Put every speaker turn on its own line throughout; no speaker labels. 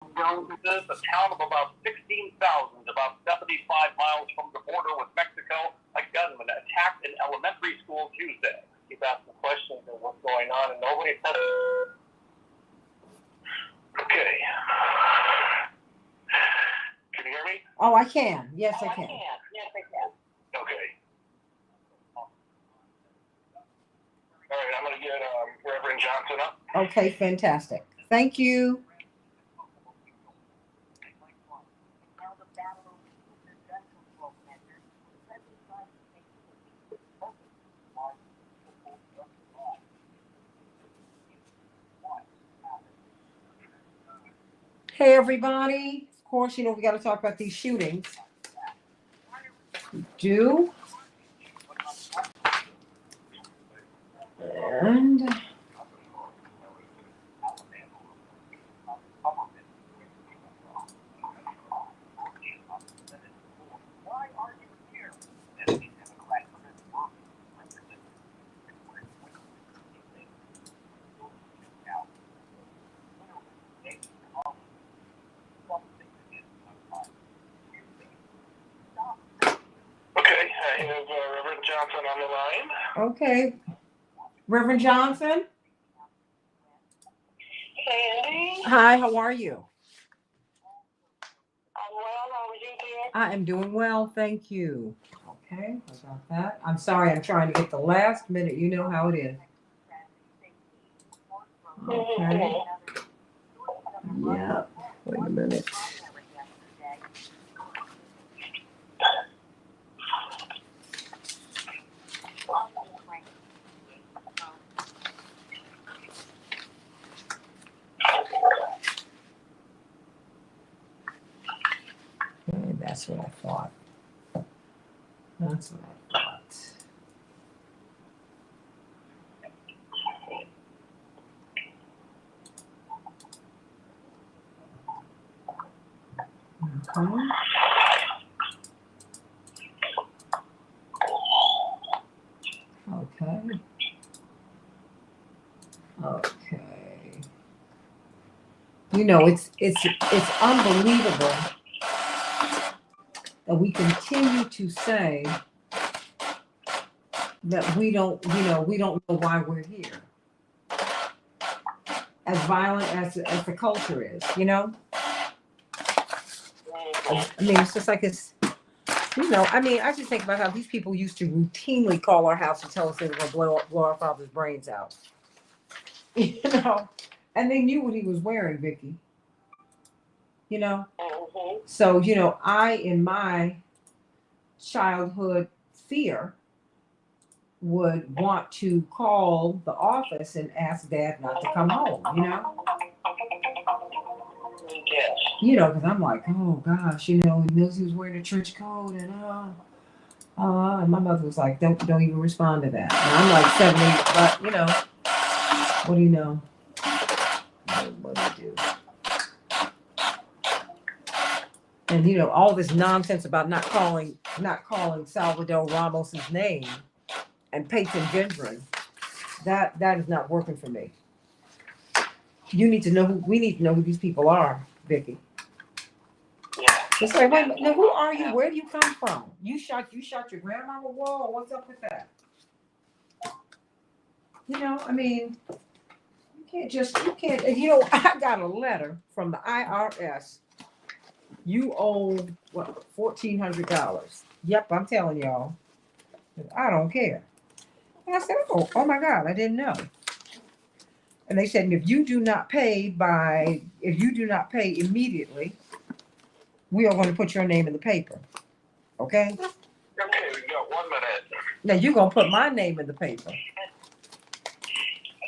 This a town of about 16,000, about 75 miles from the border with Mexico. A gunman attacked an elementary school Tuesday. Keep asking questions of what's going on, and nobody says. Okay. Can you hear me?
Oh, I can. Yes, I can.
Okay. All right, I'm going to get Reverend Johnson up.
Okay, fantastic. Thank you. Hey, everybody. Of course, we got to talk about these shootings. We do. And
I have Reverend Johnson on the line.
okay. Reverend Johnson?
Hey, Andy.
Hi, how are you?
I'm well. How are you, dear?
I am doing well, thank you. Okay, how about that? I'm sorry, I'm trying to get the last minute. You know how it is. Okay. Yeah, wait a minute. Okay, that's what I thought. That's what I thought. Okay. Okay. It's unbelievable that we continue to say that we don't know why we're here. As violent as the culture is, I mean, it's just like it's, I just think about how these people used to routinely call our house to tell us they were going to blow our father's brains out. And they knew what he was wearing, Vicky. So, I, in my childhood fear, would want to call the office and ask Dad not to come home,
Yes.
Because I'm like, oh gosh, he knows he was wearing a trench coat and and my mother was like, don't even respond to that. And I'm like 70, but what do you know? What do you do? And all this nonsense about not calling Salvador Ramos's name and Peyton Gendron, that is not working for me. We need to know who these people are, Vicky.
Yeah.
It's like, wait a minute, now who are you? Where do you come from? You shot your grandmama? Whoa, what's up with that? You can't, I got a letter from the IRS. You owe, what, $1,400. Yep, I'm telling y'all. I don't care. And I said, oh my God, I didn't know. And they said, if you do not pay immediately, we are going to put your name in the paper. Okay?
Okay, we got 1 minute.
Now you're going to put my name in the paper.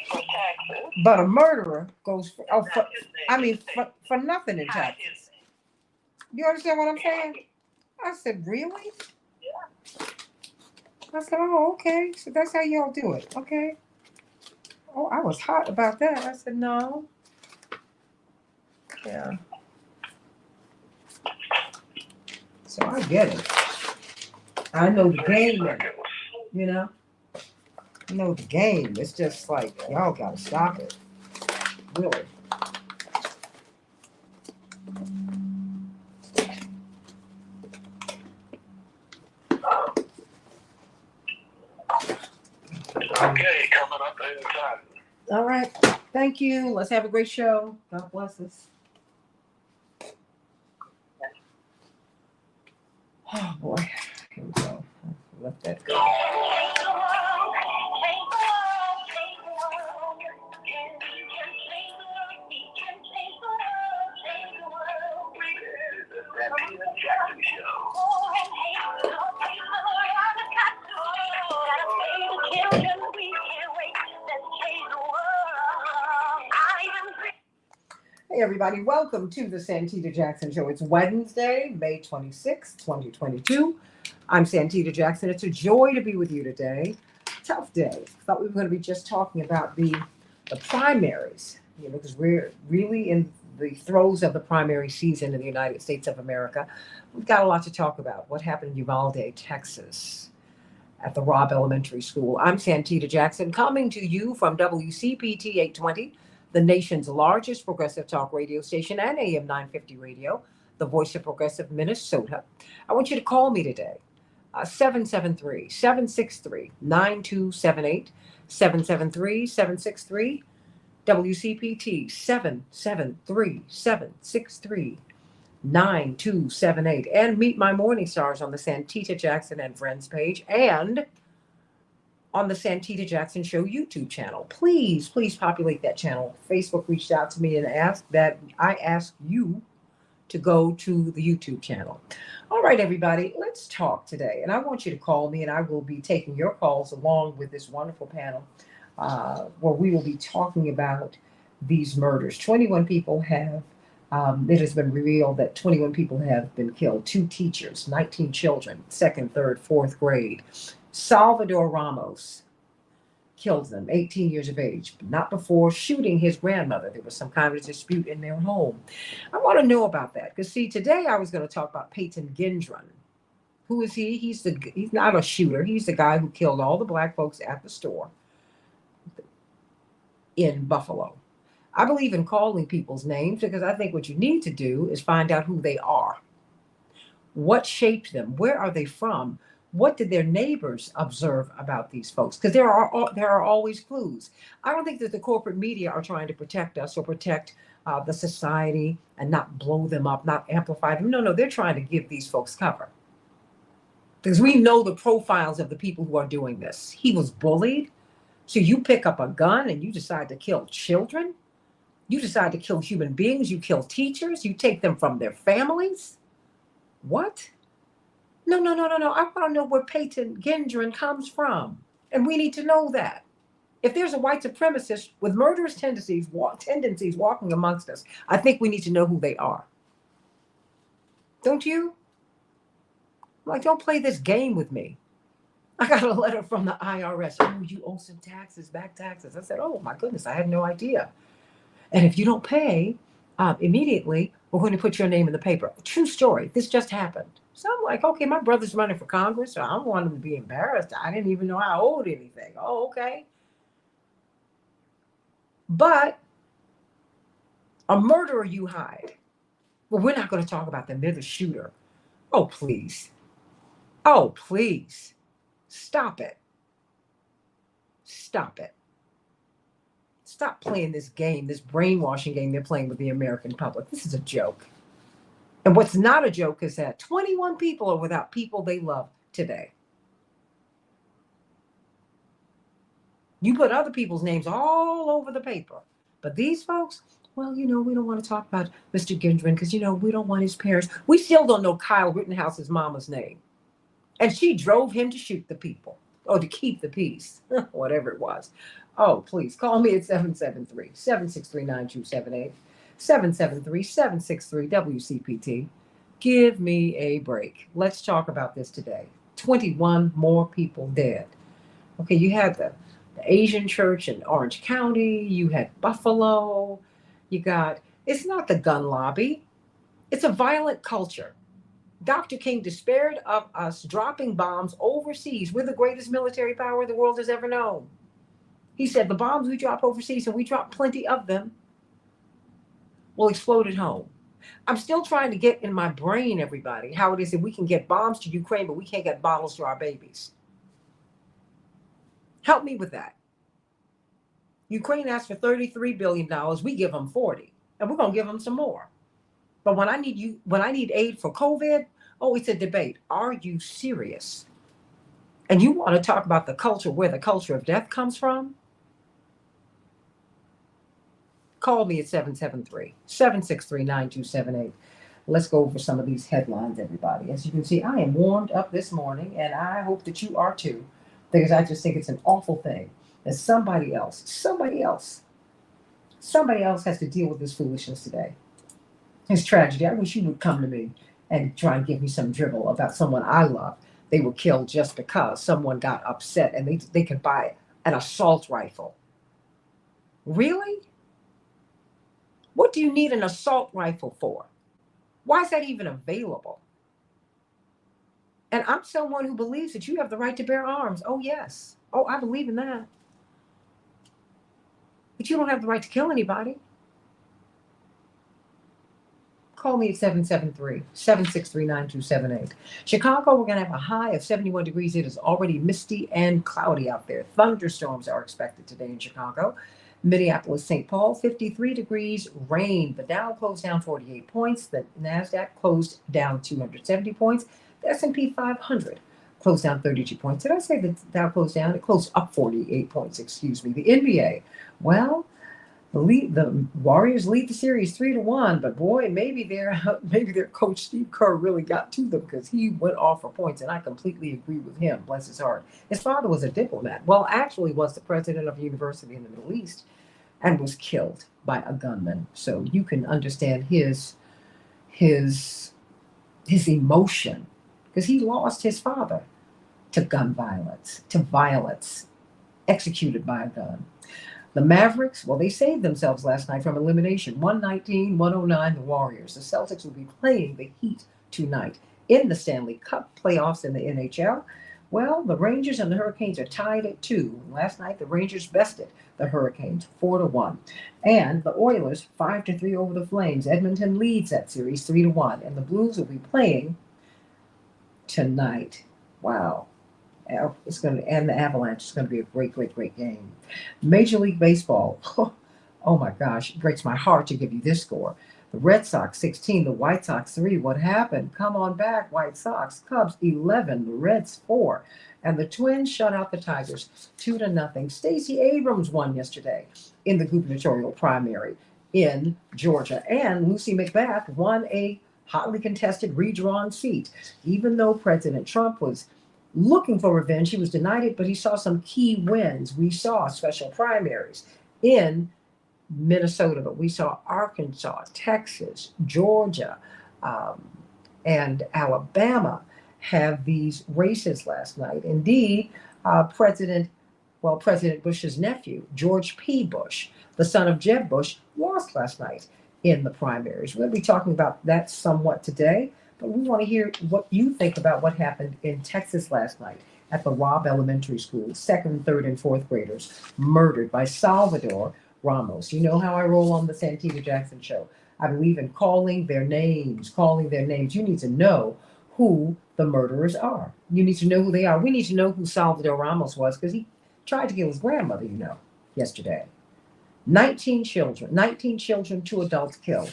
For taxes.
But a murderer goes for nothing in taxes. You understand what I'm saying? I said, really?
Yeah.
I said, oh, okay. So that's how y'all do it. Okay. Oh, I was hot about that. I said, no. Yeah. So I get it. I know the game, I know the game. It's just like, y'all got to stop it. Really.
Untitled Chapter.
All right. Thank you. Let's have a great show. God bless us. Oh boy. Here we go. Let that go.
Santita Jackson Show.
Hey everybody, welcome to the Santita Jackson Show. It's Wednesday, May 26th, 2022. I'm Santita Jackson. It's a joy to be with you today. Tough day. Thought we were going to be just talking about the primaries, because we're really in the throes of the primary season in the United States of America. We've got a lot to talk about. What happened in Uvalde, Texas, at the Robb Elementary School. I'm Santita Jackson, coming to you from WCPT 820, the nation's largest progressive talk radio station, and AM 950 radio, the voice of progressive Minnesota. I want you to call me today, 773-763-9278, 773-763 WCPT 773-763-9278, and meet my morning stars on the Santita Jackson and Friends page and on the Santita Jackson Show YouTube channel. Please populate that channel. Facebook reached out to me and asked that I ask you to go to the YouTube channel. All right, everybody, let's talk today. And I want you to call me, and I will be taking your calls along with this wonderful panel where we will be talking about these murders. 21 people have, it has been revealed that 21 people have been killed. 2 teachers, 19 children, 2nd, 3rd, 4th grade. Salvador Ramos killed them, 18 years of age, but not before shooting his grandmother. There was some kind of dispute in their home. I want to know about that because, see, today I was going to talk about Peyton Gendron. Who is he? He's not a shooter. He's the guy who killed all the black folks at the store in Buffalo. I believe in calling people's names because I think what you need to do is find out who they are. What shaped them? Where are they from? What did their neighbors observe about these folks? Because there are always clues. I don't think that the corporate media are trying to protect us or protect the society and not blow them up, not amplify them. No, they're trying to give these folks cover. Because we know the profiles of the people who are doing this. He was bullied. So you pick up a gun and you decide to kill children. You decide to kill human beings. You kill teachers. You take them from their families. What? No. I want to know where Peyton Gendron comes from. And we need to know that. If there's a white supremacist with murderous tendencies walking amongst us, I think we need to know who they are. Don't you? Like, don't play this game with me. I got a letter from the IRS. Oh, you owe some taxes, back taxes. I said, oh my goodness, I had no idea. And if you don't pay immediately, we're going to put your name in the paper. True story. This just happened. So I'm like, okay, my brother's running for Congress, so I don't want him to be embarrassed. I didn't even know I owed anything. Oh, okay. But a murderer you hide. Well, we're not going to talk about them. They're the shooter. Oh, please. Oh, please. Stop it. Stop it. Stop playing this game, this brainwashing game they're playing with the American public. This is a joke. And what's not a joke is that 21 people are without people they love today. You put other people's names all over the paper. But these folks, well, we don't want to talk about Mr. Gendron because, we don't want his parents. We still don't know Kyle Rittenhouse's mama's name. And she drove him to shoot the people or to keep the peace, whatever it was. Oh, please call me at 773-763-9278, 773-763-WCPT. Give me a break. Let's talk about this today. 21 more people dead. Okay, you had the Asian church in Orange County. You had Buffalo. It's not the gun lobby. It's a violent culture. Dr. King despaired of us dropping bombs overseas. We're the greatest military power the world has ever known. He said the bombs we drop overseas, and we drop plenty of them, will explode at home. I'm still trying to get in my brain, everybody, how it is that we can get bombs to Ukraine, but we can't get bottles to our babies. Help me with that. Ukraine asked for $33 billion. We give them 40, and we're going to give them some more. But when I need aid for COVID, oh, it's a debate. Are you serious? And you want to talk about the culture, where the culture of death comes from? Call me at 773-763-9278. Let's go over some of these headlines, everybody. As you can see, I am warmed up this morning, and I hope that you are too, because I just think it's an awful thing that somebody else has to deal with this foolishness today. It's tragedy. I wish you would come to me and try and give me some dribble about someone I love. They were killed just because someone got upset and they could buy an assault rifle. Really? What do you need an assault rifle for? Why is that even available? And I'm someone who believes that you have the right to bear arms. Oh, yes. Oh, I believe in that. But you don't have the right to kill anybody. Call me at 773-763-9278. Chicago, we're going to have a high of 71 degrees. It is already misty and cloudy out there. Thunderstorms are expected today in Chicago. Minneapolis, St. Paul, 53 degrees, rain. The Dow closed down 48 points. The NASDAQ closed down 270 points. The S&P 500 closed down 32 points. Did I say the Dow closed down? It closed up 48 points, excuse me. The NBA, well, the Warriors lead the series 3-1, but boy, maybe their coach Steve Kerr really got to them, because he went off for points, and I completely agree with him. Bless his heart. His father was a diplomat. Well, actually, was the president of a university in the Middle East, and was killed by a gunman. So you can understand his emotion, because he lost his father to gun violence, to violence, executed by a gun. The Mavericks, well, they saved themselves last night from elimination. 119-109, the Warriors. The Celtics will be playing the Heat tonight in the Stanley Cup playoffs in the NHL. Well, the Rangers and the Hurricanes are tied at 2. Last night, the Rangers bested the Hurricanes 4-1. And the Oilers 5-3 over the Flames. Edmonton leads that series 3-1. And the Blues will be playing tonight. Wow. It's going to, and the Avalanche is going to be a great, great, great game. Major League Baseball. Oh my gosh, it breaks my heart to give you this score. The Red Sox 16, the White Sox 3. What happened? Come on back, White Sox. Cubs 11, the Reds 4. And the Twins shut out the Tigers 2-0. Stacey Abrams won yesterday in the gubernatorial primary in Georgia. And Lucy McBath won a hotly contested redrawn seat. Even though President Trump was looking for revenge, he was denied it, but he saw some key wins. We saw special primaries in Minnesota, but we saw Arkansas, Texas, Georgia, and Alabama have these races last night. Indeed, President Bush's nephew, George P. Bush, the son of Jeb Bush, lost last night in the primaries. We'll be talking about that somewhat today. But we want to hear what you think about what happened in Texas last night at the Robb Elementary School. 2nd, 3rd, and 4th graders murdered by Salvador Ramos. You know how I roll on the Santita Jackson show. I believe in calling their names. You need to know who the murderers are. You need to know who they are. We need to know who Salvador Ramos was, because he tried to kill his grandmother, yesterday. 19 children, 2 adults killed.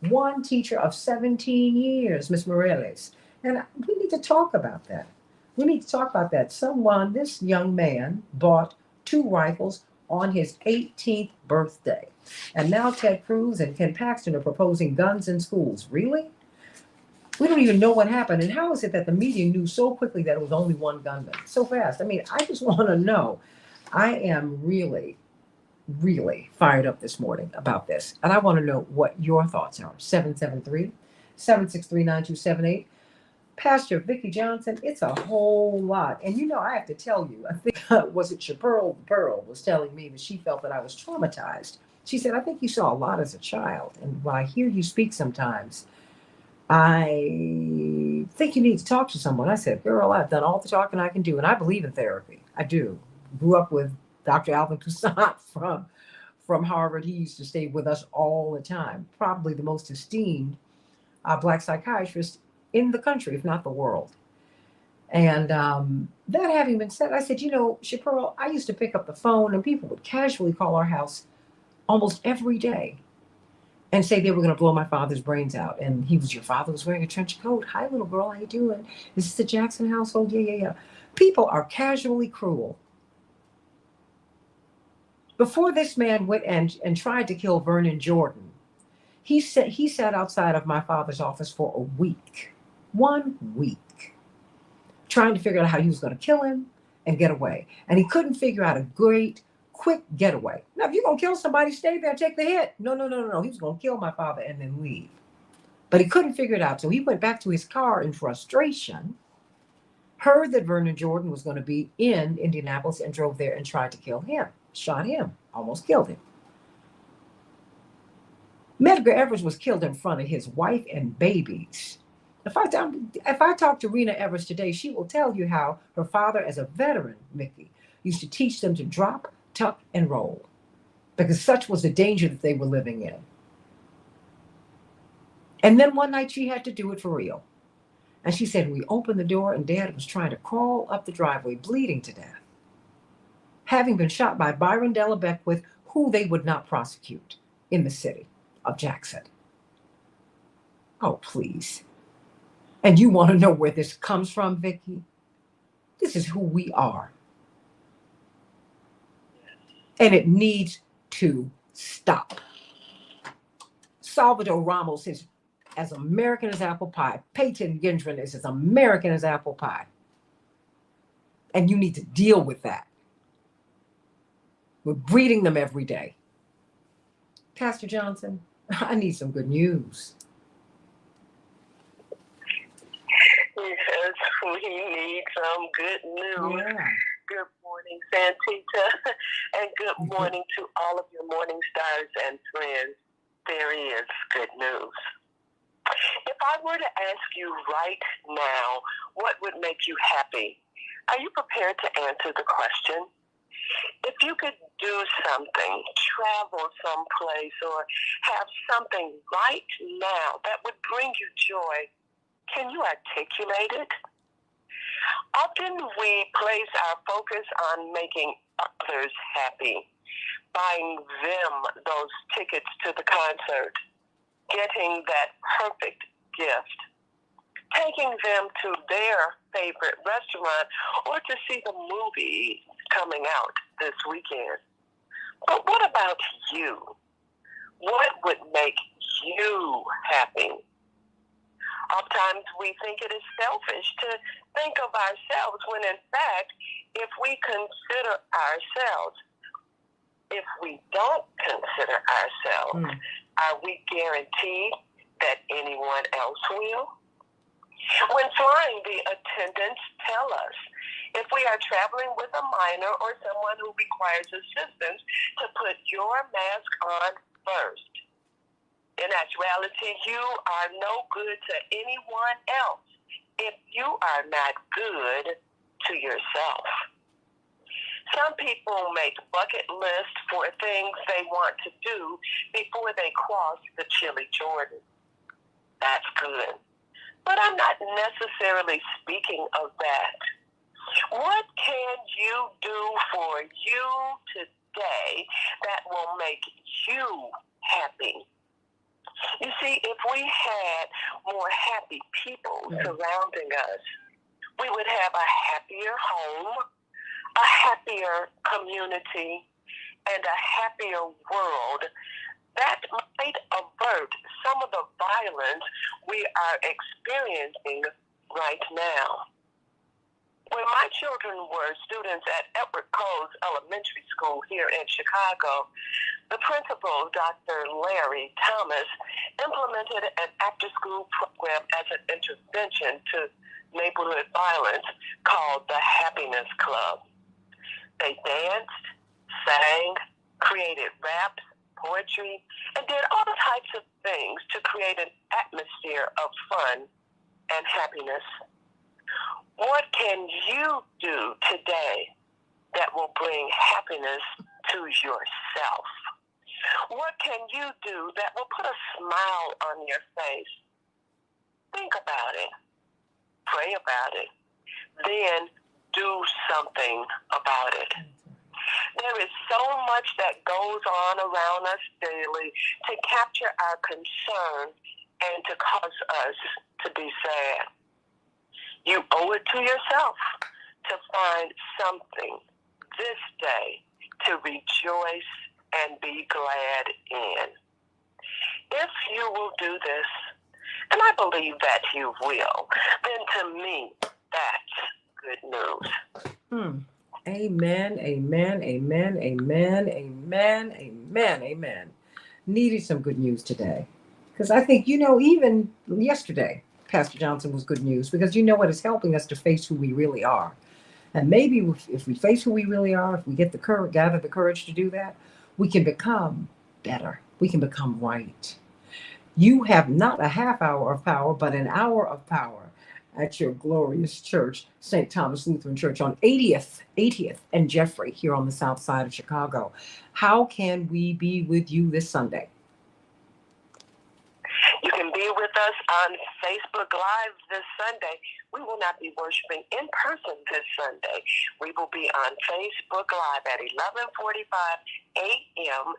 One teacher of 17 years, Miss Morales. And we need to talk about that. This young man bought 2 rifles on his 18th birthday. And now Ted Cruz and Ken Paxton are proposing guns in schools. Really? We don't even know what happened. And how is it that the media knew so quickly that it was only one gunman? So fast. I mean, I just want to know. I am really fired up this morning about this. And I want to know what your thoughts are. 773-763-9278. Pastor Vicki Johnson, it's a whole lot. And I have to tell you, I think, was it Chapearl Pearl was telling me that she felt that I was traumatized. She said, I think you saw a lot as a child. And when I hear you speak sometimes, I think you need to talk to someone. I said, girl, I've done all the talking I can do. And I believe in therapy. I do. Grew up with Dr. Alvin Toussaint from Harvard. He used to stay with us all the time. Probably the most esteemed Black psychiatrist in the country, if not the world. And that having been said, I said, Chaparral, I used to pick up the phone and people would casually call our house almost every day and say they were going to blow my father's brains out. And your father was wearing a trench coat. Hi, little girl, how you doing? Is this the Jackson household? Yeah, yeah, yeah. People are casually cruel. Before this man went and tried to kill Vernon Jordan, he sat outside of my father's office for a week. 1 week. Trying to figure out how he was going to kill him and get away. And he couldn't figure out a great, quick getaway. Now, if you're going to kill somebody, stay there, take the hit. No, no, no, no, no. He was going to kill my father and then leave. But he couldn't figure it out. So he went back to his car in frustration, heard that Vernon Jordan was going to be in Indianapolis and drove there and tried to kill him, shot him, almost killed him. Medgar Evers was killed in front of his wife and babies. If I talk to Rena Evers today, she will tell you how her father, as a veteran, Mickey, used to teach them to drop, tuck, and roll, because such was the danger that they were living in. And then one night she had to do it for real. And she said, we opened the door and Dad was trying to crawl up the driveway, bleeding to death, having been shot by Byron Della Beckwith, who they would not prosecute in the city of Jackson. Oh, please. And you want to know where this comes from, Vicki? This is who we are. And it needs to stop. Salvador Ramos is as American as apple pie. Peyton Gendron is as American as apple pie. And you need to deal with that. We're breeding them every day. Pastor Johnson, I need some good news.
Yes, we need some good news.
Yeah.
Good morning, Santita, and good morning to all of your morning stars and friends. There is good news. If I were to ask you right now, what would make you happy? Are you prepared to answer the question? If you could do something, travel someplace, or have something right now that would bring you joy, can you articulate it? Often we place our focus on making others happy, buying them those tickets to the concert, getting that perfect gift, taking them to their favorite restaurant, or to see the movie coming out this weekend. But what about you? What would make you happy? Oftentimes we think it is selfish to think of ourselves when in fact, if we don't consider ourselves, are we guaranteed that anyone else will? When flying, the attendants tell us if we are traveling with a minor or someone who requires assistance to put your mask on first. In actuality, you are no good to anyone else if you are not good to yourself. Some people make bucket lists for things they want to do before they cross the chilly Jordan. That's good. But I'm not necessarily speaking of that. What can you do for you today that will make you happy? You see, if we had more happy people surrounding us, we would have a happier home, a happier community, and a happier world that might avert some of the violence we are experiencing right now. When my children were students at Edward Coles Elementary School here in Chicago, the principal, Dr. Larry Thomas, implemented an after-school program as an intervention to neighborhood violence called the Happiness Club. They danced, sang, created raps, poetry, and did all types of things to create an atmosphere of fun and happiness. What can you do today that will bring happiness to yourself? What can you do that will put a smile on your face? Think about it. Pray about it. then do something about it. There is so much that goes on around us daily to capture our concern and to cause us to be sad. You owe it to yourself to find something this day to rejoice and be glad in. If you will do this, and I believe that you will, then to me, that's good news.
Amen, amen, amen, amen, amen, amen, amen. Needed some good news today. Because I think, even yesterday, Pastor Johnson was good news because it's helping us to face who we really are. And maybe if we face who we really are, if we get gather the courage to do that, we can become better. We can become right. You have not a half hour of power, but an hour of power at your glorious church, St. Thomas Lutheran Church on 80th and Jeffrey here on the south side of Chicago. How can we be with you this Sunday?
You can be with us on Facebook Live this Sunday. We will not be worshiping in person this Sunday. We will be on Facebook Live at 11:45 a.m.,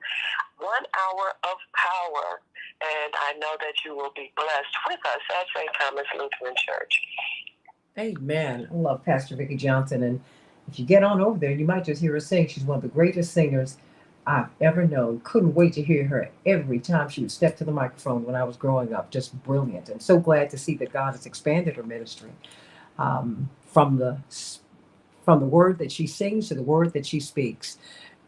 1 hour of power. And I know that you will be blessed with us at St. Thomas Lutheran Church.
Amen. I love Pastor Vicki Johnson. And if you get on over there, you might just hear her sing. She's one of the greatest singers I've ever known. Couldn't wait to hear her every time she would step to the microphone when I was growing up. Just brilliant. And so glad to see that God has expanded her ministry from the word that she sings to the word that she speaks,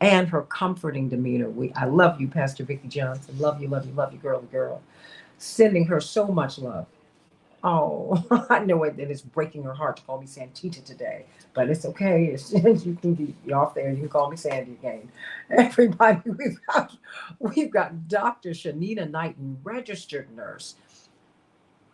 and her comforting demeanor. I love you, Pastor Vicki Johnson. Love you, love you, love you, girl to girl. Sending her so much love. Oh, I know it, and it's breaking her heart to call me Santita today, but it's okay. You can be off there. You can call me Sandy again. Everybody, we've got Dr. Shanina Knighton, registered nurse,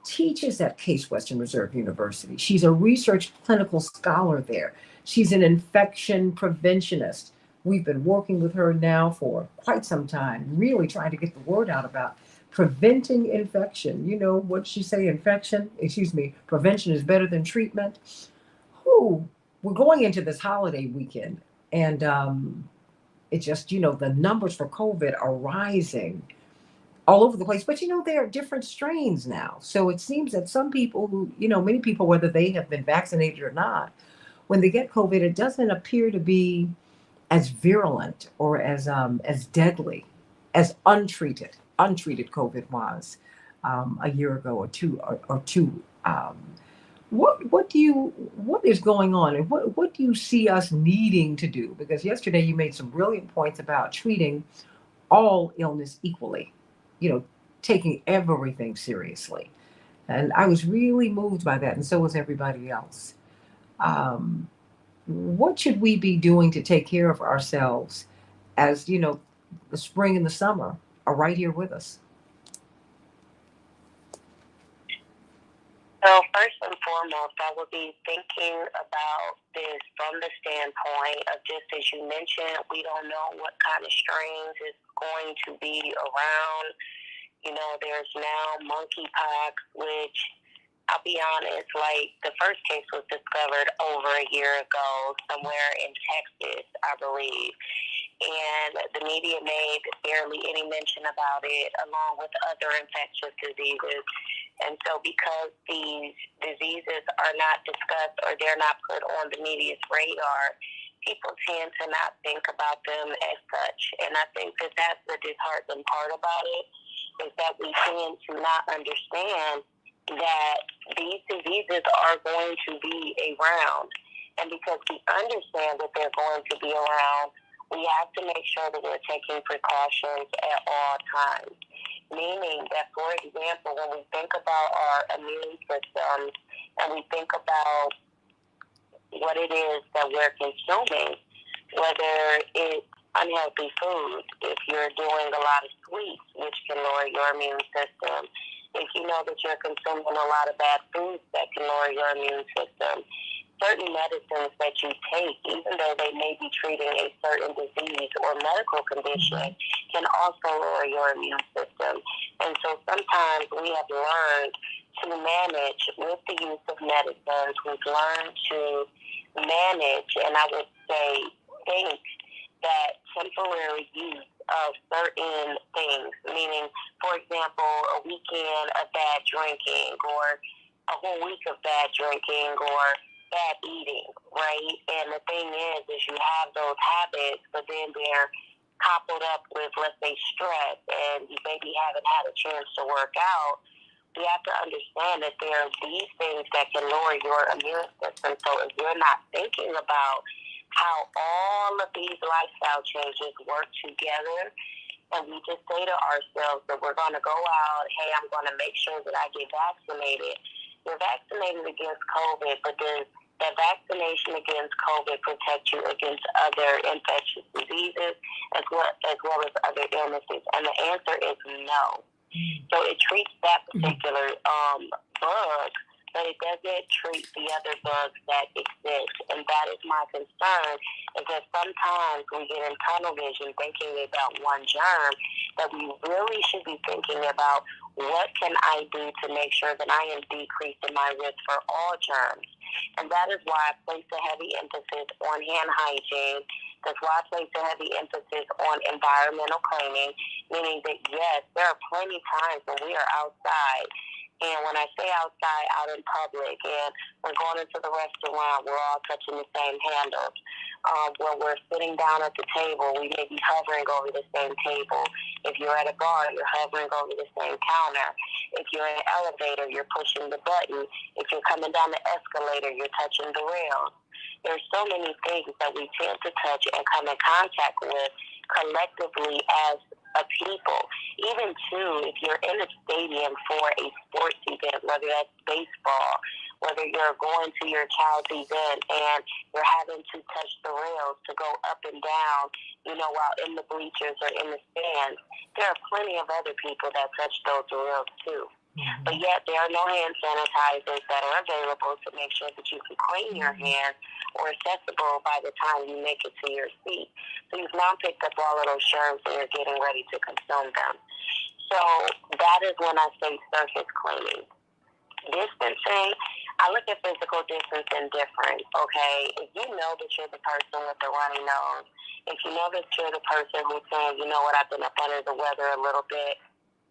teaches at Case Western Reserve University. She's a research clinical scholar there. She's an infection preventionist. We've been working with her now for quite some time, really trying to get the word out about preventing infection. You know what she say? Prevention is better than treatment. We're going into this holiday weekend, and it just, the numbers for COVID are rising all over the place. But there are different strains now. So it seems that some people who, many people, whether they have been vaccinated or not, when they get COVID, it doesn't appear to be as virulent or as deadly as untreated COVID was a year ago or two. What is going on, and what do you see us needing to do? Because yesterday you made some brilliant points about treating all illness equally, taking everything seriously. And I was really moved by that, and so was everybody else. What should we be doing to take care of ourselves as, the spring and the summer are right here with us?
So first and foremost, I would be thinking about this from the standpoint of, just as you mentioned, we don't know what kind of strains is going to be around. There's now monkeypox, which, I'll be honest, the first case was discovered over a year ago somewhere in Texas, I believe. And the media made barely any mention about it, along with other infectious diseases. And so because these diseases are not discussed or they're not put on the media's radar, people tend to not think about them as such. And I think that that's the disheartening part about it, is that we tend to not understand that these diseases are going to be around. And because we understand that they're going to be around, we have to make sure that we're taking precautions at all times. Meaning that, for example, when we think about our immune system and we think about what it is that we're consuming, whether it's unhealthy food, if you're doing a lot of sweets, which can lower your immune system, if you know that you're consuming a lot of bad foods that can lower your immune system, certain medicines that you take, even though they may be treating a certain disease or medical condition, can also lower your immune system. And so sometimes we have learned to to manage with the use of medicines. We've learned to manage, and I would say think that temporary use of certain things, meaning, for example, a weekend of bad drinking or a whole week of bad drinking or bad eating, right? And the thing is you have those habits, but then they're coupled up with, let's say, stress, and you maybe haven't had a chance to work out. We have to understand that there are these things that can lower your immune system. So if you're not thinking about how all of these lifestyle changes work together, and we just say to ourselves that we're going to go out, hey, I'm going to make sure that I get vaccinated. You're vaccinated against COVID, but does that vaccination against COVID protect you against other infectious diseases as well as other illnesses? And the answer is no. So it treats that particular bug, but it doesn't treat the other bugs that exist. And that is my concern, is that sometimes we get in tunnel vision thinking about one germ, that we really should be thinking about what can I do to make sure that I am decreasing my risk for all germs. And that is why I place a heavy emphasis on hand hygiene. That's why I place a heavy emphasis on environmental cleaning, meaning that, yes, there are plenty of times when we are outside. And when I say outside, out in public, and we're going into the restaurant, we're all touching the same handles. When we're sitting down at the table, we may be hovering over the same table. If you're at a bar, you're hovering over the same counter. If you're in an elevator, you're pushing the button. If you're coming down the escalator, you're touching the rails. There's so many things that we tend to touch and come in contact with collectively as a people. Even too, if you're in a stadium for a sports event, whether that's baseball, whether you're going to your child's event and you're having to touch the rails to go up and down, while in the bleachers or in the stands, there are plenty of other people that touch those rails too. But yet there are no hand sanitizers that are available to make sure that you can clean your hands or accessible by the time you make it to your seat. So you've now picked up all of those germs and you're getting ready to consume them. So that is when I say surface cleaning. Distancing, I look at physical distancing different, okay? If you know that you're the person with the runny nose, if you know that you're the person who's saying, you know what, I've been up under the weather a little bit,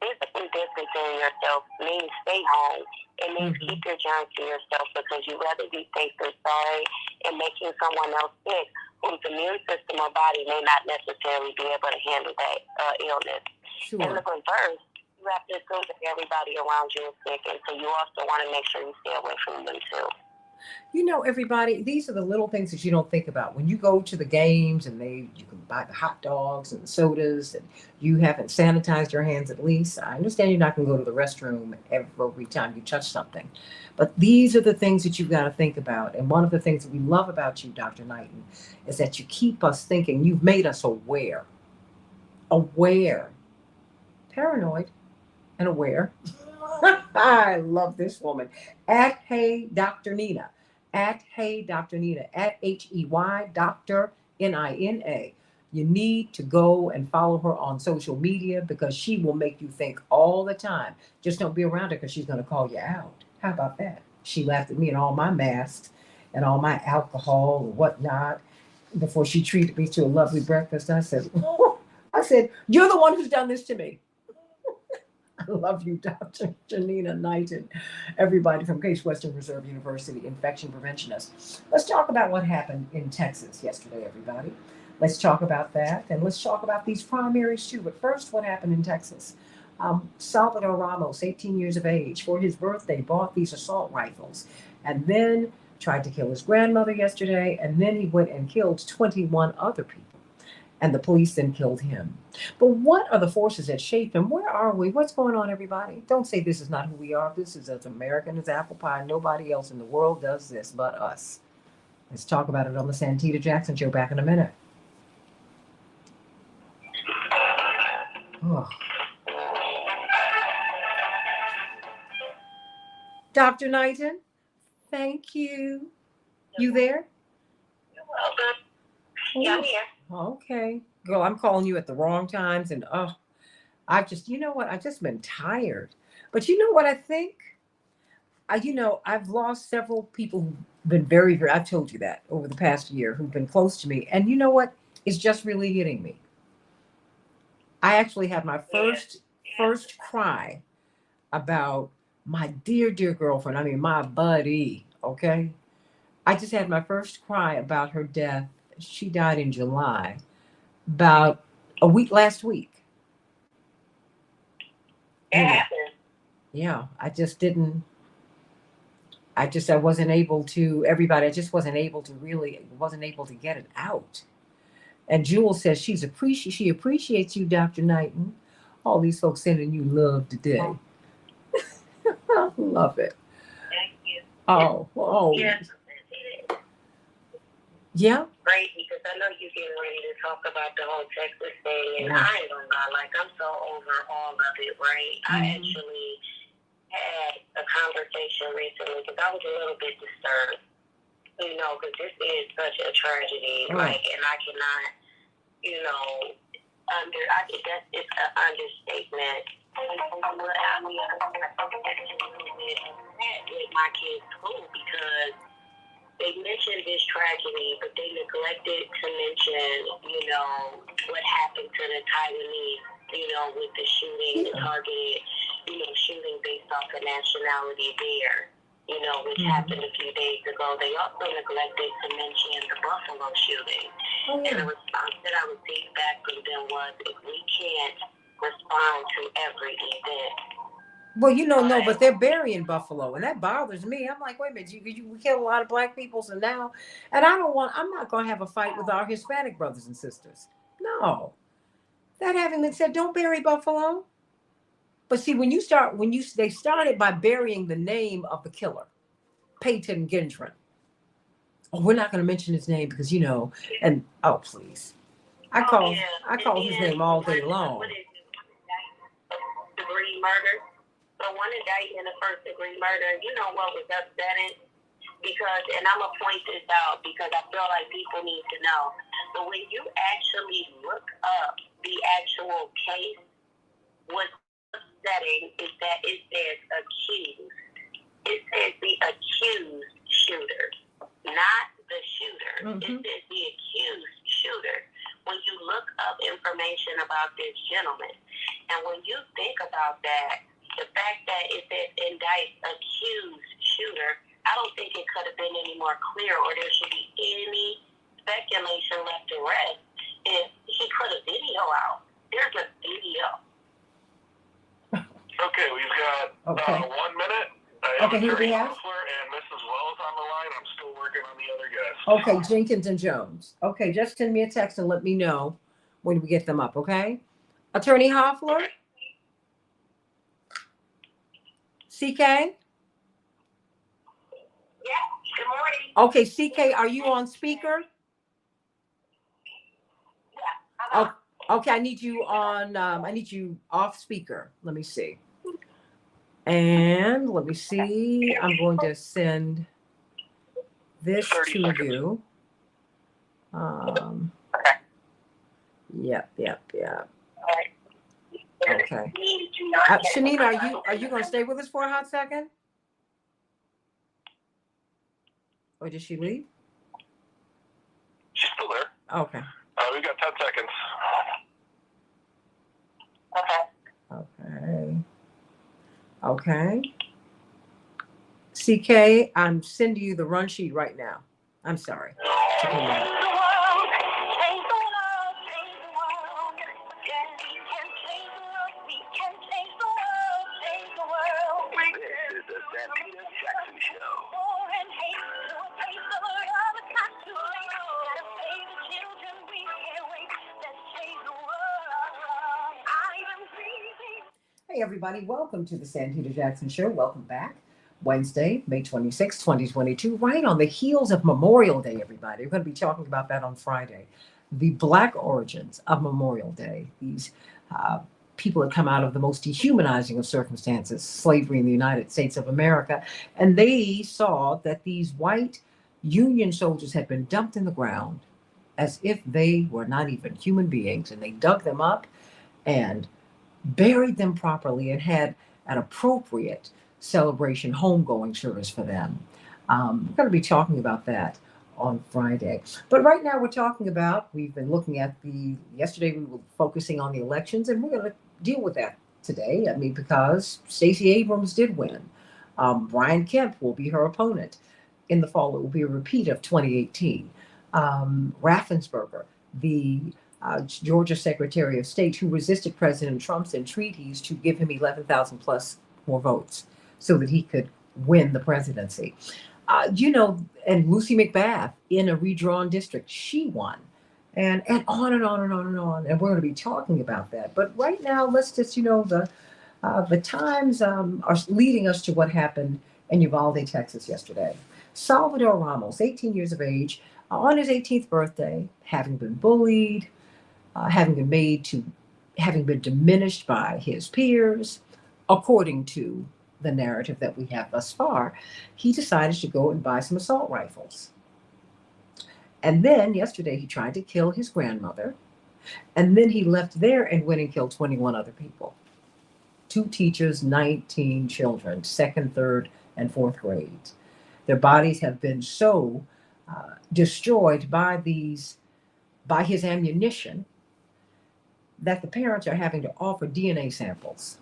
physically distancing yourself means stay home. It means keep your germs to yourself, because you'd rather be safe than sorry and making someone else sick whose immune system or body may not necessarily be able to handle that illness.
Sure.
In the reverse, you have to assume that everybody around you is sick, and so you also want to make sure you stay away from them too.
Everybody, these are the little things that you don't think about. When you go to the games and you can buy the hot dogs and the sodas, and you haven't sanitized your hands at least. I understand you're not going to go to the restroom every time you touch something. But these are the things that you've got to think about. And one of the things that we love about you, Dr. Knighton, is that you keep us thinking. You've made us aware, paranoid and aware. I love this woman. At Hey Dr. Nina. At Hey Dr. Nina. At HEY Dr. NINA. You need to go and follow her on social media, because she will make you think all the time. Just don't be around her, because she's going to call you out. How about that? She laughed at me and all my masks and all my alcohol and whatnot before she treated me to a lovely breakfast. I said, you're the one who's done this to me. I love you, Dr. Janina Knighton, everybody from Case Western Reserve University, infection preventionist. Let's talk about what happened in Texas yesterday, everybody. Let's talk about that, and let's talk about these primaries too. But first, what happened in Texas? Salvador Ramos, 18 years of age, for his birthday, bought these assault rifles, and then tried to kill his grandmother yesterday, and then he went and killed 21 other people. And the police then killed him. But what are the forces that shape him? Where are we? What's going on, everybody? Don't say this is not who we are. This is as American as apple pie. Nobody else in the world does this but us. Let's talk about it on the Santita Jackson Show. Back in a minute. Oh. Dr. Knighton, thank you. You there?
You're welcome. Yeah, I'm here.
Okay. Girl, I'm calling you at the wrong times, and I've just, I've just been tired. But you know what I think? I've lost several people who've been very, very, I've told you that over the past year who've been close to me. And you know what? It's just really hitting me. I actually had my first cry about my dear, dear girlfriend. I mean, my buddy. Okay. I just had my first cry about her death. She died in July, about a week last week.
It
You know,
happens.
yeah, I wasn't able to, everybody, I just wasn't able to get it out. And Jewel says she appreciates you, Dr. Knighton. All these folks sending you love today. I love it.
Thank you.
Oh,
Yes.
yeah.
Great, because I know you're getting ready to talk about the whole Texas thing, and
Yeah.
I ain't gonna lie, like, I'm so over all of it, right? I
Mhm.
actually had a conversation recently because I was a little bit disturbed, because this is such a tragedy,
Oh.
like, and I cannot, it's an understatement. But I mean, with my kids' school because they mentioned this tragedy, but they neglected to mention, what happened to the Taiwanese, with the shooting, the targeted, shooting based off of nationality there, which happened a few days ago. They also neglected to mention the Buffalo shooting.
Oh,
And the
yeah.
response that I received back from them was, if we can't respond to every event,
Well, no, but they're burying Buffalo, and that bothers me. I'm like, wait a minute, we kill a lot of black people, so now, and I'm not going to have a fight with our Hispanic brothers and sisters. No, that having been said, don't bury Buffalo. But see, they started by burying the name of the killer, Peyton Gendron. Oh, we're not going to mention his name because and oh please, I call his name all day long.
What is it? Degree murder. So one indictment of first degree murder. You know what was upsetting? Because, and I'm going to point this out because I feel like people need to know. So when you actually look up the actual case, what's upsetting is that it says accused. It says the accused shooter, not the shooter. It says the accused shooter. When you look up information about this gentleman, and when you think about that, the fact that it says indict accused shooter, I don't think it could have been any more clear, or there should be any speculation left to rest if he put a video out. There's a video.
Okay, we've got 1 minute.
Okay, who do we have?
And Mrs. Wells on the line. I'm still working on the other guests.
Okay, Jenkins and Jones. Okay, just send me a text and let me know when we get them up, okay? Attorney Hoffler?
Okay.
CK?
Yeah, good morning.
Okay, CK, are you on speaker?
Yeah.
Okay, I need you off speaker. Let me see. And let me see. I'm going to send this
30
to
seconds.
you.
Okay.
Yep.
All right.
Okay. Shanita, are you going to stay with us for a hot second? Or did she leave?
She's still there.
Okay.
We've got 10 seconds.
Okay. CK, I'm sending you the run sheet right now. I'm sorry. Took a minute.
This is the Santita Jackson Show.
Hey, everybody. Welcome to the Santita Jackson Show. Welcome back. Wednesday, May 26, 2022, right on the heels of Memorial Day, everybody. We're going to be talking about that on Friday. The Black origins of Memorial Day. These people that come out of the most dehumanizing of circumstances, slavery in the United States of America. And they saw that these white Union soldiers had been dumped in the ground as if they were not even human beings. And they dug them up and buried them properly and had an appropriate celebration homegoing service for them. We're going to be talking about that on Friday. But right now we've been looking at yesterday we were focusing on the elections, and we're going to deal with that today. I mean, because Stacey Abrams did win. Brian Kemp will be her opponent in the fall. It will be a repeat of 2018. Raffensperger, the Georgia Secretary of State, who resisted President Trump's entreaties to give him 11,000 plus more votes so that he could win the presidency. And Lucy McBath in a redrawn district, she won. And on and on and on and on. And we're going to be talking about that. But right now, let's just, the times are leading us to what happened in Uvalde, Texas yesterday. Salvador Ramos, 18 years of age, on his 18th birthday, having been bullied, having been diminished by his peers, according to the narrative that we have thus far, he decided to go and buy some assault rifles. And then yesterday he tried to kill his grandmother. And then he left there and went and killed 21 other people. 2 teachers, 19 children, 2nd, 3rd, and 4th grades. Their bodies have been so destroyed by his ammunition that the parents are having to offer DNA samples.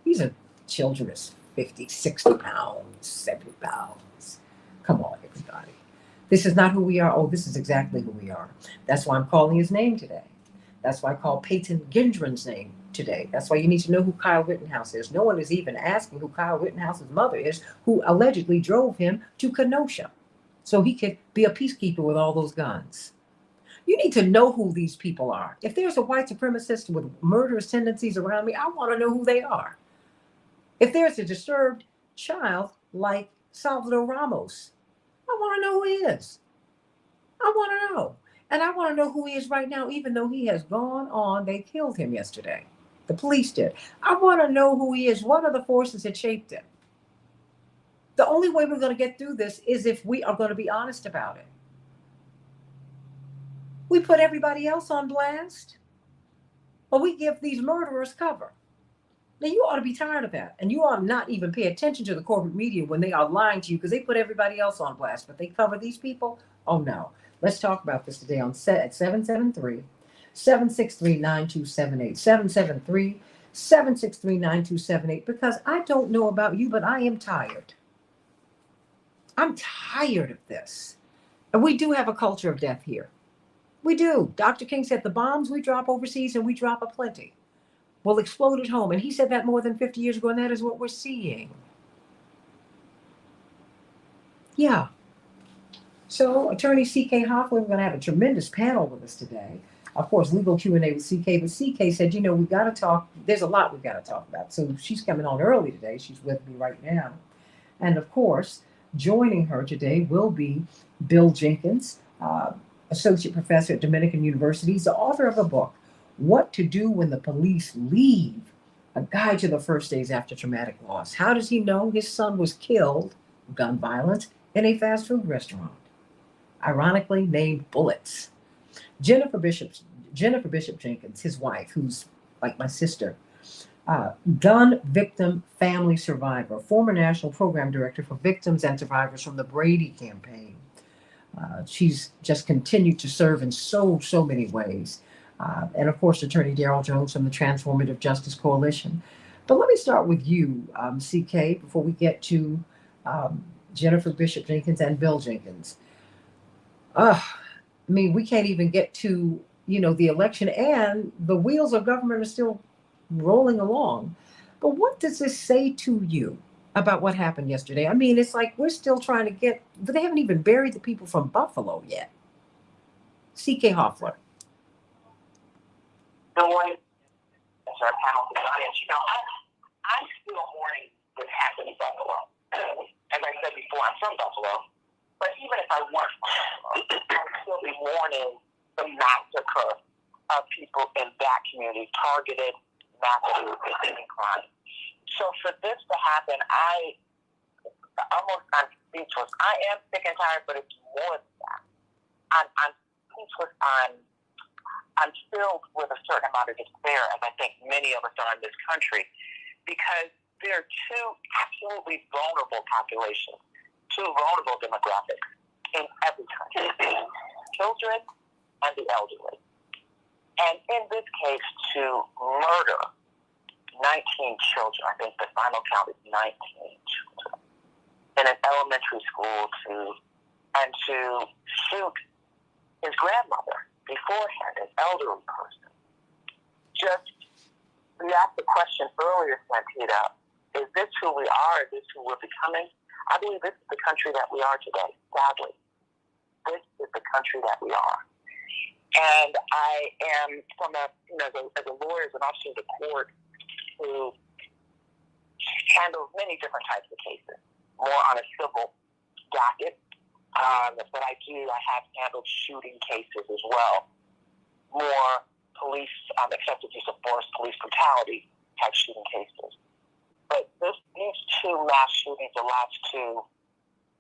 These are children is 50, 60 pounds, 70 pounds. Come on, everybody. This is not who we are. Oh, this is exactly who we are. That's why I'm calling his name today. That's why I call Peyton Gendron's name today. That's why you need to know who Kyle Rittenhouse is. No one is even asking who Kyle Rittenhouse's mother is, who allegedly drove him to Kenosha so he could be a peacekeeper with all those guns. You need to know who these people are. If there's a white supremacist with murderous tendencies around me, I want to know who they are. If there's a disturbed child like Salvador Ramos, I want to know who he is. I want to know. And I want to know who he is right now, even though he has gone on. They killed him yesterday. The police did. I want to know who he is. What are the forces that shaped him? The only way we're going to get through this is if we are going to be honest about it. We put everybody else on blast, or we give these murderers cover. Now, you ought to be tired of that. And you ought to not even pay attention to the corporate media when they are lying to you because they put everybody else on blast. But they cover these people? Oh, no. Let's talk about this today at 773-763-9278. 773-763-9278. Because I don't know about you, but I am tired. I'm tired of this. And we do have a culture of death here. We do. Dr. King said the bombs we drop overseas and we drop aplenty will explode at home. And he said that more than 50 years ago, and that is what we're seeing. Yeah. So, Attorney C.K. Hoffler, we're going to have a tremendous panel with us today. Of course, legal Q&A with C.K., but C.K. said, we got to talk. There's a lot we've got to talk about. So she's coming on early today. She's with me right now. And, of course, joining her today will be Bill Jenkins, Associate Professor at Dominican University. He's the author of a book, What to Do When the Police Leave, a guide to the first days after traumatic loss. How does he know his son was killed, gun violence, in a fast food restaurant? Ironically named Bullets. Jennifer Bishop Jenkins, his wife, who's like my sister, gun victim family survivor, former national program director for victims and survivors from the Brady campaign. She's just continued to serve in so many ways. And of course, Attorney Darrell Jones from the Transformative Justice Coalition. But let me start with you, CK, before we get to Jennifer Bishop Jenkins and Bill Jenkins. We can't even get to, the election, and the wheels of government are still rolling along. But what does this say to you about what happened yesterday? It's like we're still trying to but they haven't even buried the people from Buffalo yet. C.K. Hoffler.
Good morning, our panel audience. I'm still mourning what happened in Buffalo. As I said before, I'm from Buffalo. But even if I weren't from Buffalo, I would still be mourning the massacre of people in that community, targeted massacre and crime. So for this to happen, I'm speechless. I am sick and tired, but it's more than that. I'm speechless. I'm filled with a certain amount of despair, as I think many of us are in this country, because there are two absolutely vulnerable populations, two vulnerable demographics in every country, children and the elderly. And in this case, to murder 19 children, I think the final count is 19 children, in an elementary school, to shoot his grandmother beforehand, an elderly person. We asked the question earlier, Santita, is this who we are? Is this who we're becoming? I believe this is the country that we are today, sadly. This is the country that we are. And I am, as a lawyer, as an officer of the court who handles many different types of cases, more on a civil docket, but I have handled shooting cases as well, more police, excessive use of force, police brutality type shooting cases. But these two mass shootings allow us to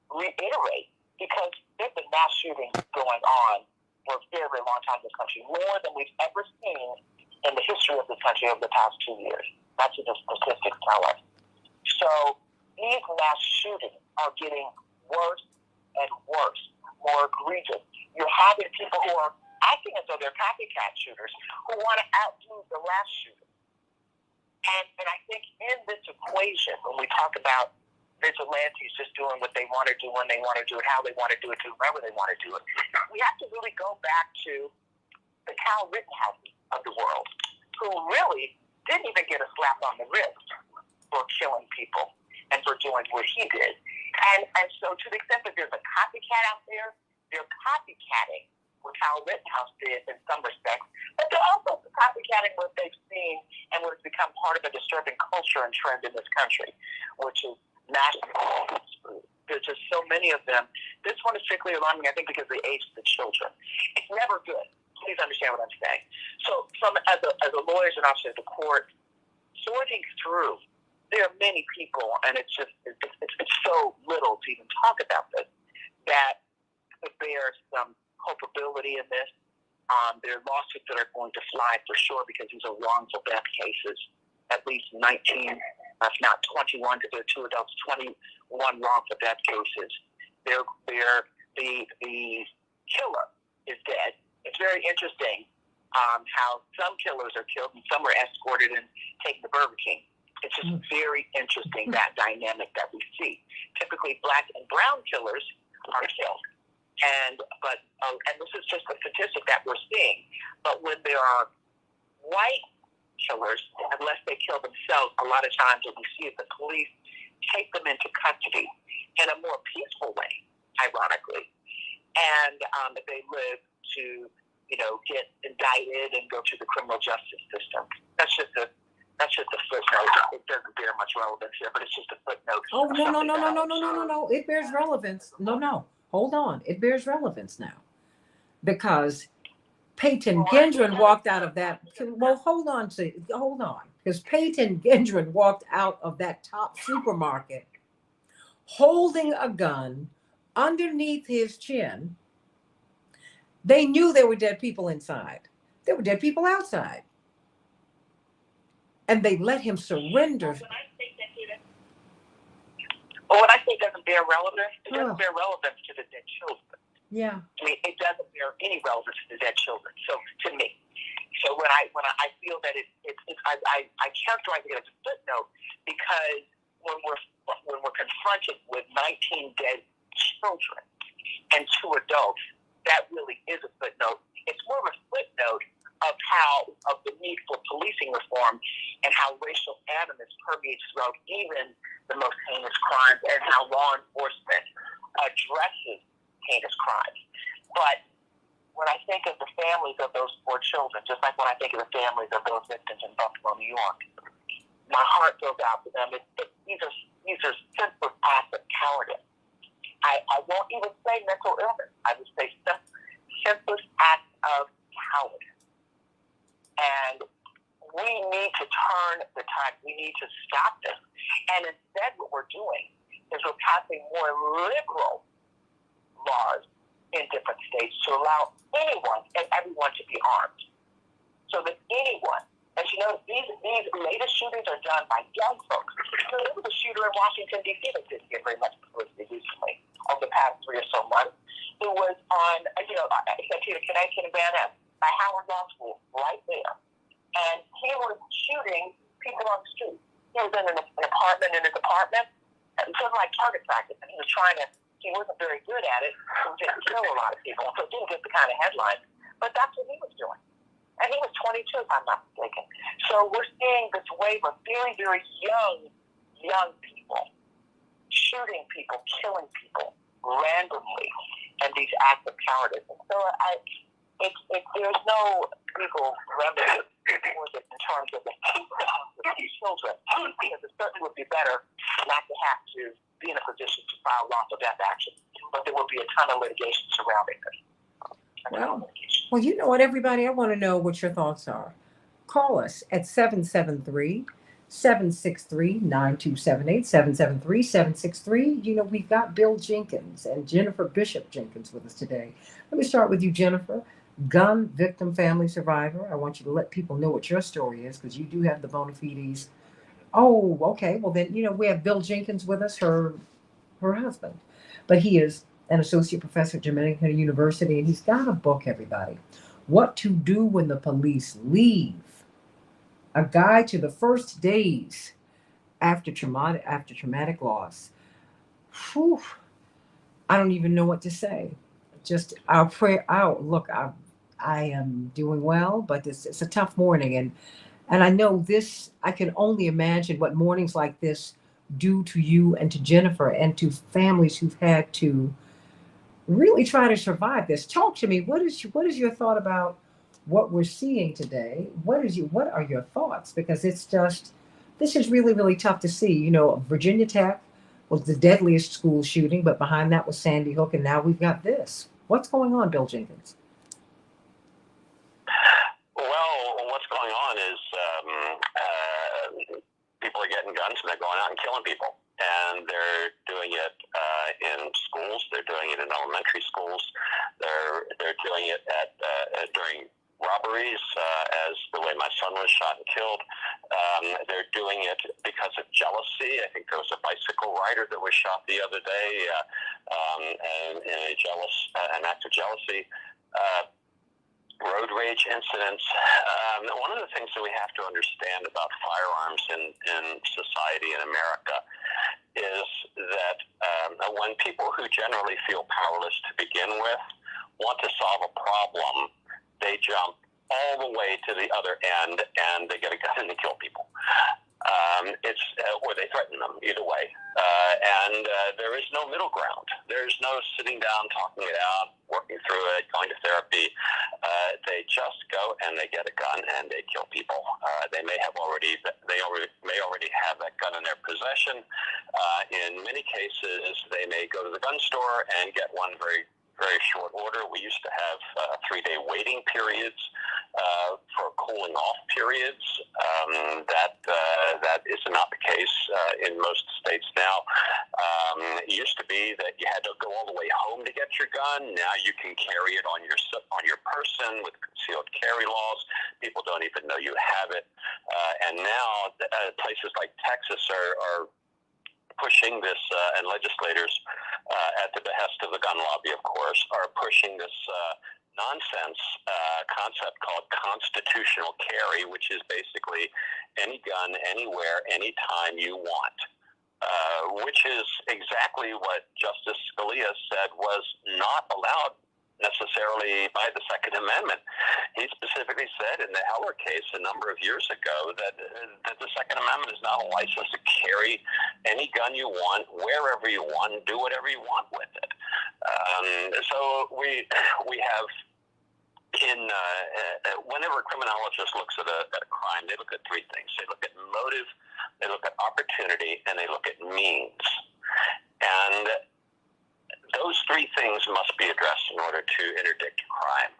reiterate, because there's been mass shootings going on for a very, very long time in this country, more than we've ever seen in the history of this country over the past 2 years. That's what the statistics tell us. So these mass shootings are getting worse and worse, more egregious. You're having people who are acting as though they're copycat shooters who want to outdo the last shooter. And I think in this equation, when we talk about vigilantes just doing what they want to do, when they want to do it, how they want to do it, to whoever they want to do it, we have to really go back to the Kyle Rittenhouse of the world, who really didn't even get a slap on the wrist for killing people and for doing what he did. And so to the extent that there's a copycat out there, they're copycatting what Kyle Rittenhouse did in some respects, but they're also copycatting what they've seen and what has become part of a disturbing culture and trend in this country, which is mass shootings. There's just so many of them. This one is particularly alarming, I think, because of the age of the children. It's never good. Please understand what I'm saying. So as a lawyer and officer of the court, sorting through, there are many people, and it's so little to even talk about this, that bears some culpability in this. There are lawsuits that are going to fly for sure, because these are wrongful death cases. At least 19, if not 21, because there are 2 adults, 21 wrongful death cases. The killer is dead. It's very interesting how some killers are killed and some are escorted and taken to Burger King. It's just very interesting, that dynamic that we see. Typically, black and brown killers are killed. And this is just a statistic that we're seeing. But when there are white killers, unless they kill themselves, a lot of times what we see is the police take them into custody in a more peaceful way, ironically. And they live to, get indicted and go through the criminal justice system. That's just a footnote. It doesn't bear much relevance here, but it's just a footnote.
Oh, no. It bears relevance. No. Hold on. It bears relevance now. Because Peyton Gendron walked out of that. Well, hold on. Because Peyton Gendron walked out of that top supermarket holding a gun underneath his chin. They knew there were dead people inside. There were dead people outside. And they let him surrender.
What I think doesn't bear relevance, it doesn't bear relevance to the dead children.
Yeah.
I mean, it doesn't bear any relevance to the dead children. So to me, when I feel that I characterize it as a footnote, because when we're confronted with 19 dead children and 2 adults, that really is a footnote. It's more of a footnote of the need for policing reform and how racial animus permeates throughout even the most heinous crimes, and how law enforcement addresses heinous crimes. But when I think of the families of those 4 children, just like when I think of the families of those victims in Buffalo, New York, my heart goes out to them. These are senseless acts of cowardice. I won't even say mental illness. I would say senseless acts of cowardice. And we need to turn the tide. We need to stop this. And instead, what we're doing is we're passing more liberal laws in different states to allow anyone and everyone to be armed. So that anyone, as you know, these latest shootings are done by young folks. there was a shooter in Washington, D.C. that didn't get very much publicity recently, over the past 3 or so months, who was on, Santita, Connecticut, and Van Ness, by Howard Law School, right there. And he was shooting people on the street. He was in an apartment in his apartment, and sort of like target practice, and he wasn't very good at it, so he didn't kill a lot of people, so it didn't get the kind of headlines. But that's what he was doing. And he was 22, if I'm not mistaken. So we're seeing this wave of very, very young people shooting people, killing people randomly, and these acts of cowardice. And so there's no legal remedy for this in terms of the children, because it certainly would be better not to have to be in a position to file lawful death action, but there will be a ton of litigation surrounding this.
Well, you know what, everybody? I want to know what your thoughts are. Call us at 773-763-9278, 773-763. You know, we've got Bill Jenkins and Jennifer Bishop Jenkins with us today. Let me start with you, Jennifer. Gun victim family survivor. I want you to let people know what your story is, because you do have the bona fides. Oh, okay. Well, then, you know, we have Bill Jenkins with us, her husband. But he is an associate professor at Dominican University, and he's got a book, everybody. What to Do When the Police Leave. A guide to the first days after traumatic loss. Whew. I don't even know what to say. Just our prayer out. Look, I am doing well, but it's a tough morning, and I know this. I can only imagine what mornings like this do to you and to Jennifer and to families who've had to really try to survive this. Talk to me. What is your thought about what we're seeing today? What are your thoughts? Because this is really, really tough to see. You know, Virginia Tech was the deadliest school shooting, but behind that was Sandy Hook, and now we've got this. What's going on, Bill Jenkins?
Well, what's going on is people are getting guns and they're going out and killing people. And they're doing it in schools. They're doing it in elementary schools. They're doing it during robberies, as the way my son was shot and killed. They're doing it because of jealousy. I think there was a bicycle rider that was shot the other day, and in an act of jealousy. Road rage incidents. One of the things that we have to understand about firearms in society in America is that when people who generally feel powerless to begin with want to solve a problem, they jump all the way to the other end and they get a gun and they kill people. Or they threaten them, either way. And there is no middle ground. There's no sitting down, talking it out, working through it, going to therapy. They just go and they get a gun and they kill people. They may already have that gun in their possession. In many cases, they may go to the gun store and get one very, very short order. We used to have 3-day waiting periods for cooling off periods. That is not the case in most states now. It used to be that you had to go all the way home to get your gun. Now you can carry it on your person with concealed carry laws. People don't even know you have it. And now places like Texas are pushing this, and legislators, at the behest of the gun lobby, of course, are pushing this nonsense concept called constitutional carry, which is basically any gun, anywhere, anytime you want, which is exactly what Justice Scalia said was not allowed necessarily by the Second Amendment. He specifically said in the Heller case a number of years ago that the Second Amendment is not a license to carry any gun you want, wherever you want, and do whatever you want with it. So we have whenever a criminologist looks at a crime, they look at three things. They look at motive, they look at opportunity, and they look at means. And those three things must be addressed in order to interdict crime.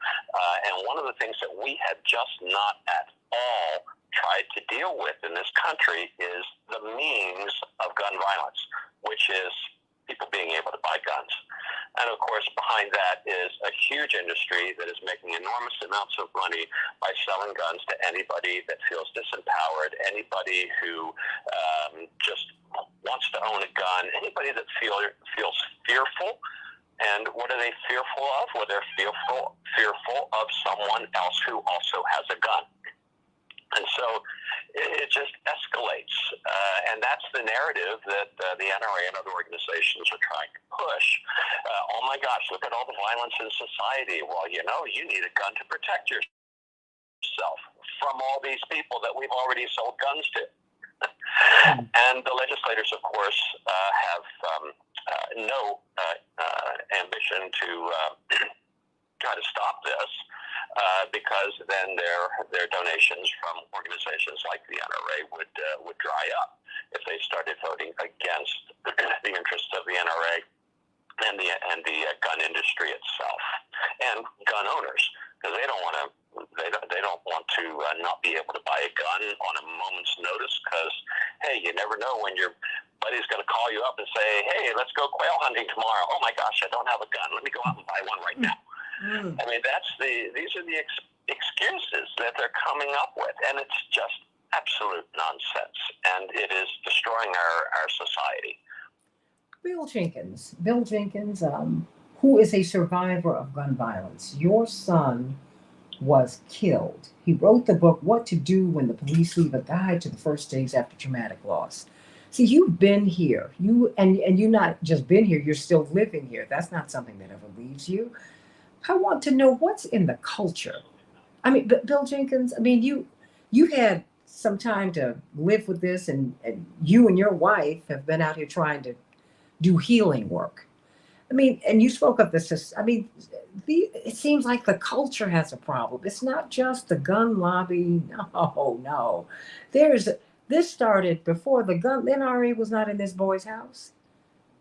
And one of the things that we have just not at all tried to deal with in this country is the means of gun violence, which is people being able to buy guns. And of course, behind that is a huge industry that is making enormous amounts of money by selling guns to anybody that feels disempowered, anybody who just wants to own a gun, anybody that feels fearful. And what are they fearful of? Well, they're fearful of someone else who also has a gun. And so it just escalates. And that's the narrative that the NRA and other organizations are trying to push. Oh my gosh, look at all the violence in society. Well, you need a gun to protect yourself from all these people that we've already sold guns to. And the legislators, of course, have no ambition to try to stop this, because then their donations from organizations like the NRA would dry up if they started voting against the interests of the NRA and the gun industry itself and gun owners, because they don't want to not be able to buy a gun on a moment's notice, because hey, you never know when your buddy's going to call you up and say, hey, let's go quail hunting tomorrow. Oh my gosh, I don't have a gun. Let me go out and buy one right now. I mean, these are the excuses that they're coming up with, and it's just absolute nonsense, and it is destroying our society.
Bill Jenkins, who is a survivor of gun violence. Your son was killed. He wrote the book, What to Do When the Police Leave, a Guide to the First Days After Traumatic Loss. See, you've been here. You not just been here, you're still living here. That's not something that ever leaves you. I want to know what's in the culture. I mean, Bill Jenkins, I mean, you had some time to live with this, and you and your wife have been out here trying to do healing work. I mean, and you spoke of this. I mean, it seems like the culture has a problem. It's not just the gun lobby. No. This started before the NRA was not in this boy's house.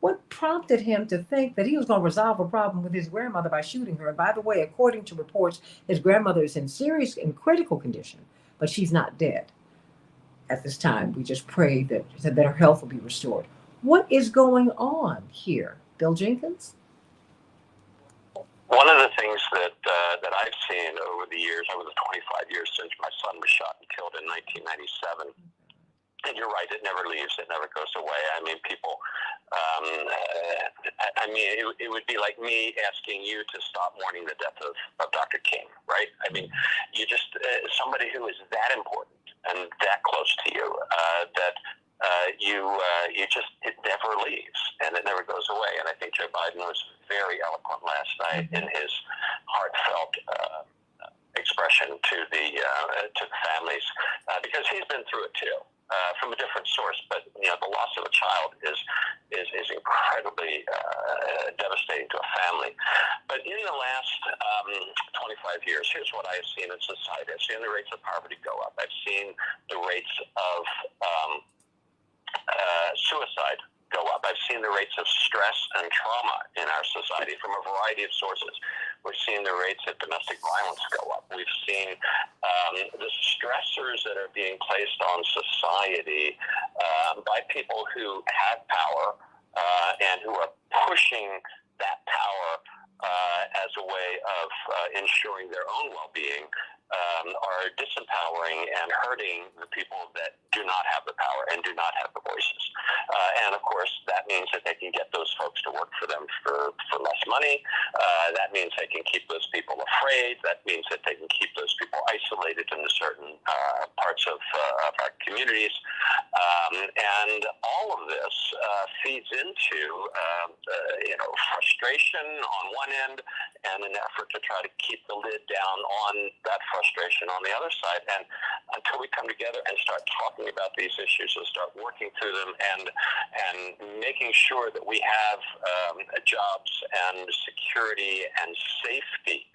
What prompted him to think that he was going to resolve a problem with his grandmother by shooting her? And by the way, according to reports, his grandmother is in serious and critical condition, but she's not dead at this time. We just pray that her health will be restored. What is going on here, Bill Jenkins?
One of the things that I've seen over the years, over the 25 years since my son was shot and killed in 1997, and you're right, it never leaves, it never goes away. I mean, people, it would be like me asking you to stop mourning the death of Dr. King, right? I mean, you just, somebody who is that important and that close to you, it never leaves, and it never goes away. And I think Joe Biden was very eloquent last night in his heartfelt expression to the families, because he's been through it too, from a different source. But the loss of a child is incredibly devastating to a family. But in the last 25 years, here's what I have seen in society. I've seen the rates of poverty go up. I've seen the rates of suicide go up. I've seen the rates of stress and trauma in our society from a variety of sources. We've seen the rates of domestic violence go up. We've seen the stressors that are being placed on society by people who have power and who are pushing that power as a way of ensuring their own well-being, are disempowering and hurting the people that do not have the power and do not have the voices. And of course, that means that they can get those folks to work for them for less money. That means they can keep those people afraid. That means that they can keep those people isolated in certain parts of our communities. And all of this feeds into frustration on one end and an effort to try to keep the lid down on that frustration on the other side. And until we come together and start talking about these issues and start working through them and making sure that we have jobs and security and safety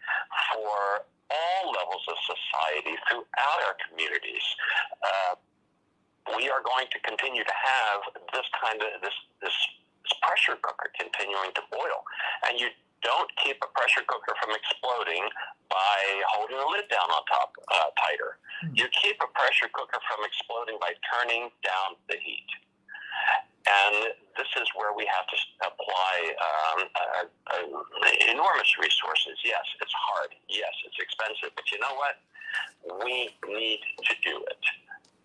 for all levels of society throughout our communities, we are going to continue to have this kind of this pressure cooker continuing to boil. And you don't keep a pressure cooker from exploding by holding the lid down on top tighter. You keep a pressure cooker from exploding by turning down the heat. And this is where we have to apply a scarce resources. Yes, it's hard. Yes, it's expensive. But you know what? We need to do it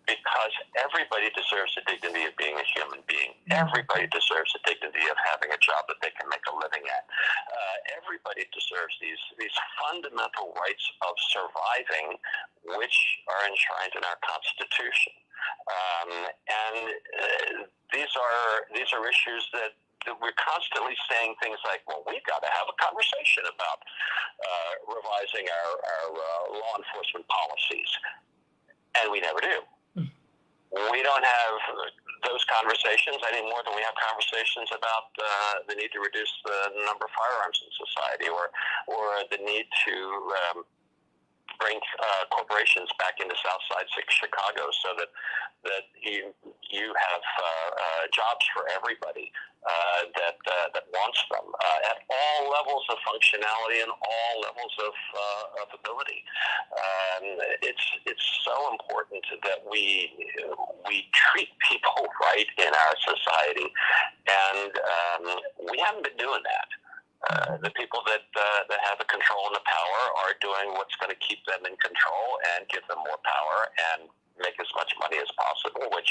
because everybody deserves the dignity of being a human being. Everybody deserves the dignity of having a job that they can make a living at. Everybody deserves these fundamental rights of surviving, which are enshrined in our Constitution. These are issues that we're constantly saying things like, well, we've got to have a conversation about revising our law enforcement policies. And we never do. We don't have those conversations any more than we have conversations about the need to reduce the number of firearms in society or the need to bring corporations back into Southside Chicago so that you have jobs for everybody that wants them at all levels of functionality and all levels of ability. It's so important that we treat people right in our society, and we haven't been doing that. The people that have the control and the power are doing what's going to keep them in control and give them more power and make as much money as possible, which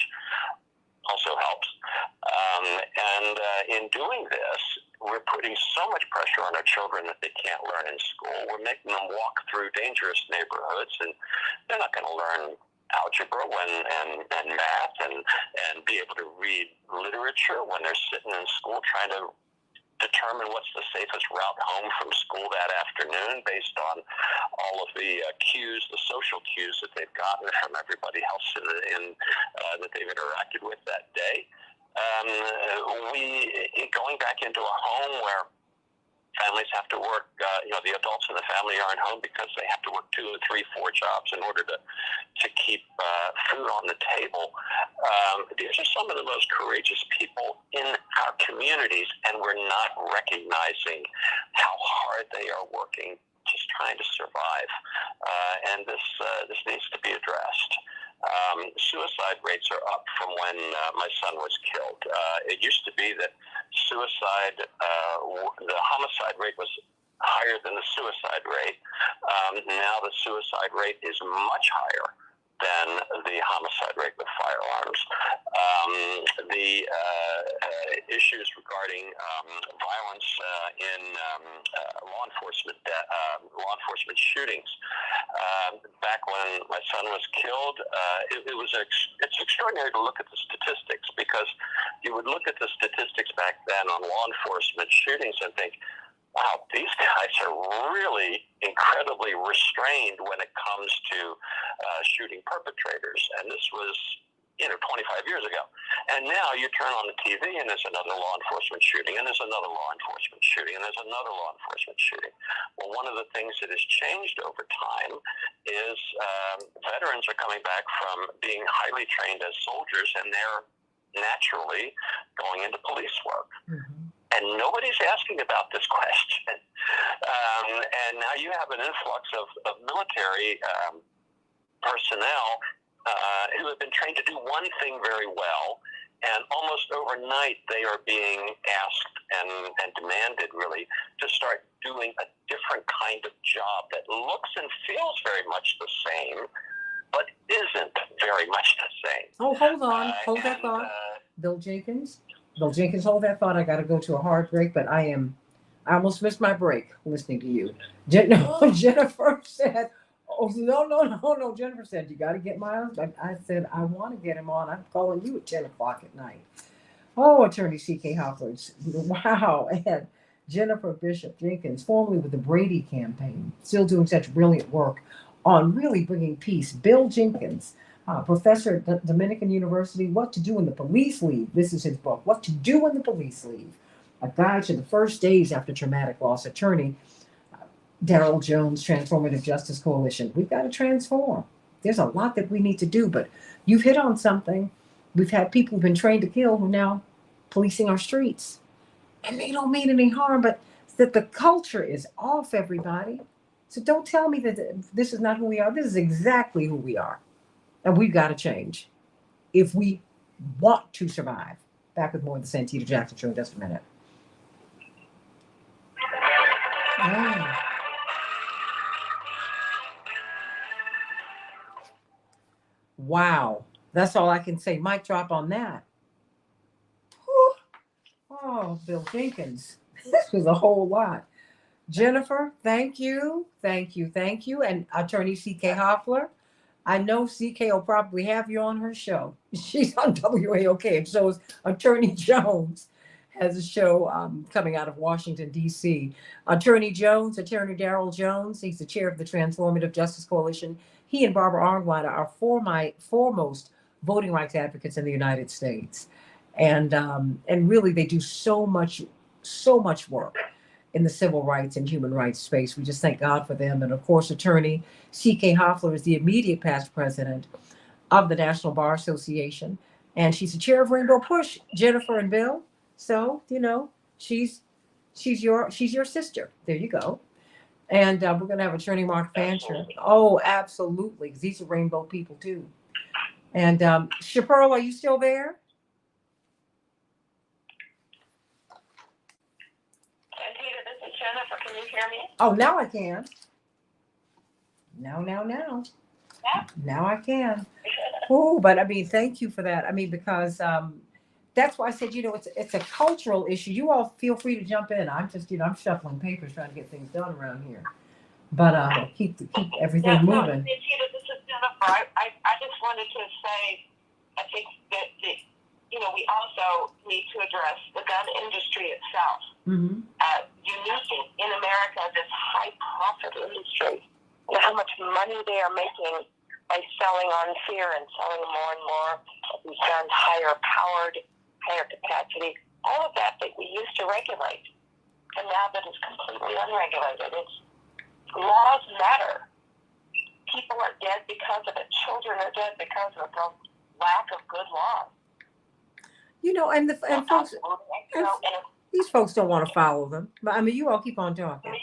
also helps. In doing this, we're putting so much pressure on our children that they can't learn in school. We're making them walk through dangerous neighborhoods, and they're not going to learn algebra and math and be able to read literature when they're sitting in school trying to determine what's the safest route home from school that afternoon based on all of the cues, the social cues that they've gotten from everybody else that they've interacted with that day. Going back into a home where families have to work, the adults in the family aren't home because they have to work 2 or 3, 4 jobs in order to keep food on the table. These are some of the most courageous people in our communities, and we're not recognizing how hard they are working just trying to survive. And this needs to be addressed. Suicide rates are up from when my son was killed. It used to be that suicide, the homicide rate was higher than the suicide rate. Now the suicide rate is much higher than the homicide rate with firearms. The issues regarding violence in law enforcement shootings. Back when my son was killed, it's extraordinary to look at the statistics, because you would look at the statistics back then on law enforcement shootings and think, wow, these guys are really incredibly restrained when it comes to shooting perpetrators. And this was, 25 years ago. And now you turn on the TV and there's another law enforcement shooting, and there's another law enforcement shooting, and there's another law enforcement shooting. Well, one of the things that has changed over time is veterans are coming back from being highly trained as soldiers, and they're naturally going into police work. Mm-hmm. And nobody's asking about this question. And now you have an influx of military personnel who have been trained to do one thing very well, and almost overnight they are being asked and demanded, really, to start doing a different kind of job that looks and feels very much the same, but isn't very much the same.
Oh, hold on. Hold that thought. Bill Jenkins, hold that thought. I got to go to a hard break, but I almost missed my break listening to you. Jennifer said, oh, no. Jennifer said, you got to get my husband. I said, I want to get him on. I'm calling you at 10 o'clock at night. Oh, Attorney C.K. Hopkins. Wow. And Jennifer Bishop Jenkins, formerly with the Brady campaign, still doing such brilliant work on really bringing peace. Bill Jenkins, professor at Dominican University, What to Do in the Police Leave. This is his book, What to Do in the Police Leave, a guide to the first days after traumatic loss. Attorney Darrell Jones, Transformative Justice Coalition. We've got to transform. There's a lot that we need to do, but you've hit on something. We've had people who've been trained to kill who are now policing our streets. And they don't mean any harm, but that the culture is off, everybody. So don't tell me that this is not who we are. This is exactly who we are. And we've got to change if we want to survive. Back with more of the Santita Jackson Show in just a minute. Yeah. Wow. That's all I can say. Mic drop on that. Whew. Oh, Bill Jenkins. This was a whole lot. Jennifer, thank you. Thank you. Thank you. And attorney C.K. Hoffler. I know C.K. will probably have you on her show. She's on WAOK. And so is Attorney Jones has a show coming out of Washington, D.C. Attorney Daryl Jones, he's the chair of the Transformative Justice Coalition. He and Barbara Arnweiler are foremost voting rights advocates in the United States. And really they do so much work in the civil rights and human rights space. We just thank God for them. And of course, attorney C.K. Hoffler is the immediate past president of the National Bar Association. And she's the chair of Rainbow Push, Jennifer and Bill. So, she's your sister. There you go. And we're going to have attorney Mark Fancher. Oh, absolutely. 'Cause these are Rainbow people too. And Chaparral, are you still there?
Santita, this is Jennifer. Can you hear me?
Oh, now I can. Now.
Yeah.
Now I can. Oh, but I mean, thank you for that. I mean, because that's why I said, it's a cultural issue. You all feel free to jump in. I'm just, I'm shuffling papers trying to get things done around here. But keep everything moving.
Santita, this is Jennifer. I just wanted to say, I think that we also need to address the gun industry itself.
Mm-hmm.
Unique in America, this high profit industry, how much money they are making by selling on fear and selling more and more of these guns, higher powered, higher capacity, all of that we used to regulate. And now that it's completely unregulated, laws matter. People are dead because of it. Children are dead because of the lack of good laws.
And folks, these folks don't want to follow them. But I mean, you all keep on talking.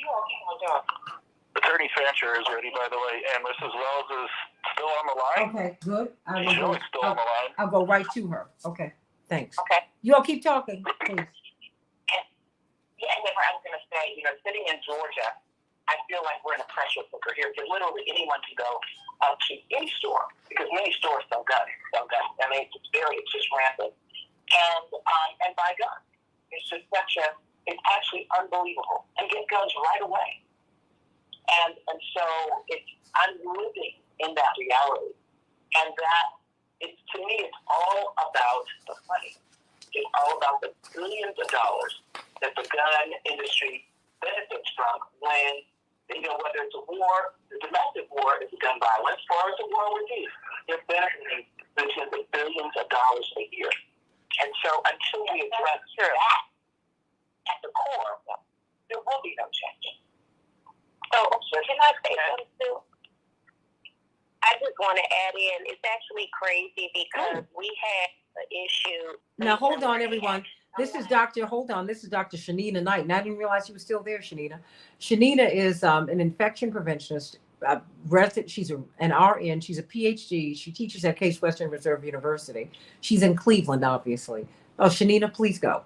Attorney Fancher is ready, by the way, and Mrs. Wells is still on the line.
Okay, good.
Shelley's still on the line.
I'll go right to her. Okay, thanks.
Okay.
You all keep talking, please.
Yeah, I was going to say, sitting in Georgia, I feel like we're in a pressure cooker here because literally anyone can go to any store because many stores sell guns. I mean, it's just rampant. And buy guns. It's just it's actually unbelievable. And get guns right away. And so I'm living in that reality. And to me, it's all about the money. It's all about the billions of dollars that the gun industry benefits from when, whether it's a war, the domestic war is gun violence, or it's a war with youth. They're benefiting the billions of dollars a year. And so until we address that at the core, there will be no change. So can I say something too? I just want to add in, it's actually crazy because we had an issue.
Now, hold on, everyone. This is Dr. Shanita Knight. And I didn't realize you were still there, Shanita. Shanita is an infection preventionist. She's an RN. She's a PhD. She teaches at Case Western Reserve University. She's in Cleveland, obviously. Oh, Shanita, please go.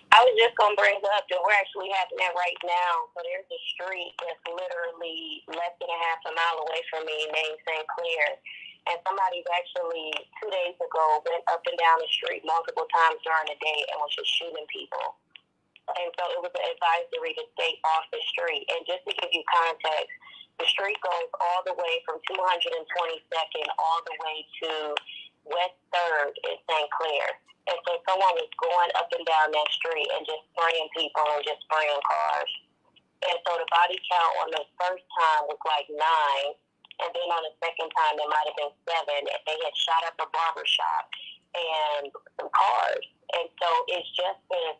I was just going to bring up that we're actually having that right now. So there's a street that's literally less than a half a mile away from me named St. Clair. And somebody's actually 2 days ago went up and down the street multiple times during the day and was just shooting people. And so it was an advisory to stay off the street. And just to give you context, the street goes all the way from 222nd all the way to West 3rd in St. Clair. And so someone was going up and down that street and just spraying people and just spraying cars. And so the body count on the first time was like 9. And then on the second time, it might have been 7. And they had shot up a barber shop and some cars. And so it's just been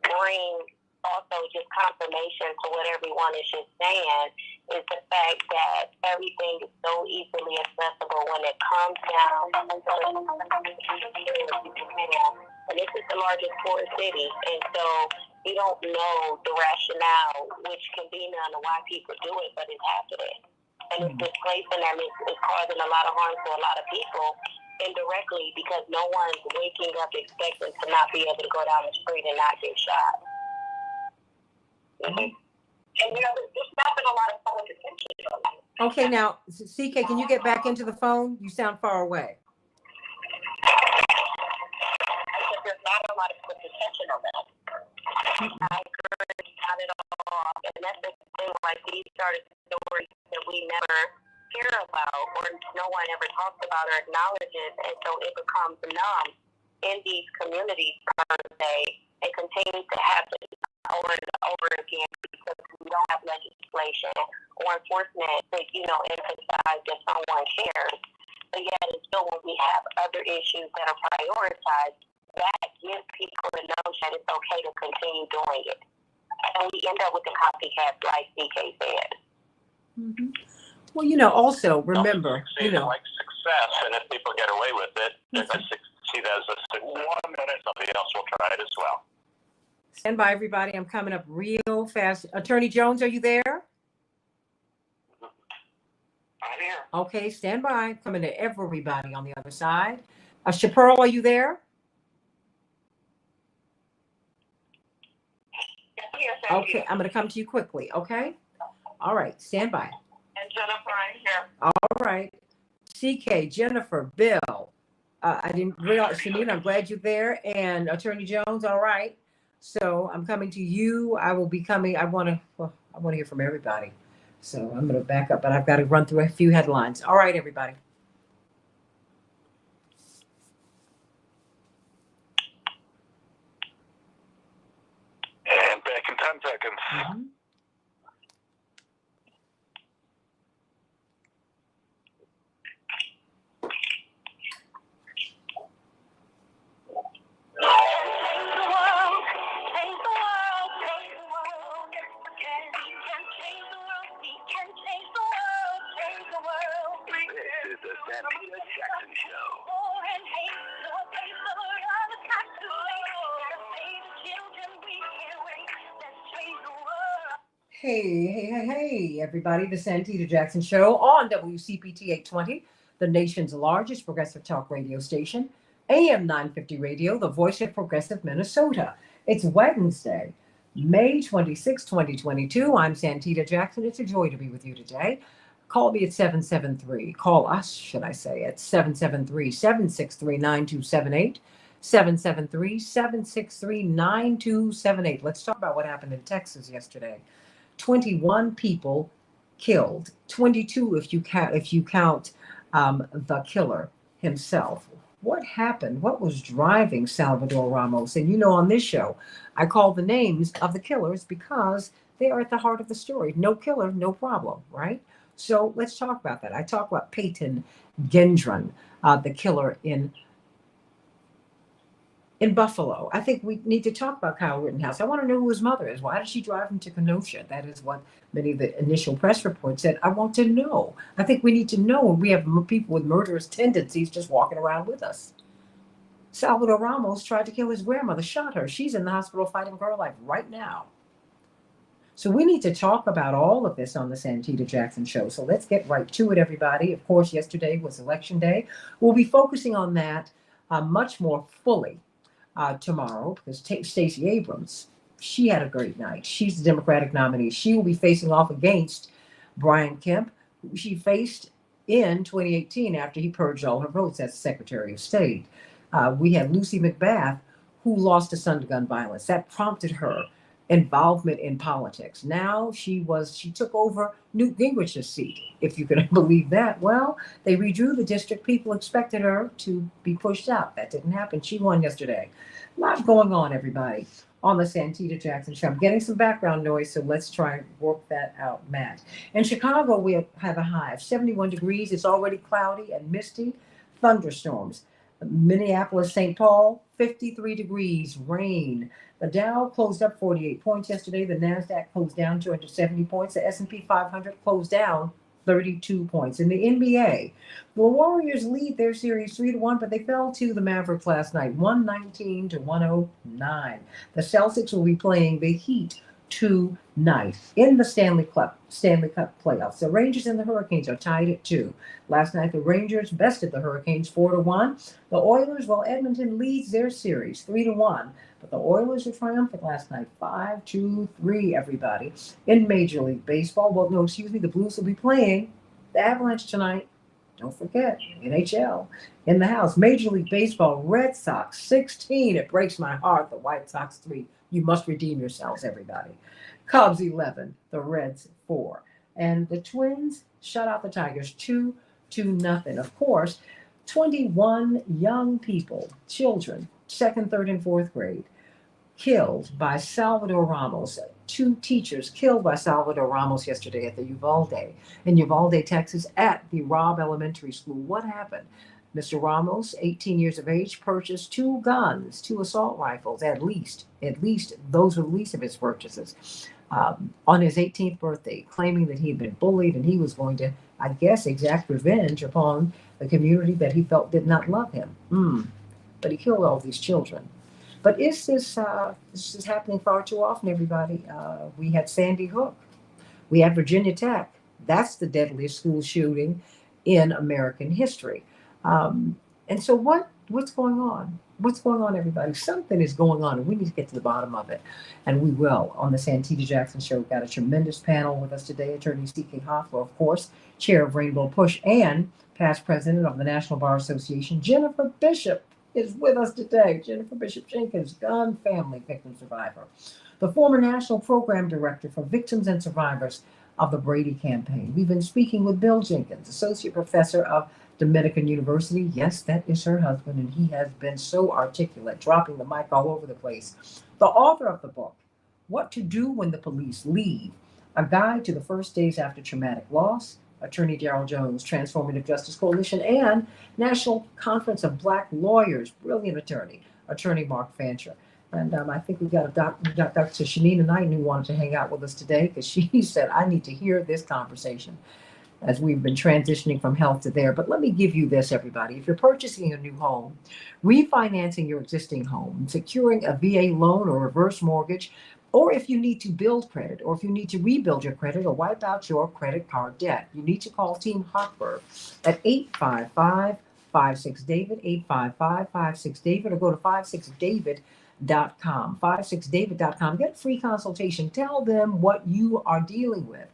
bring also just confirmation to what everyone is just saying is the fact that everything is so easily accessible when it comes down. And this is the largest poor city, and so you don't know the rationale, which can be none of why people do it, but it's happening. And it's displacing them, it's causing a lot of harm to a lot of people indirectly because no one's waking up expecting to not be able to go down the street and not get shot. Mm-hmm. And, there's not been a lot of public attention on that.
Okay, now, CK, can you get back into the phone? You sound far away.
I said there's not a lot of public attention on that. I agree, not at all. And that's the thing, like these are the stories that we never hear about or no one ever talks about or acknowledges, and so it becomes numb in these communities per se. It continues to happen over and over again because we don't have legislation or enforcement to, emphasize that someone cares. But yet, it's still when we have other issues that are prioritized, that gives people the notion that it's okay to continue doing it. And we end up with the copycats, like DK said.
Mm-hmm. Well, also remember,
like success, and if people get away with it, they're going to see that as a success. 1 minute, somebody else will try it as well.
Stand by, everybody. I'm coming up real fast. Attorney Jones, are you there?
I'm here.
Okay, stand by. Coming to everybody on the other side. Chaparral, are you there?
Yes,
okay, I'm going to come to you quickly, okay? All right, stand by.
And Jennifer, I'm here.
All right. CK, Jennifer, Bill. I didn't realize, Shanita, I'm glad you're there. And Attorney Jones, all right. So I'm coming to you. I will be coming. I want to hear from everybody. So I'm going to back up, but I've got to run through a few headlines. All right, everybody.
And back in 10 seconds.
Mm-hmm.
This is the Santita Jackson Show.
Hey, everybody. The Santita Jackson Show on WCPT 820, the nation's largest progressive talk radio station, AM 950 Radio, the voice of progressive Minnesota. It's Wednesday, May 26, 2022. I'm Santita Jackson. It's a joy to be with you today. Call me at 773. Call us, should I say, at 773-763-9278. 773-763-9278. Let's talk about what happened in Texas yesterday. 21 people killed, 22 if you count the killer himself. What happened? What was driving Salvador Ramos? And on this show, I call the names of the killers because they are at the heart of the story. No killer, no problem, right? So let's talk about that. I talk about Peyton Gendron, the killer in Buffalo. I think we need to talk about Kyle Rittenhouse. I want to know who his mother is. Why did she drive him to Kenosha? That is what many of the initial press reports said. I want to know. I think we need to know. And we have people with murderous tendencies just walking around with us. Salvador Ramos tried to kill his grandmother, shot her. She's in the hospital fighting for her life right now. So we need to talk about all of this on the Santita Jackson Show. So let's get right to it, everybody. Of course, yesterday was Election Day. We'll be focusing on that much more fully tomorrow, because Stacey Abrams, she had a great night. She's the Democratic nominee. She will be facing off against Brian Kemp, who she faced in 2018 after he purged all her votes as Secretary of State. We had Lucy McBath, who lost to son to gun violence. That prompted her involvement in politics. Now she took over Newt Gingrich's seat, if you can believe that. Well, they redrew the district. People expected her to be pushed out. That didn't happen. She won yesterday. A lot going on, everybody, on the Santita Jackson Show. I'm getting some background noise, so let's try and work that out, Matt. In Chicago, we have a high of 71 degrees. It's already cloudy and misty. Thunderstorms. Minneapolis, St. Paul, 53 degrees, rain. The Dow closed up 48 points yesterday. The NASDAQ closed down 270 points. The S&P 500 closed down 32 points. In the NBA, the Warriors lead their series 3-1, but they fell to the Mavericks last night, 119-109. The Celtics will be playing the Heat tonight in the Stanley Cup playoffs. The Rangers and the Hurricanes are tied at 2. Last night, the Rangers bested the Hurricanes 4-1. The Oilers, well, Edmonton leads their series 3-1. But the Oilers are triumphant last night, 5-3, everybody. In Major League Baseball, the Blues will be playing the Avalanche tonight. Don't forget, NHL in the house. Major League Baseball, Red Sox 16. It breaks my heart. The White Sox 3. You must redeem yourselves, everybody. Cubs 11. The Reds 4. And the Twins shut out the Tigers 2-0. Of course, 21 young people, children, 2nd, 3rd, and 4th grade, killed by Salvador Ramos. 2 teachers killed by Salvador Ramos yesterday at the in Uvalde, Texas, at the Robb Elementary School. What happened? Mr. Ramos, 18 years of age, purchased 2 guns, 2 assault rifles, at least those were the least of his purchases, on his 18th birthday, claiming that he had been bullied and he was going to, I guess, exact revenge upon the community that he felt did not love him. But he killed all these children. But this is happening far too often, everybody. We had Sandy Hook. We had Virginia Tech. That's the deadliest school shooting in American history. And so what's going on? What's going on, everybody? Something is going on, and we need to get to the bottom of it. And we will on the Santita Jackson Show. We've got a tremendous panel with us today. Attorney C.K. Hoffler, of course, chair of Rainbow Push and past president of the National Bar Association. Jennifer Bishop is with us today. Jennifer Bishop Jenkins, gun family victim survivor. The former national program director for victims and survivors of the Brady campaign. We've been speaking with Bill Jenkins, associate professor of Dominican University. Yes, that is her husband, and he has been so articulate, dropping the mic all over the place. The author of the book, What to Do When the Police Leave, a guide to the first days after traumatic loss. Attorney Darrell Jones, Transformative Justice Coalition, and National Conference of Black Lawyers, brilliant attorney Mark Fancher. And I think we got Dr. Shanina Knighton who wanted to hang out with us today because she said, I need to hear this conversation as we've been transitioning from health to there. But let me give you this, everybody. If you're purchasing a new home, refinancing your existing home, securing a VA loan or reverse mortgage, or if you need to build credit, or if you need to rebuild your credit or wipe out your credit card debt, you need to call Team Hochberg at 855-56-DAVID, 855-56-DAVID, or go to 56david.com, 56david.com. Get a free consultation. Tell them what you are dealing with.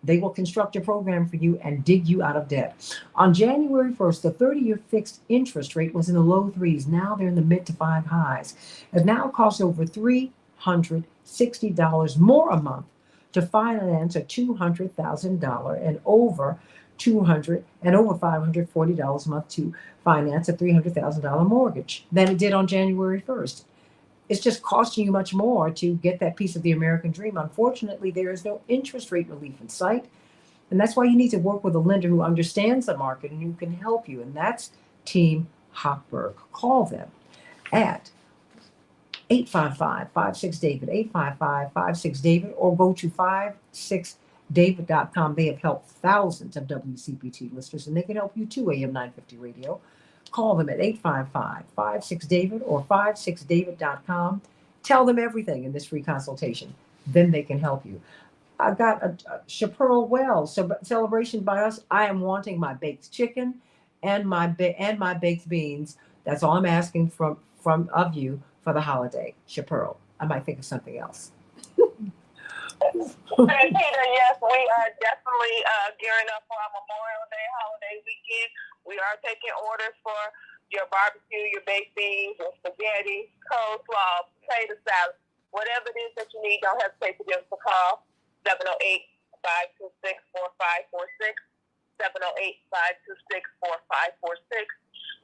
They will construct a program for you and dig you out of debt. On January 1st, the 30-year fixed interest rate was in the low 3s. Now they're in the mid to 5 highs. It now costs over $360 more a month to finance a $200,000 and over $540 a month to finance a $300,000 mortgage than it did on January 1st. It's just costing you much more to get that piece of the American dream. Unfortunately, there is no interest rate relief in sight. And that's why you need to work with a lender who understands the market and who can help you. And that's Team Hochberg. Call them at 855-56-DAVID, 855-56-DAVID, or go to 56david.com. They have helped thousands of WCPT listeners, and they can help you too, AM 950 Radio. Call them at 855-56-DAVID or 56david.com. Tell them everything in this free consultation. Then they can help you. I got a Chaparral Wells celebration by us. I am wanting my baked chicken and my baked beans. That's all I'm asking from of you for the holiday. Chaparral. I might think of something else.
Santita, yes, we are definitely gearing up for our Memorial Day holiday weekend. We are taking orders for your barbecue, your baked beans, your spaghetti, coleslaw, potato salad, whatever it is that you need. Don't hesitate to give us a call, 708-526-4546, 708-526-4546.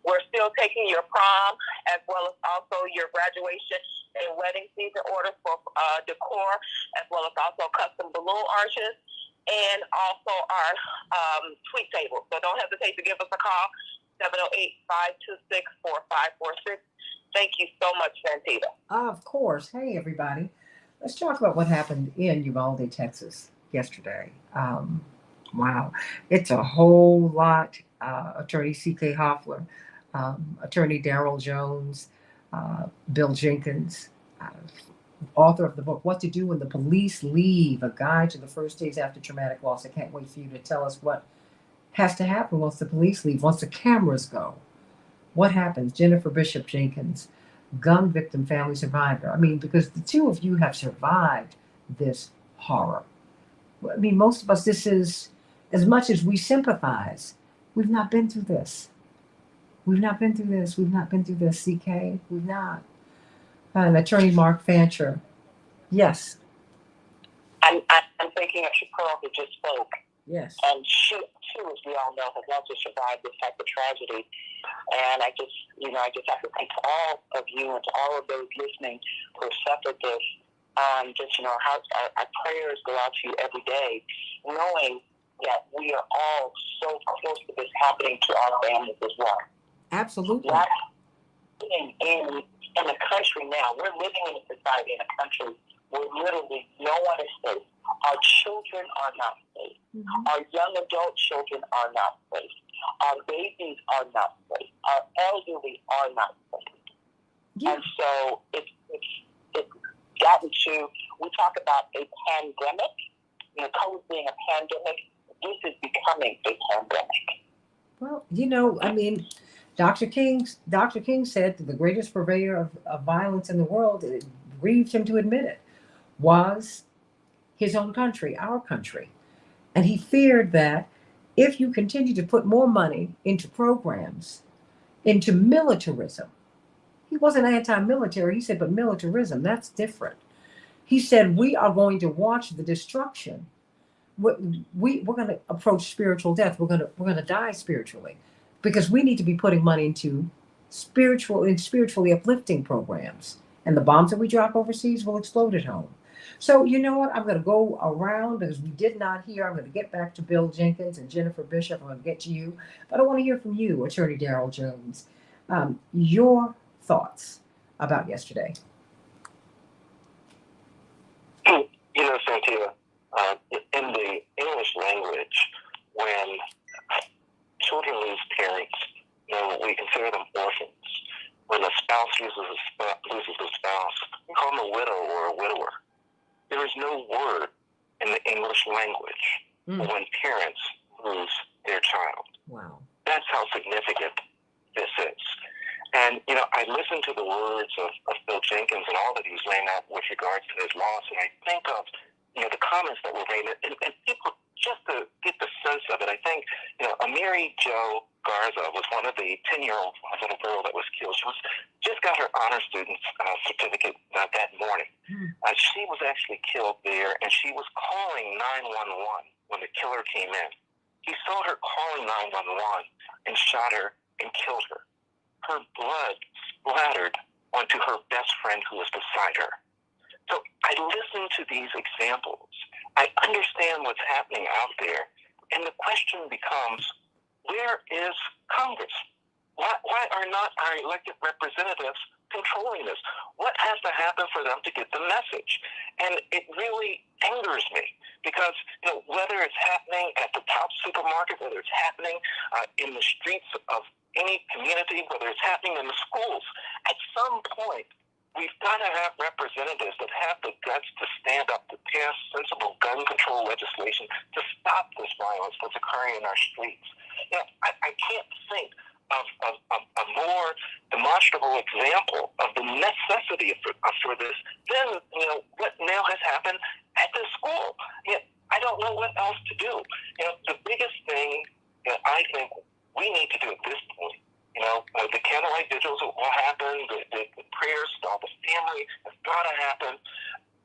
We're still taking your prom as well as also your graduation and wedding season orders for decor, as well as also custom balloon arches and also our tweet table. So don't hesitate to give us a call, 708-526-4546. Thank you so much, Santita.
Of course. Hey, everybody. Let's talk about what happened in Uvalde, Texas yesterday. Wow. It's a whole lot. Attorney C.K. Hoffler, Attorney Darrell Jones, Bill Jenkins, author of the book, What to Do When the Police Leave, A Guide to the First Days After Traumatic Loss. I can't wait for you to tell us what has to happen once the police leave, once the cameras go. What happens? Jennifer Bishop Jenkins, gun victim family survivor. I mean, because the two of you have survived this horror. I mean, most of us, this is, as much as we sympathize, we've not been through this. We've not been through this. We've not been through this, CK. We've not. And Attorney Mark Fancher. Yes.
I'm thinking of Chappelle who just spoke.
Yes.
And she, as we all know, has also survived this type of tragedy. And I just have to thank all of you and to all of those listening who have suffered this. Our prayers go out to you every day, knowing that we are all so close to this happening to our families as well.
Absolutely.
That's in a country now. We're living in a society, in a country where literally no one is safe. Our children are not safe. Mm-hmm. Our young adult children are not safe. Our babies are not safe. Our elderly are not safe. Yeah. And so it's gotten to, we talk about a pandemic, COVID being a pandemic, this is becoming a pandemic.
Well, I mean, Dr. King said that the greatest purveyor of violence in the world, it grieved him to admit it, was his own country, our country. And he feared that if you continue to put more money into programs, into militarism, he wasn't anti-military, he said, but militarism, that's different. He said, we are going to watch the destruction. We're going to approach spiritual death. We're going to die spiritually, because we need to be putting money into spiritually uplifting programs. And the bombs that we drop overseas will explode at home. So you know what? I'm going to go around because we did not hear. I'm going to get back to Bill Jenkins and Jennifer Bishop. I'm going to get to you. But I want to hear from you, Attorney Darrell Jones. Your thoughts about yesterday.
Santita, in the English language, when children lose parents, we consider them orphans. When a spouse loses a spouse, we call them a widow or a widower. There is no word in the English language when parents lose their child.
Wow.
That's how significant this is. And, I listened to the words of Bill Jenkins and all that he was laying out with regards to his loss, and I think of, the comments that were made, and people, just to get the sense of it, I think, Amiri Jo Garza was one of the 10-year-old little girl that was killed. She just got her honor student's certificate that morning. She was actually killed there, and she was calling 911 when the killer came in. He saw her calling 911 and shot her and killed her. Her blood splattered onto her best friend who was beside her. So I listen to these examples. I understand what's happening out there. And the question becomes, where is Congress? Why are not our elected representatives controlling this? What has to happen for them to get the message? And it really angers me because, whether it's happening at the top supermarket, whether it's happening in the streets of any community, whether it's happening in the schools, at some point, we've got to have representatives that have the guts to stand up to pass sensible gun control legislation to stop this violence that's occurring in our streets. I can't think of a more demonstrable example of the necessity for this than what now has happened at the school. I don't know what else to do. The biggest thing that I think we need to do at this point, the candlelight vigils will happen, the prayers to all the family has got to happen,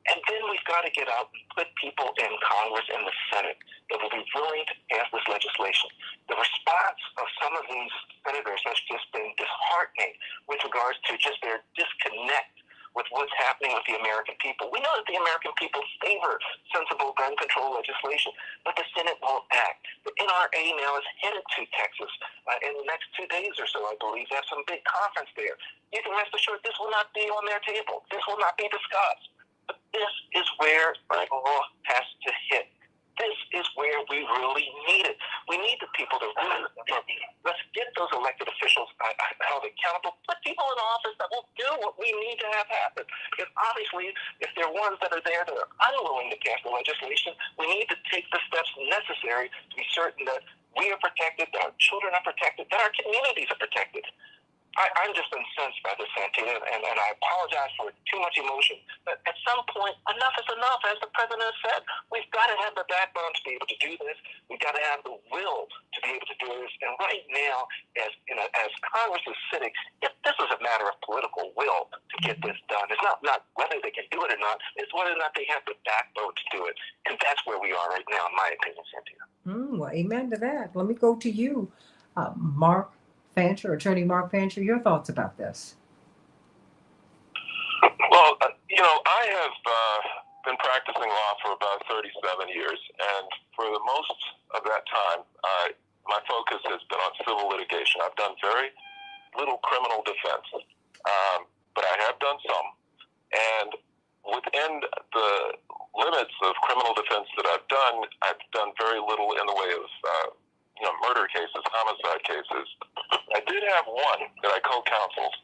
and then we've got to get out and put people in Congress and the Senate that will be willing to pass this legislation. The response of some of these senators has just been disheartening with regards to just their disconnect with what's happening with the American people. We know that the American people favor sensible gun control legislation, but the Senate won't act. The NRA now is headed to Texas in the next 2 days or so, I believe. They have some big conference there. You can rest assured this will not be on their table. This will not be discussed. But this is where the law has to hit. This is where we really need it. We need the people to really step up. Let's get those elected officials held accountable. Put people in office that will do what we need to have happen. Because obviously, if there are ones that are there that are unwilling to pass the legislation, we need to take the steps necessary to be certain that we are protected, that our children are protected, that our communities are protected. I'm just incensed by this, Santita, and I apologize for too much emotion. But at some point, enough is enough. As the president has said, we've got to have the backbone to be able to do this. We've got to have the will to be able to do this. And right now, as Congress is sitting, if this is a matter of political will to get this done, it's not whether they can do it or not. It's whether or not they have the backbone to do it. And that's where we are right now, in my opinion, Santita.
Well, amen to that. Let me go to you, Mark Fancher, Attorney Mark Fancher, your thoughts about this?
Well, I have been practicing law for about 37 years, and for the most of that time, my focus has been on civil litigation. I've done very little criminal defense, but I have done some. And within the limits of criminal defense that I've done very little in the way of murder cases, homicide cases. I did have one that I co-counseled,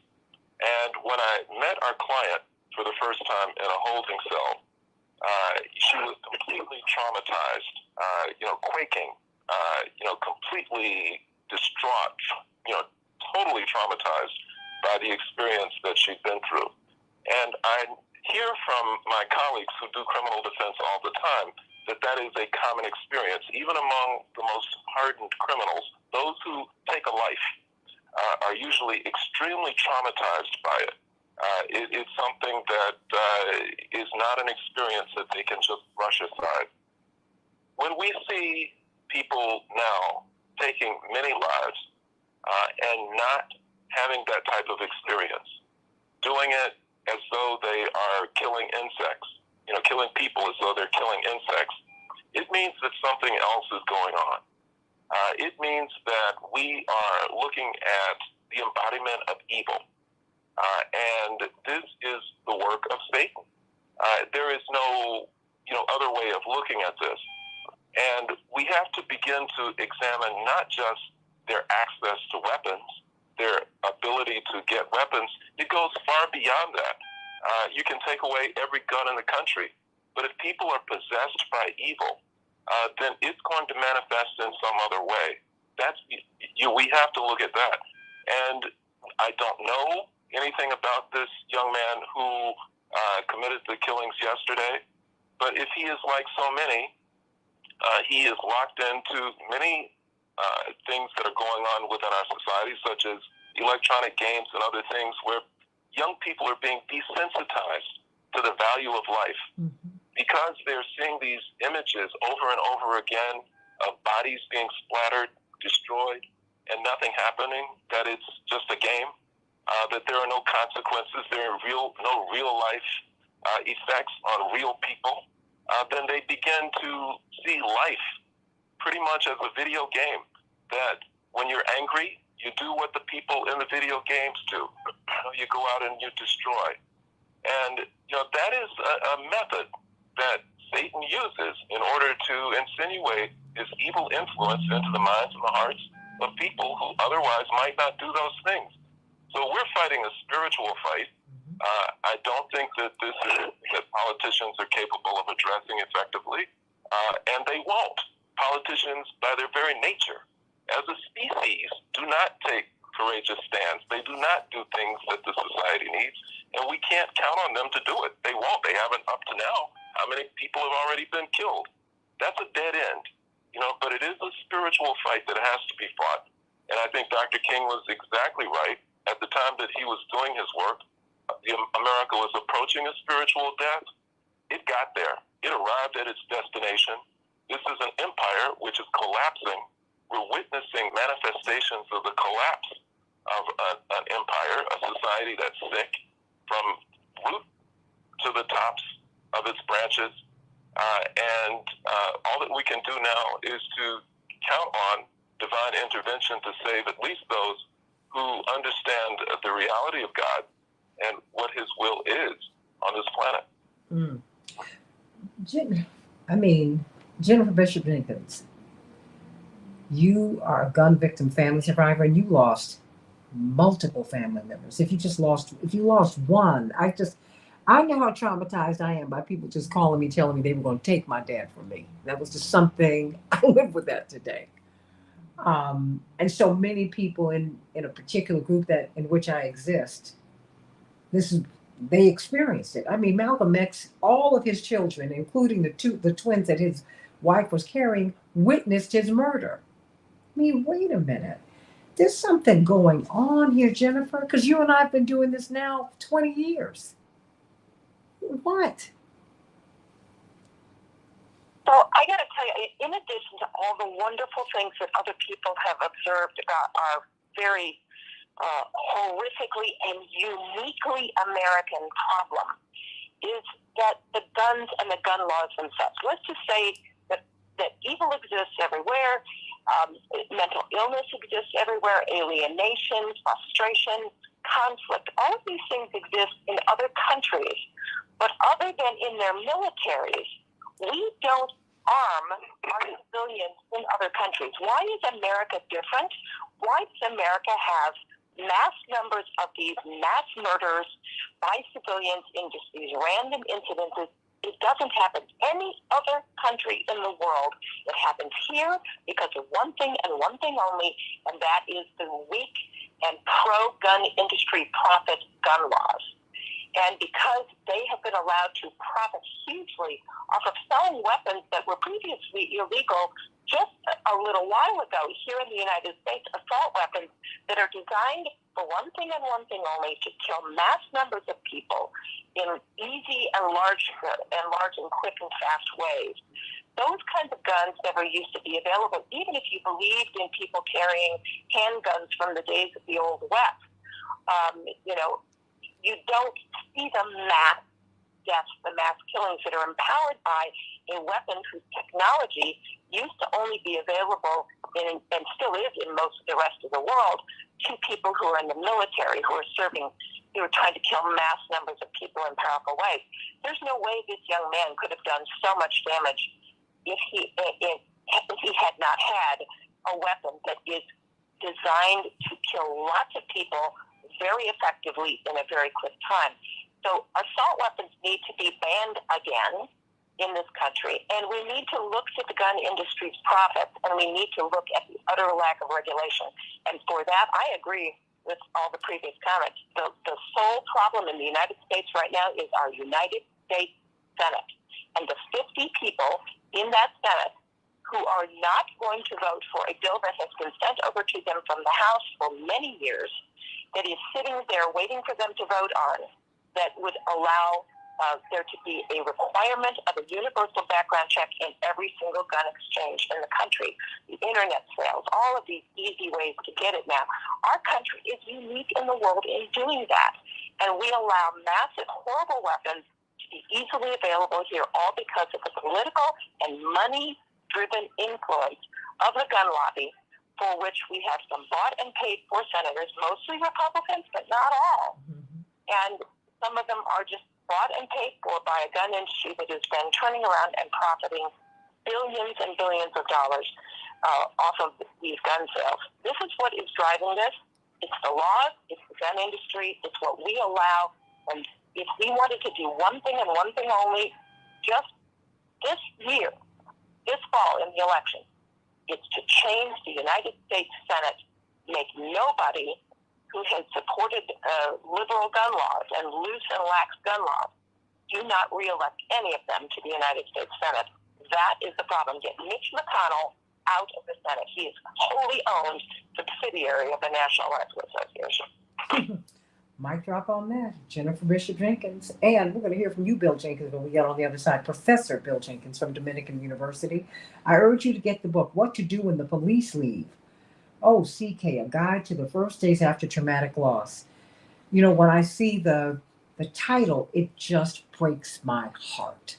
and when I met our client for the first time in a holding cell, she was completely traumatized, quaking, completely distraught, totally traumatized by the experience that she'd been through. And I hear from my colleagues who do criminal defense all the time that is a common experience, even among the most hardened criminals. Those who take a life are usually extremely traumatized by it. It's something that is not an experience that they can just brush aside. When we see people now taking many lives and not having that type of experience, doing it as though they are killing insects, killing people as though they're killing insects, it means that something else is going on. It means that we are looking at the embodiment of evil. And this is the work of Satan. There is no, other way of looking at this. And we have to begin to examine not just their access to weapons, their ability to get weapons. It goes far beyond that. You can take away every gun in the country, but if people are possessed by evil, then it's going to manifest in some other way. We have to look at that. And I don't know anything about this young man who committed the killings yesterday, but if he is like so many, he is locked into many things that are going on within our society, such as electronic games and other things where young people are being desensitized to the value of life because they're seeing these images over and over again of bodies being splattered, destroyed, and nothing happening, that it's just a game, that there are no consequences, there are no real life effects on real people. Then they begin to see life pretty much as a video game, that when you're angry, you do what the people in the video games do. You go out and you destroy. And, that is a method that Satan uses in order to insinuate his evil influence into the minds and the hearts of people who otherwise might not do those things. So we're fighting a spiritual fight. I don't think that this is that politicians are capable of addressing effectively, and they won't. Politicians, by their very nature, as a species, do not take courageous stands. They do not do things that the society needs, and we can't count on them to do it. They won't. They haven't up to now. How many people have already been killed? That's a dead end, but it is a spiritual fight that has to be fought. And I think Dr. King was exactly right. At the time that he was doing his work, America was approaching a spiritual death. It got there. It arrived at its destination. This is an empire which is collapsing. We're witnessing manifestations of the collapse of an empire, a society that's sick from root to the tops of its branches. And all that we can do now is to count on divine intervention to save at least those who understand the reality of God and what his will is on this planet.
Jennifer Bishop Jenkins, You are a gun victim family survivor, and you lost multiple family members. If you lost one, I know how traumatized I am by people just calling me, telling me they were going to take my dad from me. That was just something, I live with that today. And so many people in a particular group in which I exist, they experienced it. I mean, Malcolm X, all of his children, including the twins that his wife was carrying, witnessed his murder. I mean, wait a minute. There's something going on here, Jennifer, because you and I have been doing this now 20 years. What?
So I got to tell you, in addition to all the wonderful things that other people have observed about our very horrifically and uniquely American problem, is that the guns and the gun laws themselves. Let's just say that evil exists everywhere, mental illness exists everywhere, alienation, frustration, conflict. All of these things exist in other countries, but other than in their militaries, we don't arm our civilians in other countries. Why is America different? Why does America have mass numbers of these mass murders by civilians in just these random incidences? It doesn't happen any other country in the world. It happens here because of one thing and one thing only, and that is the weak and pro-gun industry profit gun laws. And because they have been allowed to profit hugely off of selling weapons that were previously illegal just a little while ago here in the United States, assault weapons that are designed for one thing and one thing only, to kill mass numbers of people in easy and large and quick and fast ways. Those kinds of guns never used to be available, even if you believed in people carrying handguns from the days of the Old West. You don't see the mass deaths, the mass killings that are empowered by a weapon whose technology used to only be available and still is in most of the rest of the world to people who are in the military, who are trying to kill mass numbers of people in powerful ways. There's no way this young man could have done so much damage if he had not had a weapon that is designed to kill lots of people very effectively in a very quick time. So assault weapons need to be banned again in this country, and we need to look to the gun industry's profits, and we need to look at the utter lack of regulation. And for that, I agree with all the previous comments. The sole problem in the United States right now is our United States Senate, and the 50 people in that Senate who are not going to vote for a bill that has been sent over to them from the House for many years, that is sitting there waiting for them to vote on, that would allow there to be a requirement of a universal background check in every single gun exchange in the country, the internet sales, all of these easy ways to get it now. Our country is unique in the world in doing that, and we allow massive, horrible weapons to be easily available here, all because of the political and money-driven influence of the gun lobby, for which we have some bought and paid for senators, mostly Republicans, but not all. Mm-hmm. And some of them are just bought and paid for by a gun industry that has been turning around and profiting billions and billions of dollars off of these gun sales. This is what is driving this. It's the laws, it's the gun industry, it's what we allow. And if we wanted to do one thing and one thing only, just this year, this fall in the election, it's to change the United States Senate, make nobody who has supported liberal gun laws and loose and lax gun laws, do not reelect any of them to the United States Senate. That is the problem. Get Mitch McConnell out of the Senate. He is a wholly owned subsidiary of the National Rifle Association.
Mic drop on that. Jennifer Bishop Jenkins. And we're going to hear from you, Bill Jenkins, when we get on the other side. Professor Bill Jenkins from Dominican University. I urge you to get the book, What to Do When the Police Leave. Oh, CK, A Guide to the First Days After Traumatic Loss. You know, when I see the title, it just breaks my heart.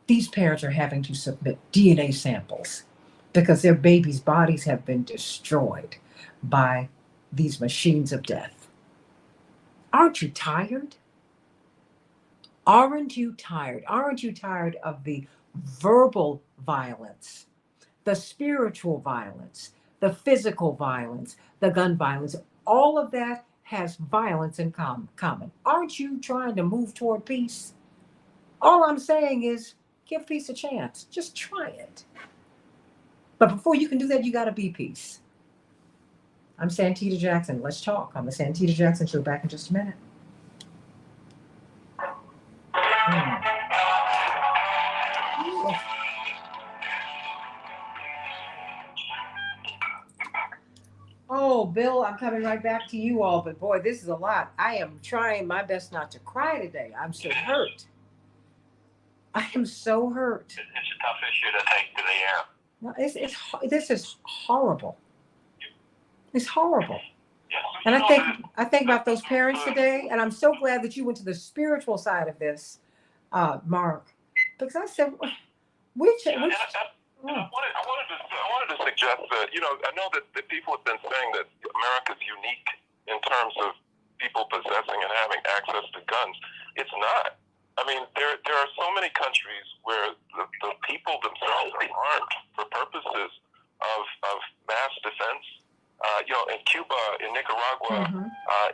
These parents are having to submit DNA samples because their babies' bodies have been destroyed by these machines of death. Aren't you tired? Aren't you tired? Aren't you tired of the verbal violence, the spiritual violence, the physical violence, the gun violence, all of that has violence in common. Aren't you trying to move toward peace? All I'm saying is give peace a chance. Just try it. But before you can do that, you got to be peace. I'm Santita Jackson. Let's talk on the Santita Jackson Show. Back in just a minute. Oh, Bill, I'm coming right back to you all, but boy, this is a lot. I am trying my best not to cry today. I'm so hurt. I am so hurt.
It's a tough issue to take to the air.
No, this is horrible. It's horrible.
Yes.
And I think about those parents today, and I'm so glad that you went to the spiritual side of this, Mark, because I said,
I wanted to suggest that, I know that people have been saying that America's unique in terms of people possessing and having access to guns. It's not. I mean, there are so many countries where the people themselves are armed for purposes of mass defense. In Cuba, in Nicaragua,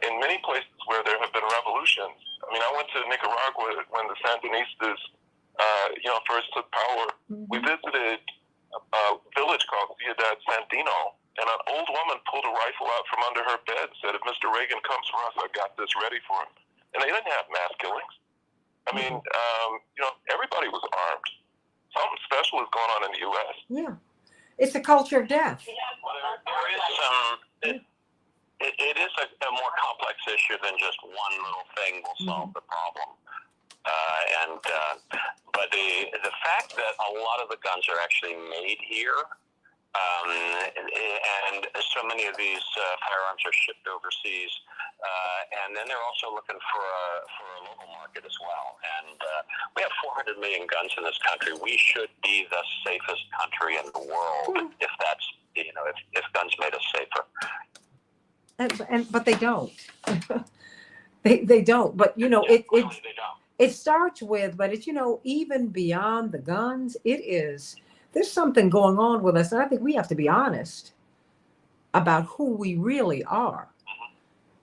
in many places where there have been revolutions. I mean, I went to Nicaragua when the Sandinistas, first took power. We visited a village called Ciudad Sandino, and an old woman pulled a rifle out from under her bed and said, if Mr. Reagan comes for us, I got this ready for him. And they didn't have mass killings. I mean, everybody was armed. Something special is going on in the U.S.
Yeah. It's a culture of death.
Well, there is some, it is a more complex issue than just one little thing will solve the problem. But the fact that a lot of the guns are actually made here, and so many of these firearms are shipped overseas, and then they're also looking for a local market as well. And we have 400 million guns in this country. We should be the safest country in the world if that's if guns made us safer.
But they don't. they don't. But they don't. It starts with, but it's even beyond the guns. There's something going on with us, and I think we have to be honest about who we really are.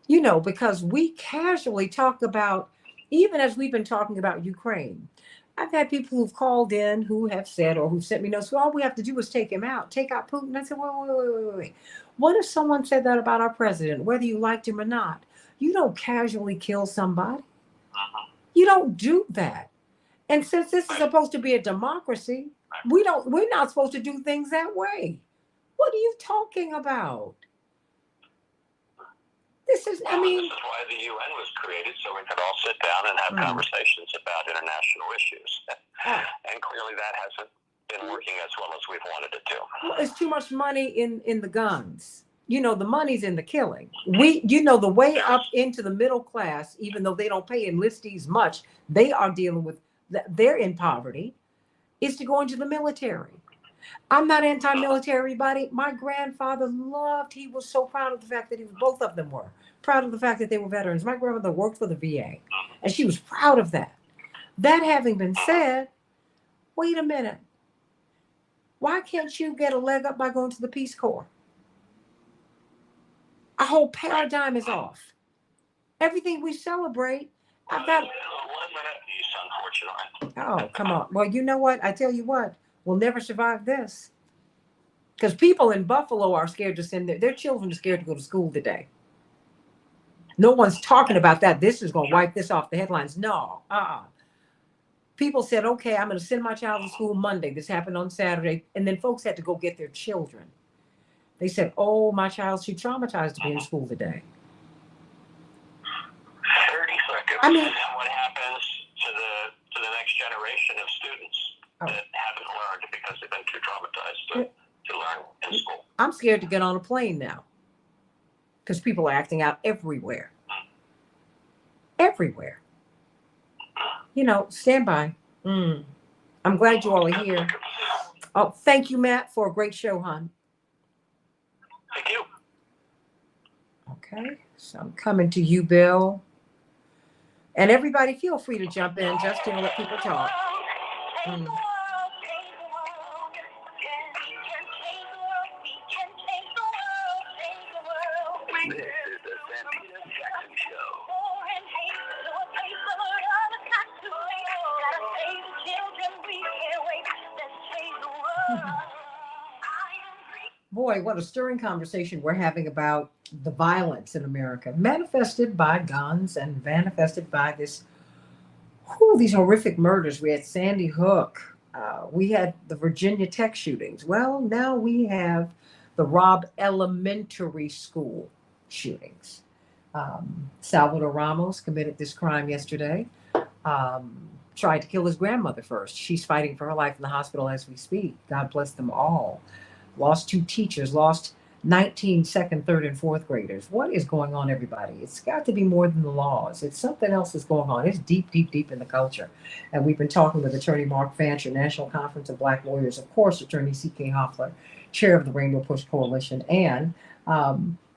Because we casually talk about, even as we've been talking about Ukraine. I've had people who've called in who have said, or who've sent me notes, all we have to do is take him out, take out Putin. I said, wait. What if someone said that about our president, whether you liked him or not? You don't casually kill somebody. You don't do that. And since this is supposed to be a democracy, we're not supposed to do things that way. What are you talking about? This is why
the UN was created, so we could all sit down and have conversations about international issues. And clearly that hasn't been working as well as we've wanted it to.
Well, it's too much money in the guns. The money's in the killing. The way up into the middle class, even though they don't pay enlistees much, they are dealing with, they're in poverty, is to go into the military. I'm not anti-military, buddy. My grandfather he was so proud of the fact that both of them were proud of the fact that they were veterans. My grandmother worked for the VA, and she was proud of that. That having been said, wait a minute. Why can't you get a leg up by going to the Peace Corps? Our whole paradigm is off. Everything we celebrate, I've got
1 minute piece, unfortunately.
Oh, come on. Well, you know what? I tell you what, we'll never survive this. Because people in Buffalo are scared to send their children are scared to go to school today. No one's talking about that. This is going to wipe this off the headlines. No. People said, okay, I'm going to send my child to school Monday. This happened on Saturday. And then folks had to go get their children. They said, oh, my child's too traumatized to be in school today.
30 seconds. And what happens to the next generation of students that haven't learned because they've been too traumatized to learn in school?
I'm scared to get on a plane now because people are acting out everywhere. Everywhere. Stand by. I'm glad you all are here. Oh, thank you, Matt, for a great show, hon.
Thank you.
Okay, so I'm coming to you, Bill. And everybody, feel free to jump in just to let people talk. Boy, what a stirring conversation we're having about the violence in America, manifested by guns and manifested by these horrific murders. We had Sandy Hook. We had the Virginia Tech shootings. Well, now we have the Robb Elementary School shootings. Salvador Ramos committed this crime yesterday. Tried to kill his grandmother first. She's fighting for her life in the hospital as we speak. God bless them all. Lost 2 teachers, lost 19 second, third, and fourth graders. What is going on, everybody? It's got to be more than the laws. It's something else that's going on. It's deep, deep, deep in the culture. And we've been talking with Attorney Mark Fancher, National Conference of Black Lawyers, of course, Attorney C.K. Hoffler, Chair of the Rainbow Push Coalition, and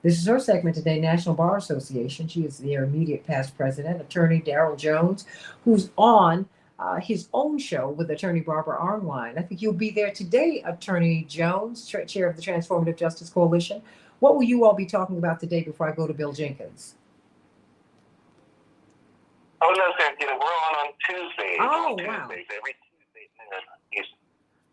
this is her segment today, National Bar Association. She is their immediate past president, Attorney Darrell Jones, who's on his own show with Attorney Barbara Arnwine. I think you'll be there today, Attorney Jones, Chair of the Transformative Justice Coalition. What will you all be talking about today before I go to Bill Jenkins?
Oh, no, Santita, we're on Tuesdays.
Oh,
Tuesdays,
wow.
every Tuesday.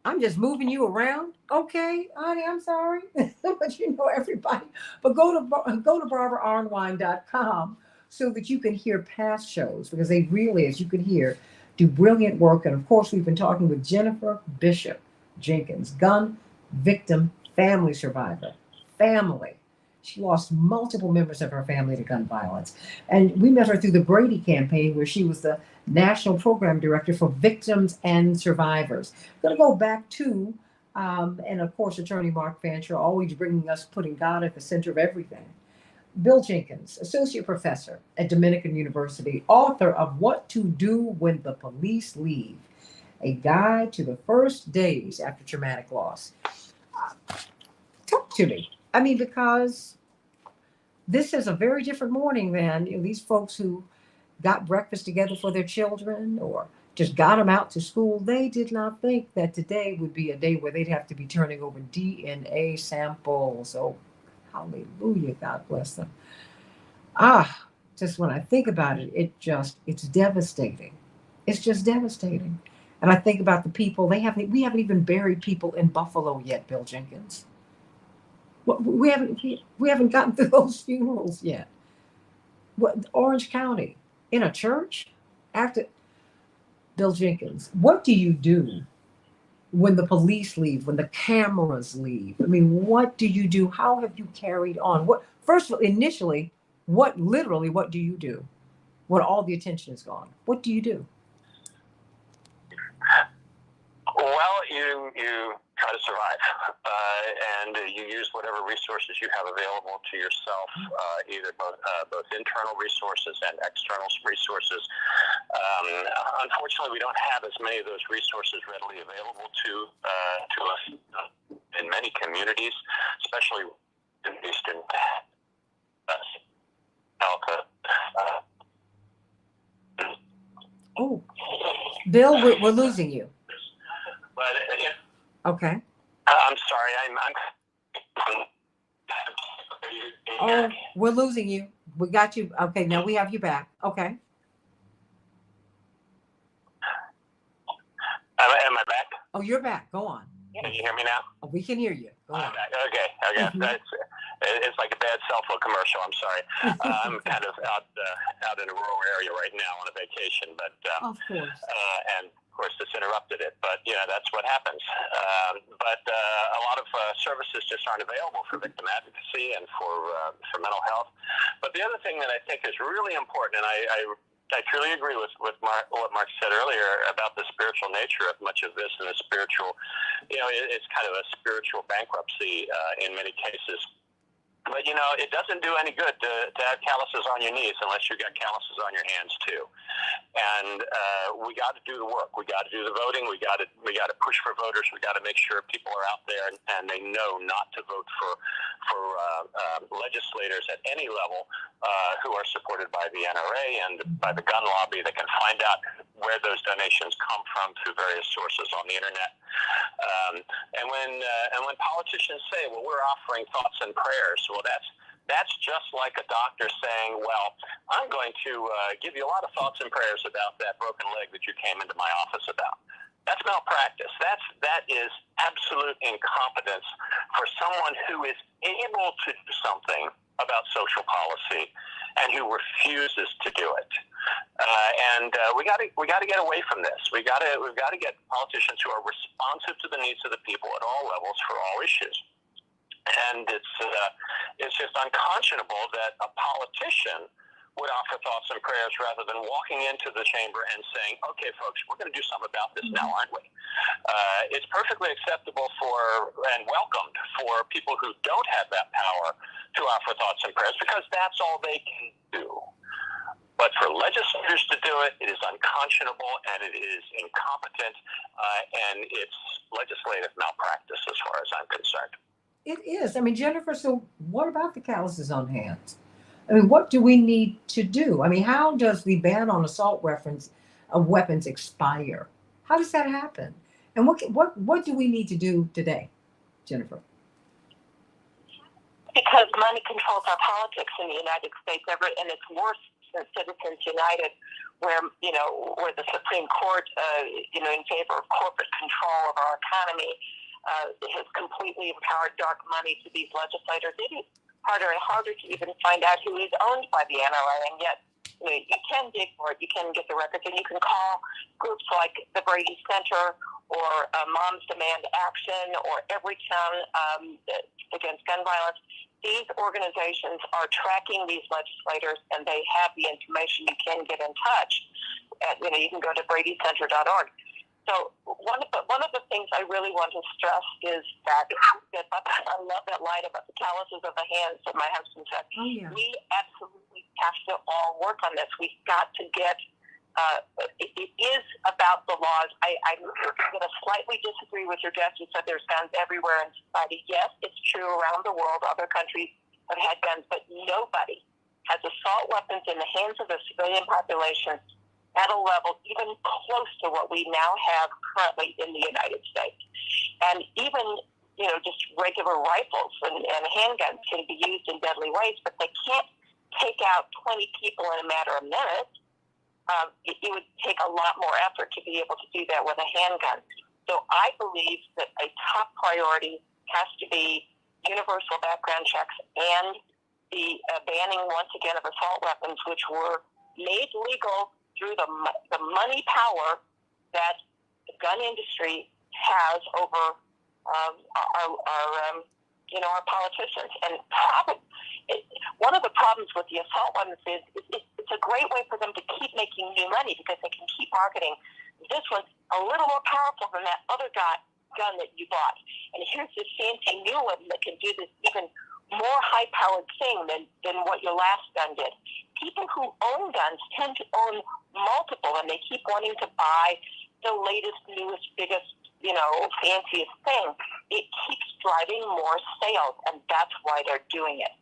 I'm just moving you around. Okay, honey, I'm sorry. But you know everybody. But go to barbaraarnwine.com so that you can hear past shows, because they really, as you can hear, do brilliant work. And of course, we've been talking with Jennifer Bishop Jenkins, gun victim, family survivor, family. She lost multiple members of her family to gun violence. And we met her through the Brady campaign, where she was the National Program Director for Victims and Survivors. I'm going to go back to, and of course, Attorney Mark Fancher, always bringing us, putting God at the center of everything. Bill Jenkins, Associate Professor at Dominican University, author of What to Do When the Police Leave, a guide to the first days after traumatic loss. Talk to me. I mean, because this is a very different morning than these folks who got breakfast together for their children or just got them out to school. They did not think that today would be a day where they'd have to be turning over DNA samples. Oh, hallelujah, God bless them. Just when I think about it, it's devastating. It's just devastating. And I think about the people, we haven't even buried people in Buffalo yet, Bill Jenkins. We haven't gotten through those funerals yet. Orange County, in a church, after Bill Jenkins, what do you do when the police leave, when the cameras leave? I mean, what do you do? How have you carried on? First of all, initially, what do you do when all the attention is gone? What do you do?
Well, you try to survive, and you use whatever resources you have available to yourself, either both internal resources and external resources. Unfortunately, we don't have as many of those resources readily available to us in many communities, especially in Eastern America.
Oh, Bill, we're losing you.
But
Okay.
I'm sorry.
Oh, we're losing you. We got you. Okay, now we have you back. Okay.
Am I back?
Oh, you're back. Go on.
Can you hear me now?
Oh, we can hear you. Go on.
Okay.
Mm-hmm.
It's like a bad cell phone commercial. I'm sorry. I'm kind of out in a rural area right now on a vacation, but
Of course.
And of course this interrupted it. But that's what happens. But a lot of services just aren't available for victim advocacy and for mental health. But the other thing that I think is really important, and I truly agree with what Mark said earlier about the spiritual nature of much of this, and the spiritual, it's kind of a spiritual bankruptcy in many cases. But, it doesn't do any good to have calluses on your knees unless you've got calluses on your hands, too. And we got to do the work. We got to do the voting. We got to push for voters. We got to make sure people are out there and they know not to vote for legislators at any level who are supported by the NRA and by the gun lobby that can find out where those donations come from through various sources on the internet. And when politicians say, well, we're offering thoughts and prayers, well, that's just like a doctor saying, well, I'm going to give you a lot of thoughts and prayers about that broken leg that you came into my office about. That's malpractice. That is absolute incompetence for someone who is able to do something about social policy and who refuses to do it. We got to get away from this. We've got to get politicians who are responsive to the needs of the people at all levels for all issues. And it's just unconscionable that a politician would offer thoughts and prayers rather than walking into the chamber and saying, okay, folks, we're going to do something about this now, aren't we? It's perfectly acceptable and welcomed for people who don't have that power to offer thoughts and prayers because that's all they can do. But for legislators to do it, it is unconscionable and it is incompetent and it's legislative malpractice as far as I'm concerned.
It is. I mean, Jennifer, so what about the calluses on hands? I mean, what do we need to do? I mean, how does the ban on assault weapons expire? How does that happen? And what do we need to do today, Jennifer?
Because money controls our politics in the United States, and it's worse since Citizens United, where the Supreme Court, in favor of corporate control of our economy, has completely empowered dark money to these legislators. It is harder and harder to even find out who is owned by the NRA, and yet you can dig for it, you can get the records, and you can call groups like the Brady Center or Moms Demand Action or Every Town Against Gun Violence. These organizations are tracking these legislators, and they have the information. You can get in touch. You can go to bradycenter.org. So one of the things I really want to stress is that I love that line about the calluses of the hands that my husband said.
Oh, yeah.
We absolutely have to all work on this. We've got to get. It is about the laws. I'm going to slightly disagree with your guest who said there's guns everywhere in society. Yes, it's true around the world. Other countries have had guns, but nobody has assault weapons in the hands of the civilian population at a level even close to what we now have currently in the United States. And even, just regular rifles and handguns can be used in deadly ways, but they can't take out 20 people in a matter of minutes. It would take a lot more effort to be able to do that with a handgun. So I believe that a top priority has to be universal background checks and the banning, once again, of assault weapons, which were made legal through the money power that the gun industry has over our politicians. And one of the problems with the assault weapons is it's a great way for them to keep making new money because they can keep marketing. This one's a little more powerful than that other gun that you bought. And here's this fancy new one that can do this even more high-powered thing than what your last gun did. People who own guns tend to own multiple, and they keep wanting to buy the latest, newest, biggest, fanciest thing. It keeps driving more sales, and that's why they're doing it.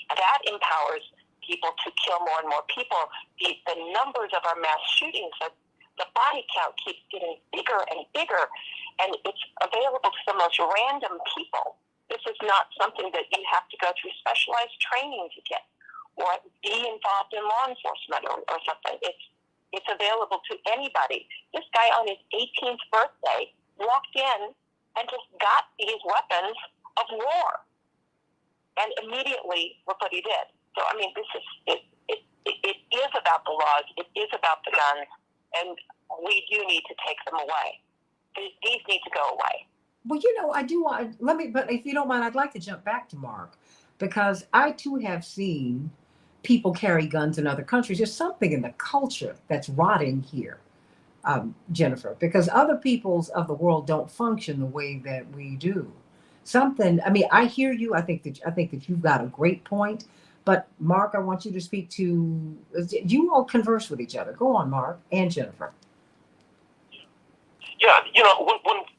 And that empowers people to kill more and more people. The numbers of our mass shootings, the body count keeps getting bigger and bigger, and it's available to the most random people. This is not something that you have to go through specialized training to get or be involved in law enforcement or something. It's available to anybody. This guy on his 18th birthday walked in and just got these weapons of war. And immediately, look what he did. So, I mean, it is about the laws. It is about the guns. And we do need to take them away. These need to go away.
Well, I do want, but if you don't mind, I'd like to jump back to Mark, because I too have seen people carry guns in other countries. There's something in the culture that's rotting here, Jennifer, because other peoples of the world don't function the way that we do. I hear you. I think that you've got a great point, but Mark, I want you to speak to, you all converse with each other. Go on, Mark and Jennifer.
Yeah,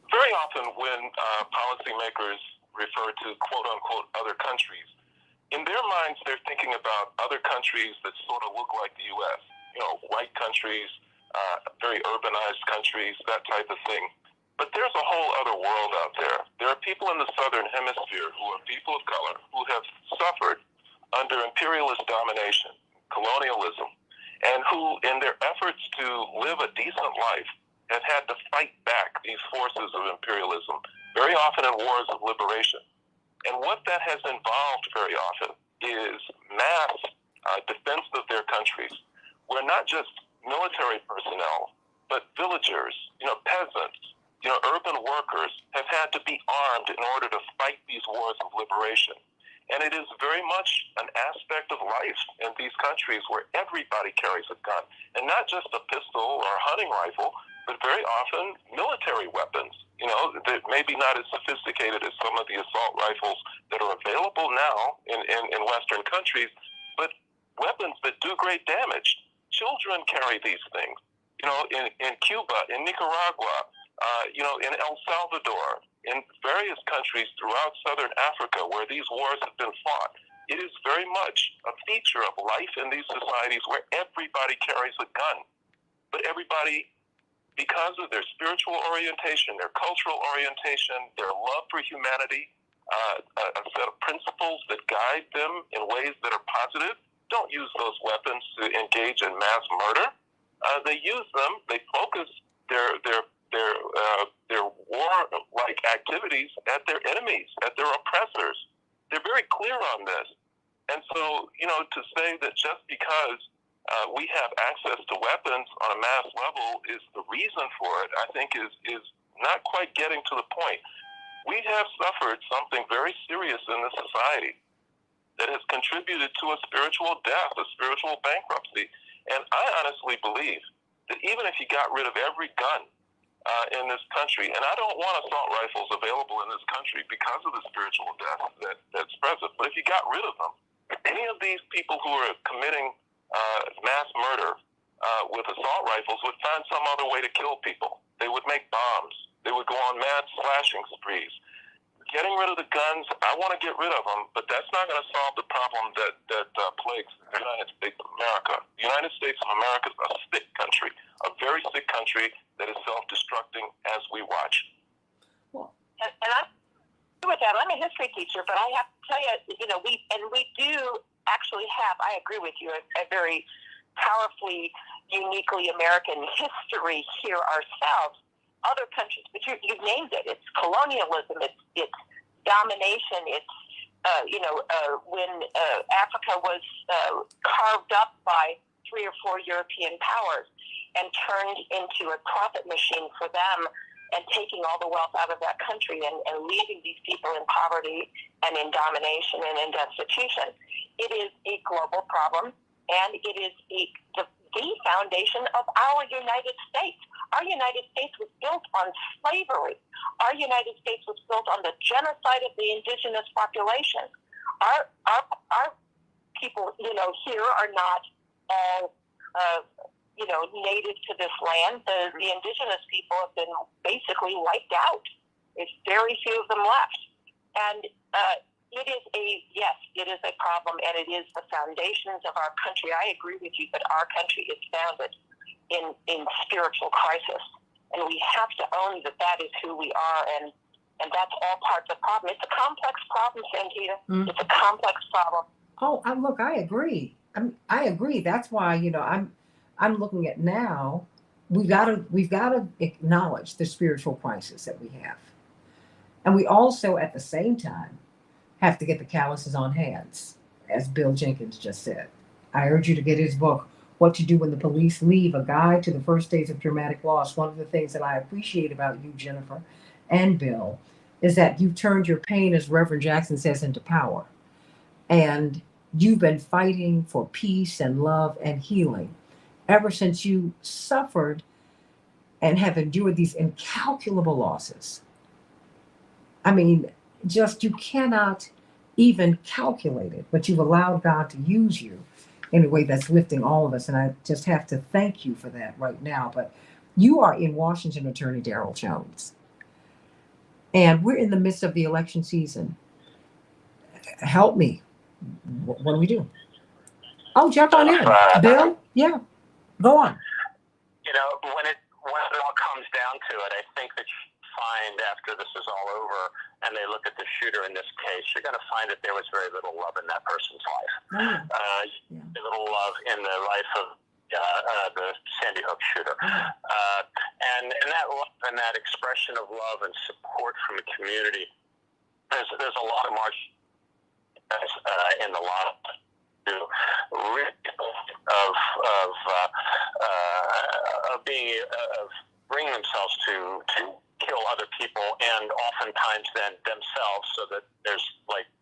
very often when policymakers refer to quote-unquote other countries, in their minds they're thinking about other countries that sort of look like the U.S., white countries, very urbanized countries, that type of thing. But there's a whole other world out there. There are people in the Southern Hemisphere who are people of color who have suffered under imperialist domination, colonialism, and who, in their efforts to live a decent life, have had to fight back these forces of imperialism, very often in wars of liberation. And what that has involved very often is mass defense of their countries, where not just military personnel, but villagers, peasants, urban workers have had to be armed in order to fight these wars of liberation. And it is very much an aspect of life in these countries where everybody carries a gun, and not just a pistol or a hunting rifle, but very often military weapons, that maybe not as sophisticated as some of the assault rifles that are available now in Western countries, but weapons that do great damage. Children carry these things, in Cuba, in Nicaragua, in El Salvador, in various countries throughout Southern Africa where these wars have been fought. It is very much a feature of life in these societies where everybody carries a gun. But everybody, because of their spiritual orientation, their cultural orientation, their love for humanity, a set of principles that guide them in ways that are positive, don't use those weapons to engage in mass murder. They use them, they focus their war-like activities at their enemies, at their oppressors. They're very clear on this. And so, to say that just because we have access to weapons on a mass level is the reason for it, I think is not quite getting to the point. We have suffered something very serious in this society that has contributed to a spiritual death, a spiritual bankruptcy. And I honestly believe that even if you got rid of every gun in this country, and I don't want assault rifles available in this country because of the spiritual death that's present, but if you got rid of them, any of these people who are committing mass murder with assault rifles would find some other way to kill people. They would make bombs. They would go on mad slashing sprees. Getting rid of the guns, I want to get rid of them, but that's not going to solve the problem that plagues the United States of America. The United States of America is a sick country, a very sick country that is self-destructing as we watch.
Well,
and I agree with that. I'm a history teacher, but I have to tell you, we do actually have, I agree with you, a very powerfully, uniquely American history here ourselves. Other countries, but you named it. It's colonialism. It's domination. It's when Africa was carved up by 3 or 4 European powers and turned into a profit machine for them, and taking all the wealth out of that country and leaving these people in poverty and in domination and in destitution. It is a global problem, and it is the foundation of our United States. Our United States was built on slavery. Our United States was built on the genocide of the indigenous population. Our people, here are not all, native to this land. The indigenous people have been basically wiped out. There's very few of them left. And it is a problem, and it is the foundations of our country. I agree with you that our country is founded in spiritual crisis, and we have to own that is who we are, and that's all part of the problem. It's a complex problem, Santita. Mm. It's a complex problem.
Oh, look, I agree. I agree. That's why I'm looking at now. We've got to acknowledge the spiritual crisis that we have, and we also at the same time have to get the calluses on hands, as Bill Jenkins just said. I urge you to get his book, What to Do When the Police Leave, A Guide to the First Days of Dramatic Loss. One of the things that I appreciate about you, Jennifer, and Bill, is that you've turned your pain, as Reverend Jackson says, into power. And you've been fighting for peace and love and healing ever since you suffered and have endured these incalculable losses. I mean, just you cannot even calculate it, but you've allowed God to use you in a way that's lifting all of us. And I just have to thank you for that right now. But you are in Washington, Attorney Darrell Jones. And we're in the midst of the election season. Help me. What do we do? Oh, jump on in. Bill? Yeah. Go on.
When it all comes down to it, I think that you find after this is all over and they look at the shooter in this case, you're going to find that there was very little love in that person's life. Very little love in the life of the Sandy Hook shooter. And that love and that expression of love and support from the community, there's a lot of march in the lot of bringing themselves to kill other people, and oftentimes then themselves, so that there's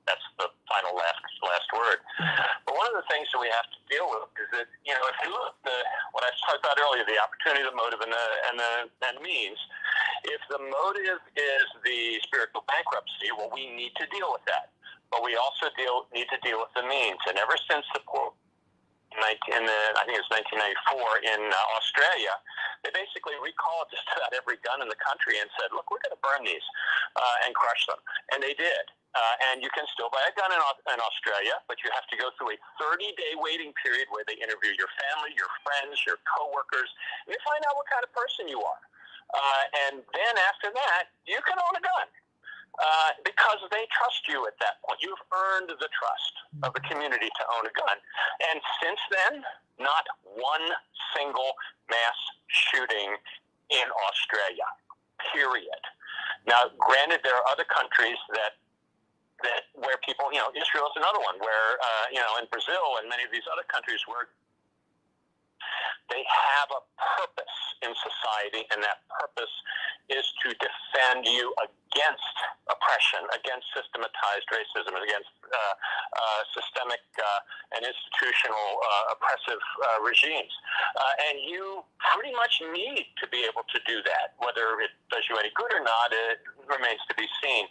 that's the final last word. But one of the things that we have to deal with is that, if you look at what I talked about earlier, the opportunity, the motive, and the means. If the motive is the spiritual bankruptcy, well, we need to deal with that. But we also need to deal with the means. And ever since the I think it was 1994 in Australia, they basically recalled just about every gun in the country and said, look, we're going to burn these and crush them. And they did. And you can still buy a gun in Australia, but you have to go through a 30-day waiting period where they interview your family, your friends, your coworkers, and they find out what kind of person you are. And then after that, you can own a gun. Because they trust you at that point. You've earned the trust of the community to own a gun. And since then, not one single mass shooting in Australia, period. Now, granted, there are other countries that where people, Israel is another one, where, in Brazil and many of these other countries where they have a purpose in society, and that purpose is to defend you against oppression, against systematized racism, against systemic and institutional oppressive regimes. And you pretty much need to be able to do that. Whether it does you any good or not, it remains to be seen.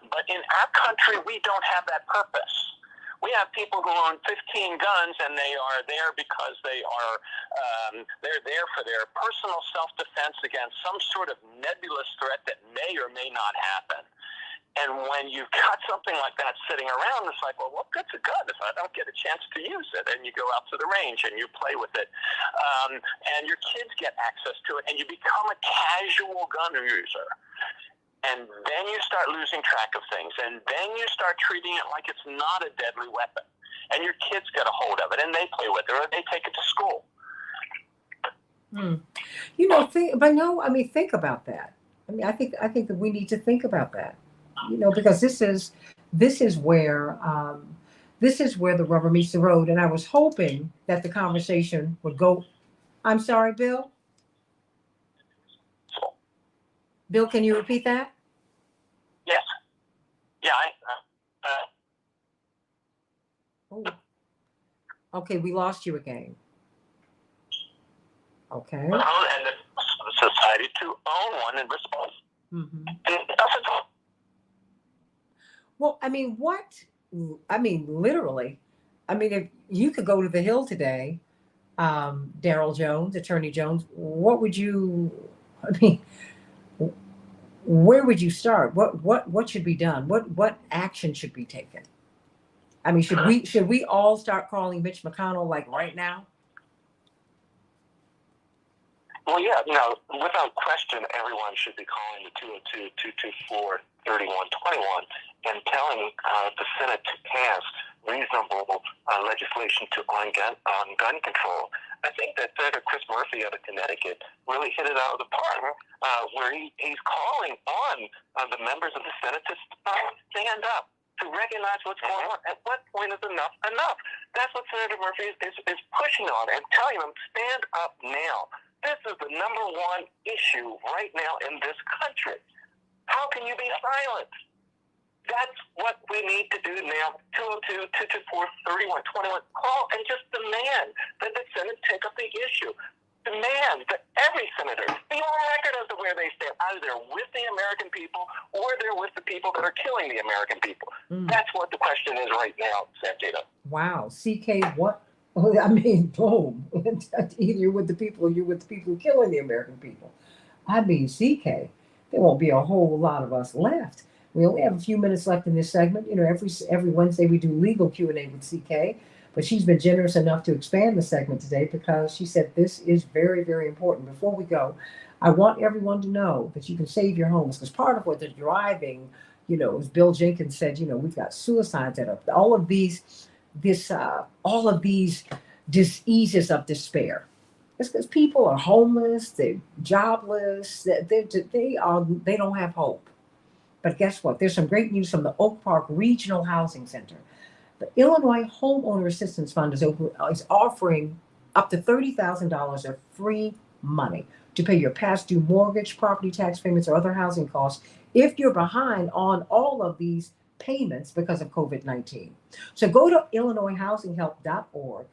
But in our country, we don't have that purpose. We have people who own 15 guns, and they are there because they're there for their personal self-defense against some sort of nebulous threat that may or may not happen. And when you've got something like that sitting around, it's like, well, what good's a gun if I don't get a chance to use it? And you go out to the range and you play with it. And your kids get access to it, and you become a casual gun user. And then you start losing track of things, and then you start treating it like it's not a deadly weapon. And your kids get a hold of it, and they play with it, or they take it to school.
Think about that. I think that we need to think about that. Because this is where the rubber meets the road. And I was hoping that the conversation would go. I'm sorry, Bill. Bill, can you repeat that?
Yes. Yeah.
Okay, we lost you again. Okay.
And the society to own one and respond.
Mm-hmm. Well, literally. If you could go to the Hill today, Darrell Jones, Attorney Jones, what would you? Where would you start? What should be done? What action should be taken? Should we all start calling Mitch McConnell right now?
Well, yeah, without question, everyone should be calling the 202-224-3121 and telling the Senate to pass reasonable legislation on gun control. I think that Senator Chris Murphy out of Connecticut really hit it out of the park, where he's calling on the members of the Senate to stand up, to recognize what's going on. At what point is enough enough? That's what Senator Murphy is pushing on and telling them, stand up now. This is the number one issue right now in this country. How can you be silent? That's what we need to do now. 202-224-3121. Call and just demand that the Senate take up the issue. Demand that every senator be on record as to where they stand. Either they're with the American people or they're with the people that are killing the American people. That's what the question is right now, Santita.
Wow. CK, what? Boom. Either you're with the people or you're with the people killing the American people. CK, there won't be a whole lot of us left. We only have a few minutes left in this segment. Every Wednesday we do legal Q&A with CK, but she's been generous enough to expand the segment today because she said this is very, very important. Before we go, I want everyone to know that you can save your homes, because part of what they're driving, as Bill Jenkins said, we've got suicides that are all of these diseases of despair. It's because people are homeless, they're jobless, they don't have hope. But guess what? There's some great news from the Oak Park Regional Housing Center. The Illinois Homeowner Assistance Fund is offering up to $30,000 of free money to pay your past due mortgage, property tax payments, or other housing costs if you're behind on all of these payments because of COVID-19. So go to IllinoisHousingHelp.org,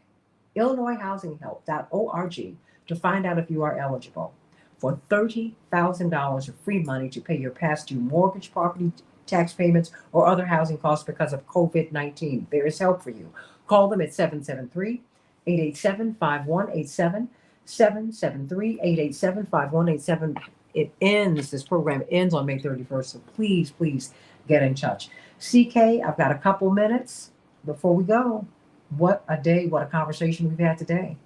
IllinoisHousingHelp.org to find out if you are eligible for $30,000 of free money to pay your past due mortgage, property tax payments, or other housing costs because of COVID-19. There is help for you. Call them at 773-887-5187, 773-887-5187. This program ends on May 31st, so please, please get in touch. CK, I've got a couple minutes before we go. What a day, what a conversation we've had today.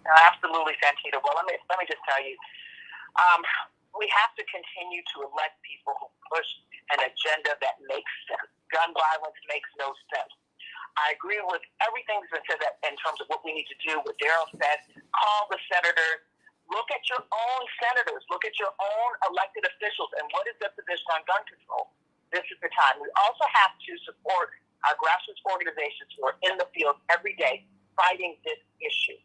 Absolutely, Santita. Well, let me just tell you, we have to continue to elect people who push an agenda that makes sense. Gun violence makes no sense. I agree with everything that's been said in terms of what we need to do. What Daryl said, call the senators. Look at your own senators. Look at your own elected officials and what is their position on gun control. This is the time. We also have to support our grassroots organizations who are in the field every day fighting this issue.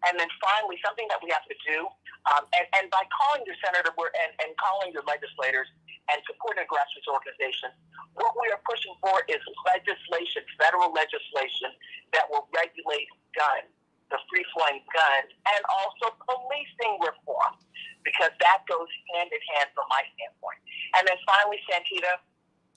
And then finally, something that we have to do, and by calling your senator and calling your legislators and supporting a grassroots organization, what we are pushing for is legislation, federal legislation that will regulate guns, the free-flowing guns, and also policing reform, because that goes hand in hand from my standpoint. And then finally, Santita,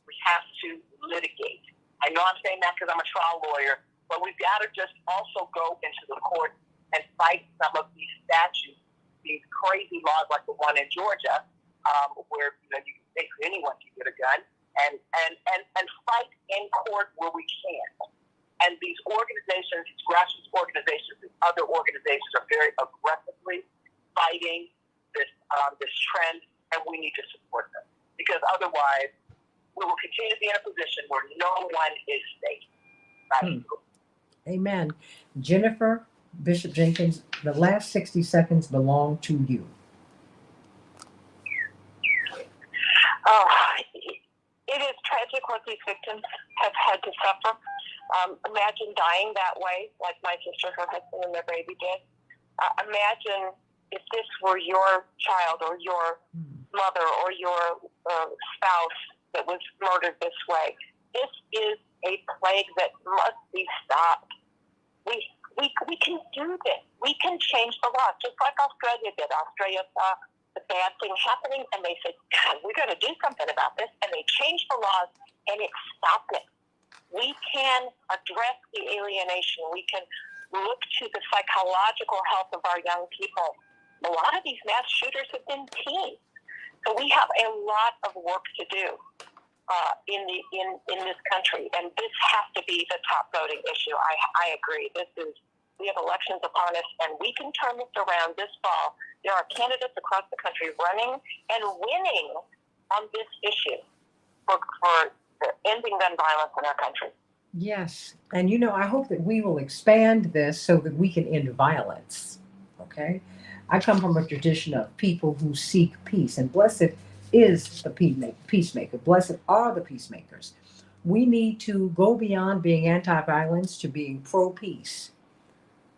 we have to litigate. I know I'm saying that because I'm a trial lawyer, but we've got to just also go into the court and fight some of these statutes, these crazy laws like the one in Georgia, where basically anyone can get a gun, and fight in court where we can. And these organizations, these grassroots organizations, and other organizations are very aggressively fighting this trend, and we need to support them, because otherwise we will continue to be in a position where no one is safe.
Amen. Jennifer Bishop Jenkins, the last 60 seconds belong to you.
Oh, it is tragic what these victims have had to suffer. Imagine dying that way, like my sister, her husband, and their baby did. Imagine if this were your child or your mother or your spouse that was murdered this way. This is a plague that must be stopped. We can do this. We can change the law, just like Australia did. Australia saw the bad thing happening, and they said, God, we're going to do something about this. And they changed the laws, and it stopped it. We can address the alienation. We can look to the psychological health of our young people. A lot of these mass shooters have been teens. So we have a lot of work to do in this country, and this has to be the top voting issue. I agree. We have elections upon us, and we can turn this around this fall. There are candidates across the country running and winning on this issue for ending gun violence in our country.
Yes, and I hope that we will expand this so that we can end violence. Okay, I come from a tradition of people who seek peace, and blessed is the peacemaker. Blessed are the peacemakers. We need to go beyond being anti-violence to being pro-peace.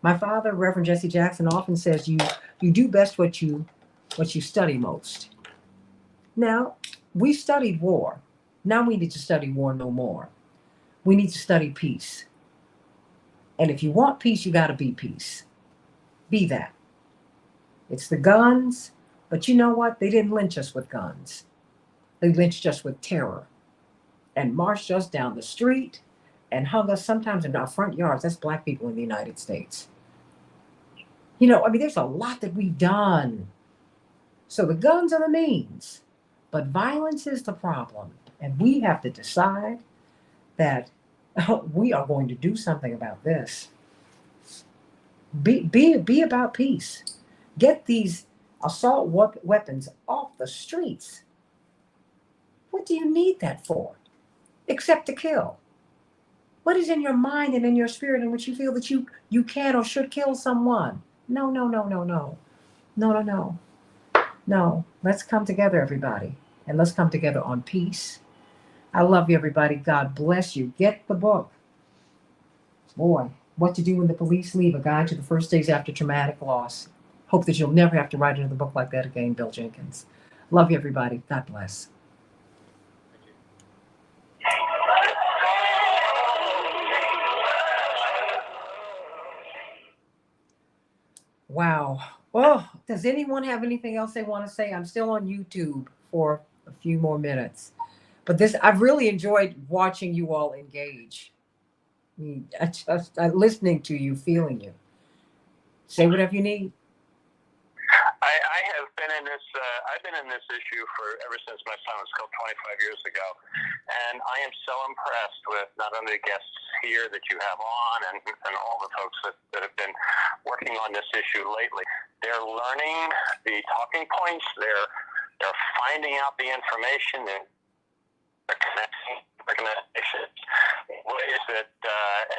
My father, Reverend Jesse Jackson, often says you do best what you study most. Now, we studied war. Now we need to study war no more. We need to study peace. And if you want peace, you got to be peace. Be that. It's the guns, but you know what? They didn't lynch us with guns. They lynched us with terror and marched us down the street and hung us sometimes in our front yards. That's black people in the United States. There's a lot that we've done. So the guns are the means, but violence is the problem. And we have to decide that we are going to do something about this. Be about peace. Get these assault weapons off the streets. What do you need that for? Except to kill. What is in your mind and in your spirit in which you feel that you can or should kill someone? No, no, no, no, no. No, no, no. No. Let's come together, everybody. And let's come together on peace. I love you, everybody. God bless you. Get the book. Boy, What to Do When the Police Leave, A Guide to the First Days After Traumatic Loss. Hope that you'll never have to write another book like that again, Bill Jenkins. Love you, everybody. God bless. Wow. Oh, does anyone have anything else they want to say? I'm still on YouTube for a few more minutes. But I've really enjoyed watching you all engage. Listening to you, feeling you. Say whatever you need.
I have been in this. I've been in this issue ever since my son was killed 25 years ago, and I am so impressed with not only the guests here that you have on, and all the folks that have been working on this issue lately. They're learning the talking points. They're finding out the information and they're connecting recommendations in ways that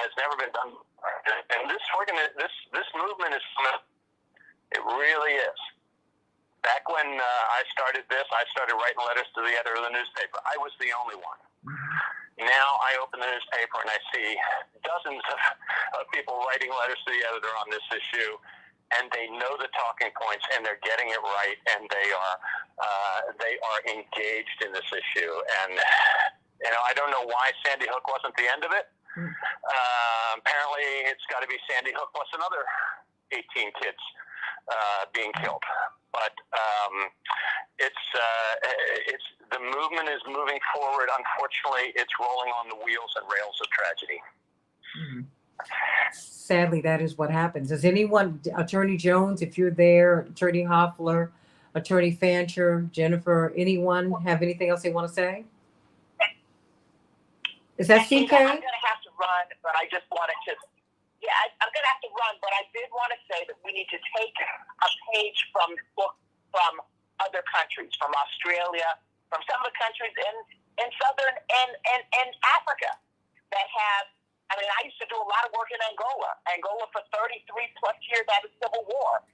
has never been done. And this movement is. It really is. Back when I started this, I started writing letters to the editor of the newspaper. I was the only one. Now I open the newspaper and I see dozens of people writing letters to the editor on this issue, and they know the talking points and they're getting it right, and they are engaged in this issue. And I don't know why Sandy Hook wasn't the end of it. Apparently, it's got to be Sandy Hook plus another 18 kids being killed, but it's the movement is moving forward. Unfortunately, it's rolling on the wheels and rails of tragedy.
Sadly, that is what happens. Does anyone, Attorney Jones, if you're there, Attorney Hoffler, Attorney Fancher, Jennifer, anyone have anything else they want to say? Is that CK?
I'm going to have to run, but I just wanted to. Yeah, I'm going to have to run, but I did want to say that we need to take a page from other countries, from Australia, from some of the countries in Southern and Africa that have. I mean, I used to do a lot of work in Angola. Angola for 33 plus years had a civil war.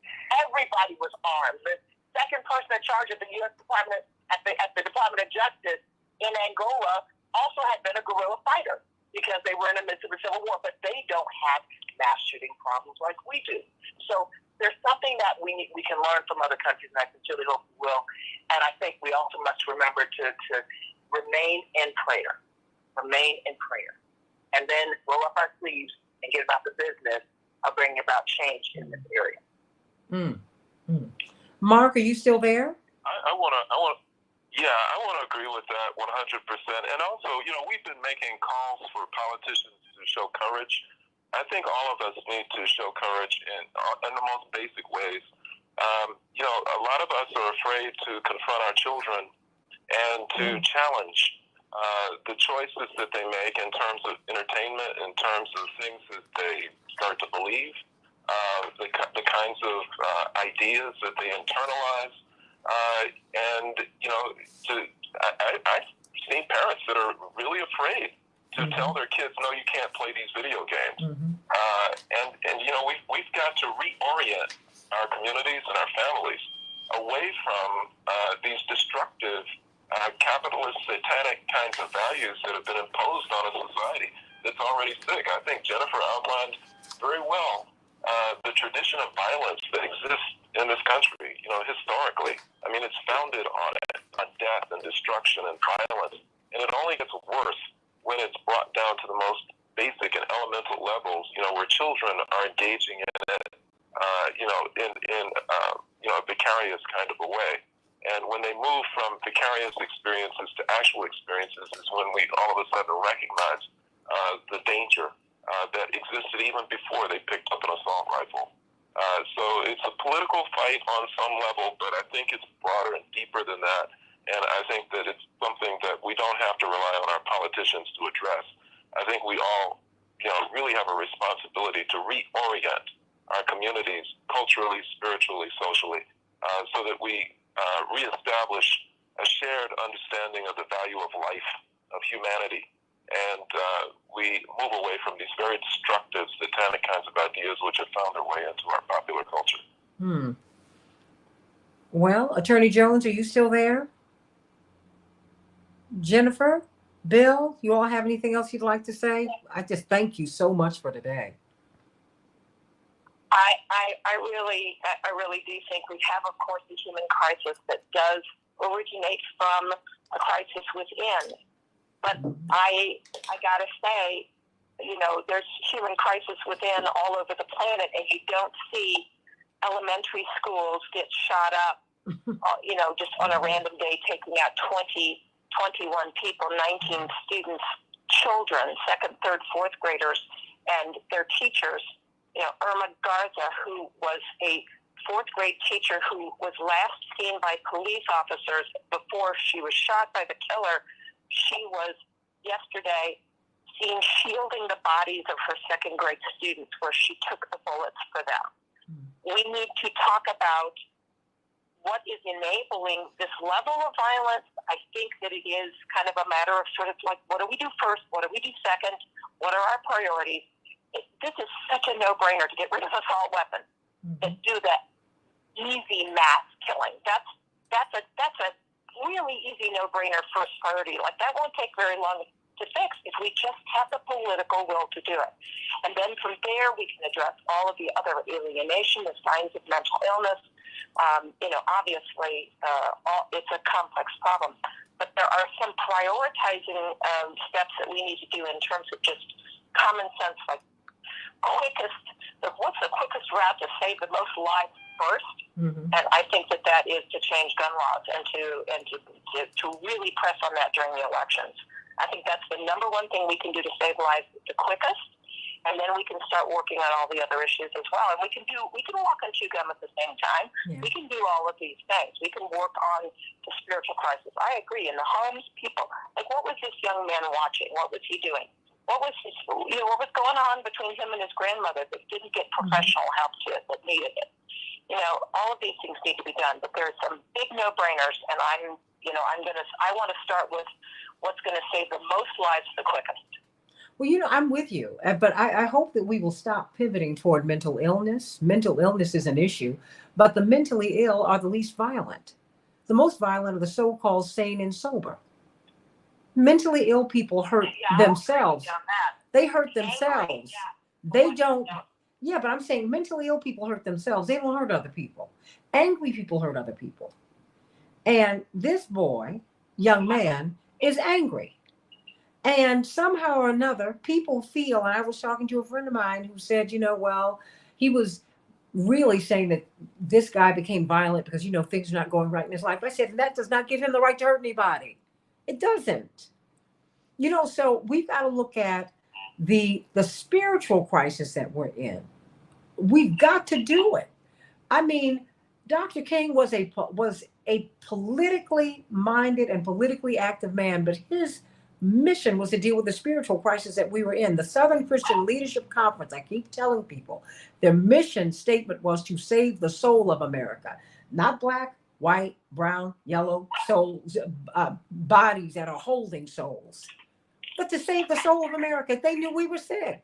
Everybody was armed. The second person in charge of the U.S. Department at the Department of Justice in Angola also had been a guerrilla fighter, because they were in the midst of a civil war, but they don't have mass shooting problems like we do. So there's something that we can learn from other countries, and I sincerely hope we will. And I think we also must remember to remain in prayer. Remain in prayer. And then roll up our sleeves and get about the business of bringing about change in this area.
Mark, are you still there?
I want to agree with that 100%. And also, we've been making calls for politicians to show courage. I think all of us need to show courage in the most basic ways. A lot of us are afraid to confront our children and to challenge the choices that they make in terms of entertainment, in terms of things that they start to believe, the kinds of ideas that they internalize. I've seen parents that are really afraid to tell their kids, no, you can't play these video games. We've got to reorient our communities and our families away from these destructive, capitalist, satanic kinds of values that have been imposed on a society that's already sick. I think Jennifer outlined very well the tradition of violence that exists in this country, historically. I mean, it's founded on death and destruction and violence, and it only gets worse when it's brought down to the most basic and elemental levels, where children are engaging in it, in a vicarious kind of a way. And when they move from vicarious experiences to actual experiences is when we all of a sudden recognize the danger that existed even before they picked up an assault rifle. So it's a political fight on some level, but I think it's broader and deeper than that. And I think that it's something that we don't have to rely on our politicians to address. I think we all, really have a responsibility to reorient our communities culturally, spiritually, socially, so that we reestablish a shared understanding of the value of life, of humanity, and we move away from these very destructive, satanic kinds of ideas which have found their way into our popular culture.
Well, Attorney Jones, are you still there? Jennifer, Bill, you all have anything else you'd like to say? I just thank you so much for today.
I really do think we have, of course, a human crisis that does originate from a crisis within. But I gotta say, you know, there's human crisis within all over the planet, and you don't see elementary schools get shot up, you know, just on a random day, taking out 21 people, 19 students, children, second, third, fourth graders, and their teachers. You know, Irma Garza, who was a fourth grade teacher who was last seen by police officers before she was shot by the killer, she was yesterday seen shielding the bodies of her second grade students where she took the bullets for them. We need to talk about what is enabling this level of violence. I think that it is kind of a matter of sort of like, what do we do first? What do we do second? What are our priorities? This is such a no-brainer to get rid of assault weapons and do that easy mass killing. That's a really easy no-brainer first priority. Like, that won't take very long to fix if we just have the political will to do it. And then from there, we can address all of the other alienation, the signs of mental illness. You know, obviously, it's a complex problem. But there are some prioritizing steps that we need to do in terms of just common sense, like what's the quickest route to save the most lives first? And I think that is to change gun laws and to really press on that during the elections. I think that's the number one thing we can do to save lives the quickest, and then we can start working on all the other issues as well. And we can walk and chew gum at the same time. Yeah. We can do all of these things. We can work on the spiritual crisis. I agree. In the homes, people, like, what was this young man watching? What was he doing? What was what was going on between him and his grandmother that didn't get professional help to it, that needed it? You know, all of these things need to be done, but there's some big no-brainers, and I want to start with what's going to save the most lives the quickest.
Well, you know, I'm with you, but I hope that we will stop pivoting toward mental illness. Mental illness is an issue, but the mentally ill are the least violent. The most violent are the so-called sane and sober. Mentally ill people hurt themselves. They hurt themselves. They don't. Yeah, but I'm saying mentally ill people hurt themselves. They don't hurt other people. Angry people hurt other people. And this young man, is angry. And somehow or another, people feel, and I was talking to a friend of mine who said, well, he was really saying that this guy became violent because, things are not going right in his life. I said, that does not give him the right to hurt anybody. It doesn't. So we've got to look at the spiritual crisis that we're in. We've got to do it. I mean, Dr. King was a politically minded and politically active man, but his mission was to deal with the spiritual crisis that we were in. The Southern Christian Leadership Conference, I keep telling people, their mission statement was to save the soul of America, not black, white, brown, yellow souls, bodies that are holding souls, but to save the soul of America. They knew we were sick.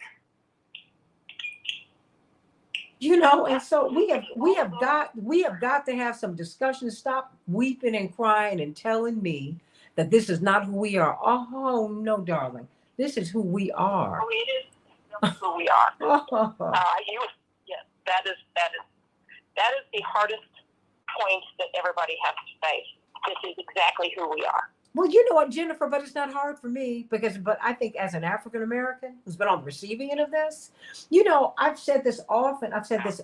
And so we have got to have some discussion. Stop weeping and crying and telling me that this is not who we are. Oh no, darling, this is who we are.
Oh, it is who we are. Yes, that is the hardest point that everybody has to face. This is exactly who we are.
Well, you know what, Jennifer, but it's not hard for me but I think as an African American who's been on the receiving end of this, I've said this often. I've said this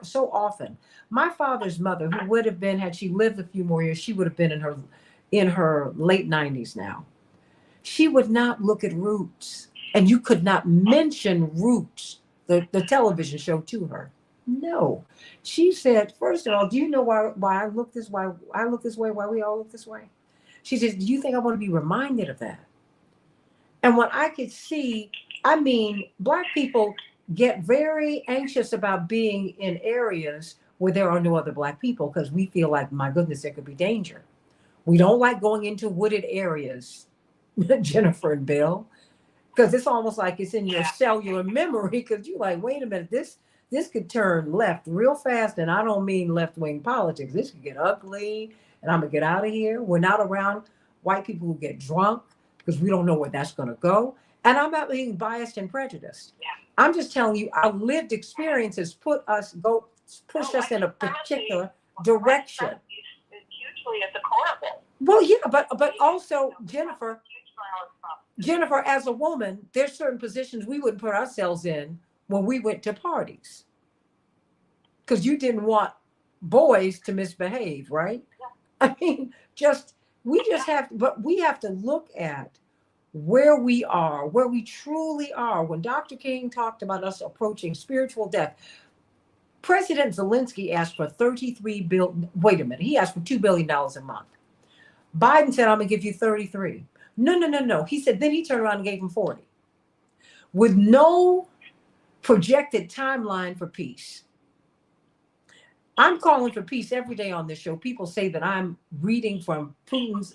so often. My father's mother, who would have been, had she lived a few more years, she would have been in her late 90s now. She would not look at Roots, and you could not mention Roots, the television show, to her. No, she said, first of all, do you know why I look this way? Why we all look this way? She says, do you think I want to be reminded of that? And what I could see, Black people get very anxious about being in areas where there are no other Black people because we feel like, my goodness, there could be danger. We don't like going into wooded areas, Jennifer and Bill. because it's almost like it's in your cellular memory, because you're like, wait a minute, this could turn left real fast, and I don't mean left-wing politics. This could get ugly, and I'm gonna get out of here. We're not around white people who get drunk because we don't know where that's gonna go. And I'm not being biased and prejudiced.
Yeah.
I'm just telling you, our lived experiences push us in a particular direction.
It's hugely at the core of it.
Well, yeah, but also, Jennifer, as a woman, there's certain positions we wouldn't put ourselves in when we went to parties, because you didn't want boys to misbehave, right? I mean, we have to look at where we are, where we truly are. When Dr. King talked about us approaching spiritual death, President Zelensky asked for $33 billion. Wait a minute, he asked for $2 billion a month. Biden said, I'm gonna give you 33. No. He said, then he turned around and gave him 40. With no projected timeline for peace. I'm calling for peace every day on this show. People say that I'm reading from Putin's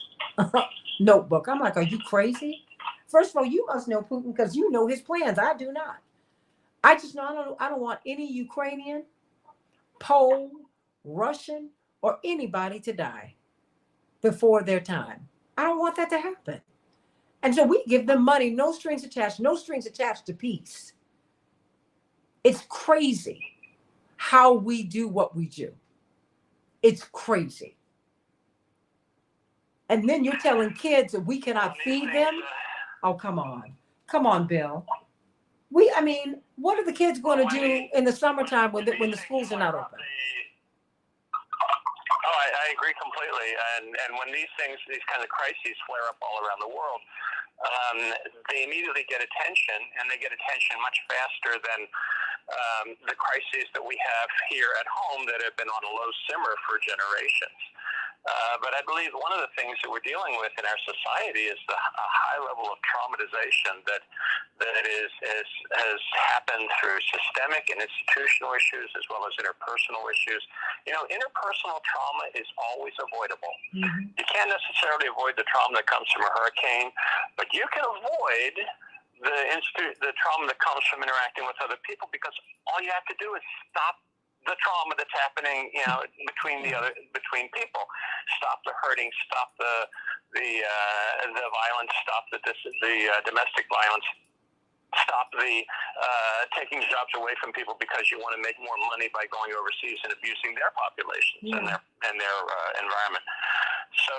notebook. I'm like, are you crazy? First of all, you must know Putin because you know his plans. I do not. I just know I don't want any Ukrainian, Pole, Russian, or anybody to die before their time. I don't want that to happen. And so we give them money, no strings attached to peace. It's crazy how we do what we do. It's crazy. And then you're telling kids that we cannot feed them? Oh, come on. Come on, Bill. What are the kids going to do in the summertime when the schools are not open?
Oh, I agree completely. And when these kind of crises flare up all around the world, they immediately get attention, and they get attention much faster than the crises that we have here at home that have been on a low simmer for generations. But I believe one of the things that we're dealing with in our society is a high level of traumatization that has happened through systemic and institutional issues as well as interpersonal issues. You know, interpersonal trauma is always avoidable. Mm-hmm. You can't necessarily avoid the trauma that comes from a hurricane, but you can avoid the trauma that comes from interacting with other people, because all you have to do is stop the trauma that's happening, between people. Stop the hurting, stop the violence, stop the domestic violence, stop the taking jobs away from people because you want to make more money by going overseas and abusing their populations and their environment. So,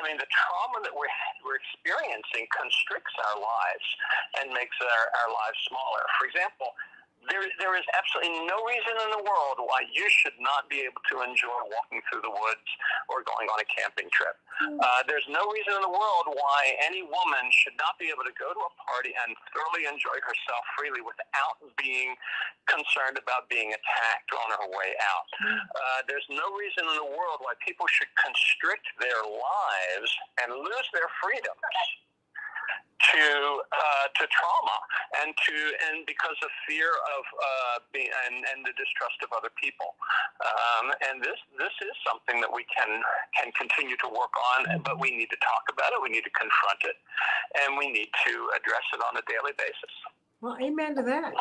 the trauma that we're experiencing constricts our lives and makes our lives smaller. For example, there is absolutely no reason in the world why you should not be able to enjoy walking through the woods or going on a camping trip. There's no reason in the world why any woman should not be able to go to a party and thoroughly enjoy herself freely without being concerned about being attacked on her way out. There's no reason in the world why people should constrict their lives and lose their freedoms to trauma and because of fear of and the distrust of other people, and this is something that we can continue to work on, but we need to talk about it, we need to confront it, and we need to address it on a daily basis.
Well, amen to that.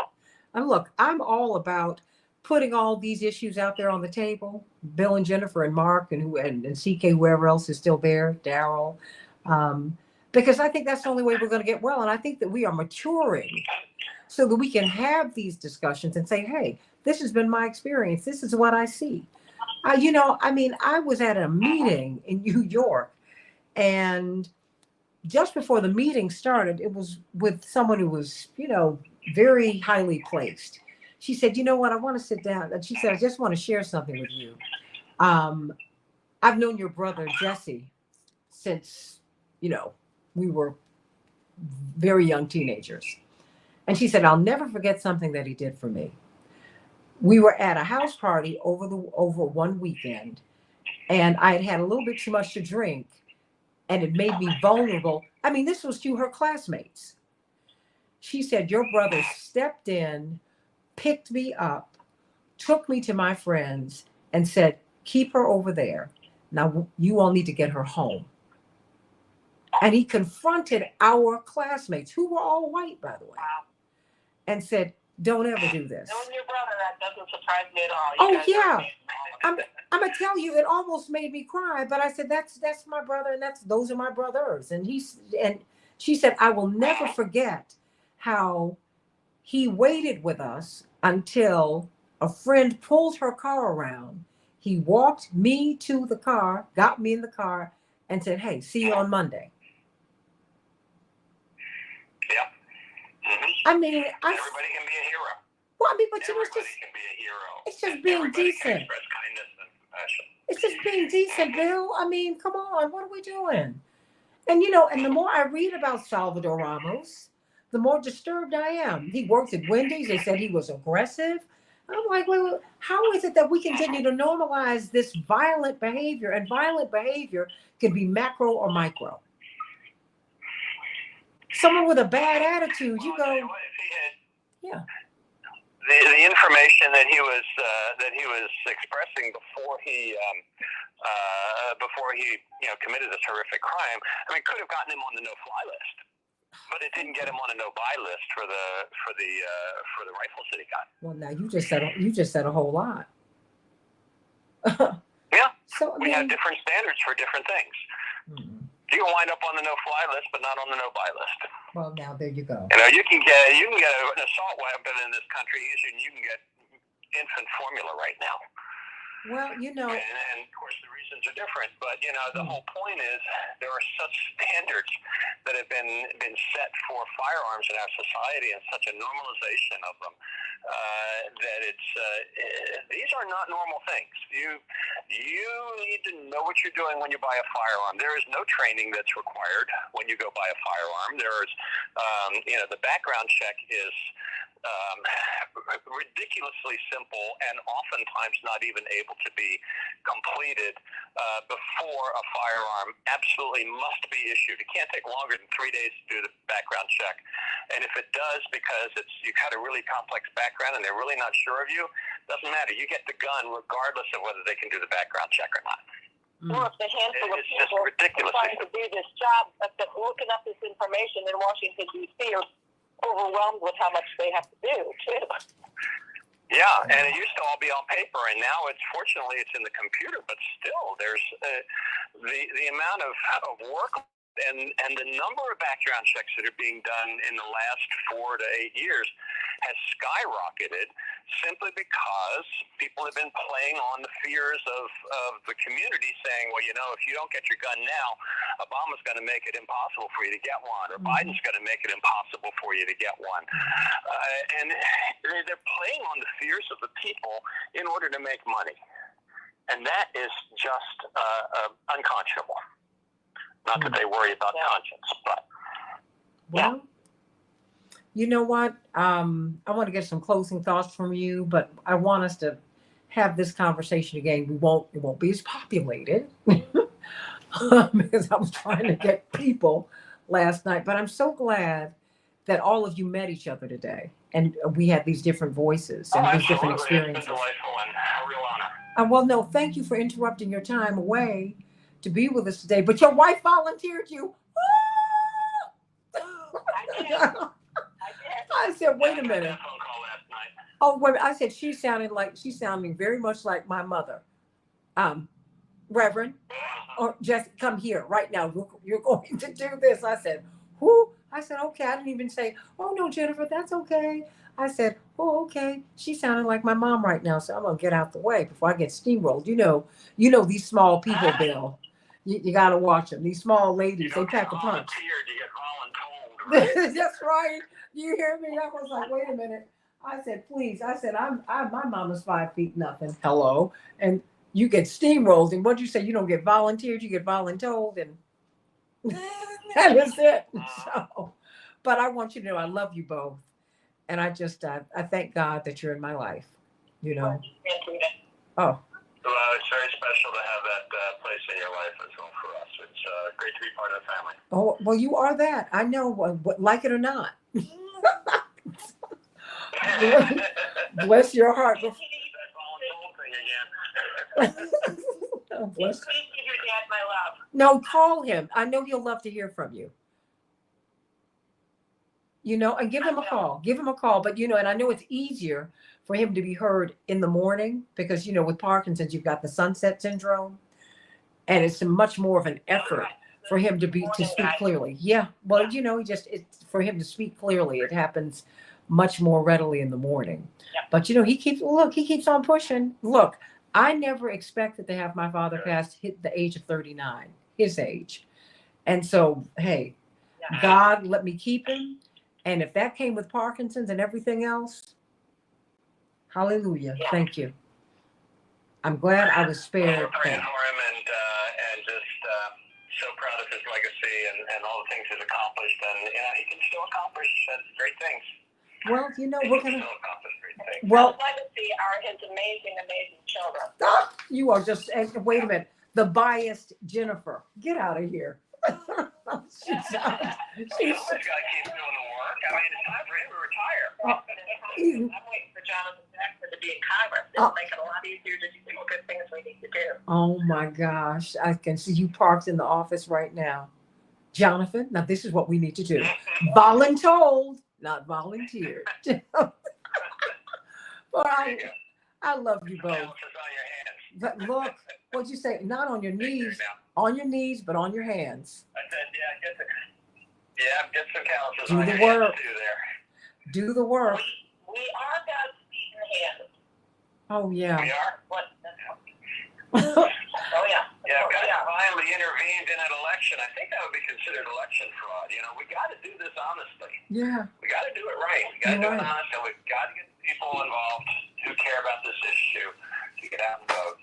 And look, I'm all about putting all these issues out there on the table. Bill and Jennifer and Mark and CK, whoever else is still there, Daryl. Because I think that's the only way we're going to get well. And I think that we are maturing so that we can have these discussions and say, hey, this has been my experience. This is what I see. I was at a meeting in New York, and just before the meeting started, it was with someone who was, very highly placed. She said, you know what, I want to sit down. And she said, I just want to share something with you. I've known your brother, Jesse, since, we were very young teenagers. And she said, I'll never forget something that he did for me. We were at a house party over one weekend, and I had had a little bit too much to drink, and it made me vulnerable. This was to her classmates. She said, your brother stepped in, picked me up, took me to my friends, and said, keep her over there. Now, you all need to get her home. And he confronted our classmates, who were all white, by the way, and said, don't ever do this.
Knowing your brother, that doesn't surprise me at all.
Oh, yeah. I'm gonna tell you, it almost made me cry, but I said, that's my brother, and those are my brothers. And she said, I will never forget how he waited with us until a friend pulled her car around. He walked me to the car, got me in the car, and said, hey, see you on Monday.
Yeah. Mm-hmm.
I mean,
everybody can be a hero.
Well, I mean, but
everybody can be a hero.
It's just being decent.
Express kindness and compassion.
It's just being decent, Bill. I mean, come on, what are we doing? And and the more I read about Salvador Ramos, the more disturbed I am. He worked at Wendy's. They said he was aggressive. I'm like, wait, how is it that we continue to normalize this violent behavior? And violent behavior can be macro or micro. Someone with a bad attitude, you go, yeah.
The information that he was expressing before he committed this horrific crime, I mean, could have gotten him on the no-fly list, but it didn't get him on a no-buy list for the rifles that he got.
Well, now you just said a whole lot.
Yeah.
So
we have different standards for different things. Mm-hmm. You can wind up on the no-fly list, but not on the no-buy list.
Well, now there you go.
You can get an assault weapon in this country easier than you can get infant formula right now.
Well,
and of course the reasons are different, but the whole point is there are such standards that have been set for firearms in our society and such a normalization of them that these are not normal things. You need to know what you're doing when you buy a firearm. There is no training that's required when you go buy a firearm. There's the background check is ridiculously simple and oftentimes not even able to be completed before a firearm absolutely must be issued. It can't take longer than 3 days to do the background check. And if it does, because you've got a really complex background and they're really not sure of you, doesn't matter. You get the gun regardless of whether they can do the background check or not.
Well, if the handful of people trying to do this job, looking up this information in Washington, D.C. are overwhelmed with how much they have to do, too.
Yeah, and it used to all be on paper, and now fortunately it's in the computer, but still there's the amount of work and the number of background checks that are being done in the last 4 to 8 years has skyrocketed simply because people have been playing on the fears of the community saying, well, if you don't get your gun now, Obama's going to make it impossible for you to get one, or Biden's going to make it impossible for you to get one. And they're playing on the fears of the people in order to make money. And that is just unconscionable. Not that they worry about conscience, but.
Well, you know what? I want to get some closing thoughts from you, but I want us to have this conversation again. It won't be as populated because I was trying to get people last night, but I'm so glad that all of you met each other today and we had these different voices and these different experiences.
It's been delightful and a real honor.
Well, no, thank you for interrupting your time away to be with us today, but your wife volunteered you.
I did.
I said, wait a minute. Oh, wait, I said she's sounding very much like my mother. Reverend, or just come here right now. You're going to do this. I said, who? I said, okay. I didn't even say, oh no, Jennifer, that's okay. I said, oh, okay. She sounded like my mom right now, so I'm gonna get out the way before I get steamrolled. You know these small people, Bill. You got to watch them. These small ladies, they pack a punch.
You get voluntold.
That's right. You hear me? I was like, wait a minute. I said, please. I said, my mama's 5 feet nothing. Hello. And you get steamrolled. And what'd you say? You don't get volunteered. You get voluntold. And that is it. So, but I want you to know I love you both. And I thank God that you're in my life. Oh.
Well, it's very special to have that place in your life as well for us. It's great to be part of the family.
Oh, well, you are that. I know, like it or not. Bless your heart.
That voluntold thing again.
Oh, bless.
Please give your dad my my love.
No, call him. I know he'll love to hear from you. You know, and give him a call. Give him a call. But, you know, and I know it's easier for him to be heard in the morning because, you know, with Parkinson's, you've got the sunset syndrome. And it's much more of an effort for him to speak clearly. Yeah. Well, you know, it's for him to speak clearly. It happens much more readily in the morning. But, you know, he keeps on pushing. Look, I never expected to have my father hit the age of 39, his age. And so, hey, God let me keep him. And if that came with Parkinson's and everything else, hallelujah. Thank you. I'm glad I was spared.
We're praying for him and just so proud of his legacy and all the things he's accomplished. And, you know, he can still accomplish great things.
Well, you know, we're going to.
Well, legacy are his amazing, amazing children.
You are just, and wait a minute, the biased Jennifer. Get out of here. She's
always got to keep doing the work. I mean, it's time for him to retire.
I'm waiting for Jonathan Jackson to be in Congress. It'll make it a lot easier to do the good things we need to do.
Oh my gosh. I can see you parked in the office right now. Jonathan, now this is what we need to do. Voluntold, not volunteered. Well, I love you both. But look, what'd you say? Not on your knees. On your knees, but on your hands.
I said, get some calluses
on your hands too there. Do the work.
We are God's feet and hands.
Oh, yeah.
We are?
What?
Oh, yeah. Yeah, God finally intervened in an election. I think that would be considered election fraud. You know, we got to do this honestly.
Yeah. We
got to do it right. We got to do it honestly. We've got to get people involved who care about this issue to get out and vote.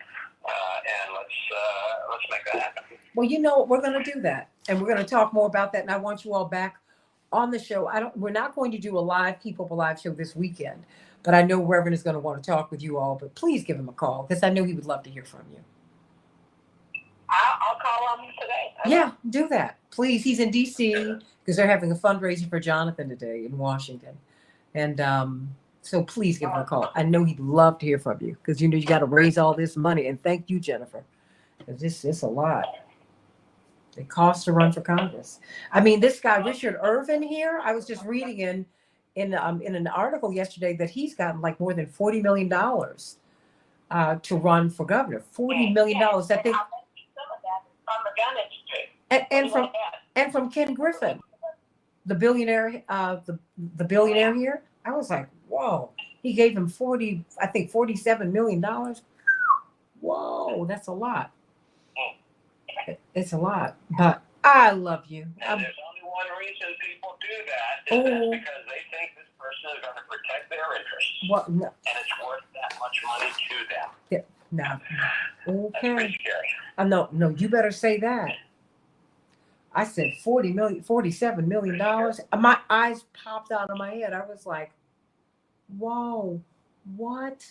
And let's make that happen.
Well, you know, we're going to do that, and we're going to talk more about that. And I want you all back on the show. We're not going to do a Keep Hope Alive show this weekend, but I know Reverend is going to want to talk with you all. But please give him a call because I know he would love to hear from you.
I'll call on him today.
Yeah, do that, please. He's in D.C. because they're having a fundraiser for Jonathan today in Washington, and so please give him a call. I know he'd love to hear from you because, you know, you got to raise all this money. And thank you, Jennifer. It's a lot. It costs to run for Congress. I mean, this guy, Richard Irvin here, I was just reading in an article yesterday that he's gotten like more than $40 million to run for governor. $40 million. That they,
from the gun industry.
And from Ken Griffin, the billionaire, the billionaire here. I was like, whoa, he gave him $47 million. Whoa, that's a lot. It's a lot, but I love you.
And there's only one reason people do that, is because they think this person is going to protect their interests.
What? No.
And it's worth that much money to them.
Yeah, no. Okay.
That's pretty scary.
No, you better say that. I said $47 million. My eyes popped out of my head. I was like, whoa, what?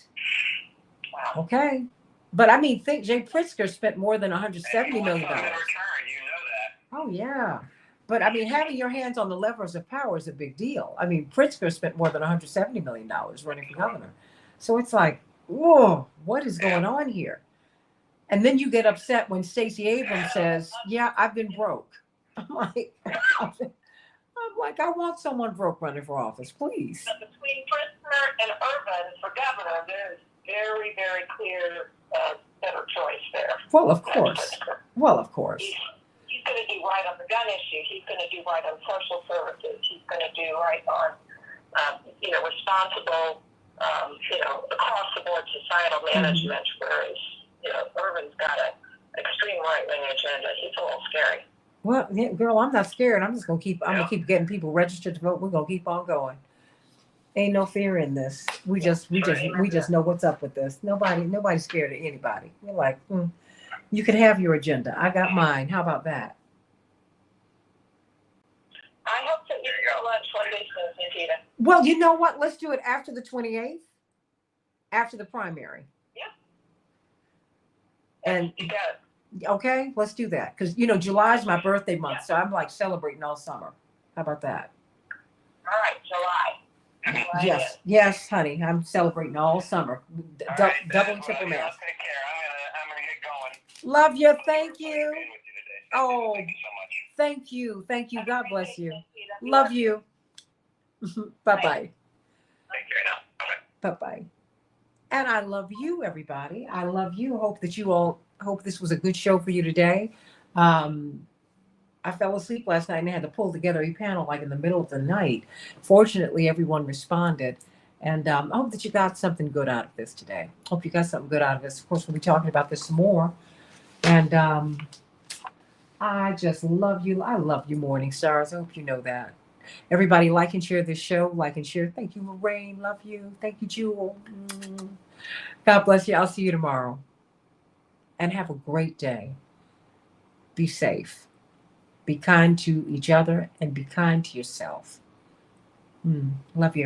Wow.
Okay. But I mean, think Jay Pritzker spent more than $170 million.
In return, you know that.
Oh, yeah. But I mean, having your hands on the levers of power is a big deal. I mean, Pritzker spent more than $170 million running for governor. So it's like, whoa, what is going on here? And then you get upset when Stacey Abrams says, yeah, I've been broke. I'm like, I want someone broke running for office, please.
But between Pritzker and Irvin for governor, there's very, very clear better choice there.
Well, of course.
He's going to do right on the gun issue. He's going to do right on social services. He's going to do right on, responsible, across the board societal management. Whereas, Irvin's got an extreme right wing agenda. He's a little scary.
Well, yeah, girl, I'm not scared. I'm gonna keep getting people registered to vote. We're gonna keep on going. Ain't no fear in this. We just know what's up with this. Nobody's scared of anybody. We're like, you can have your agenda. I got mine. How about that?
I hope that you go lunch one day soon, Santita.
Well, you know what? Let's do it after the 28th, after the primary.
Yeah.
And
you got it.
Okay, let's do that. Because, July's my birthday month, so I'm like celebrating all summer. How about that?
All right, July.
Yes, honey. I'm celebrating all summer. Double and triple mass.
Take care. I'm gonna get going.
Love you. Thank you.
Being with you today.
Oh,
Thank you so much.
thank you. Thank you. God bless you. Love you. Bye-bye.
Take care now. Bye.
Bye-bye. And I love you, everybody. I love you. Hope that you all, hope this was a good show for you today. I fell asleep last night and I had to pull together a panel like in the middle of the night. Fortunately, everyone responded. And I hope that you got something good out of this today. Hope you got something good out of this. Of course, we'll be talking about this some more. And I just love you. I love you, Morning Stars. I hope you know that. Everybody like and share this show. Like and share. Thank you, Lorraine. Love you. Thank you, Jewel. God bless you. I'll see you tomorrow. And have a great day. Be safe. Be kind to each other and be kind to yourself. Love you.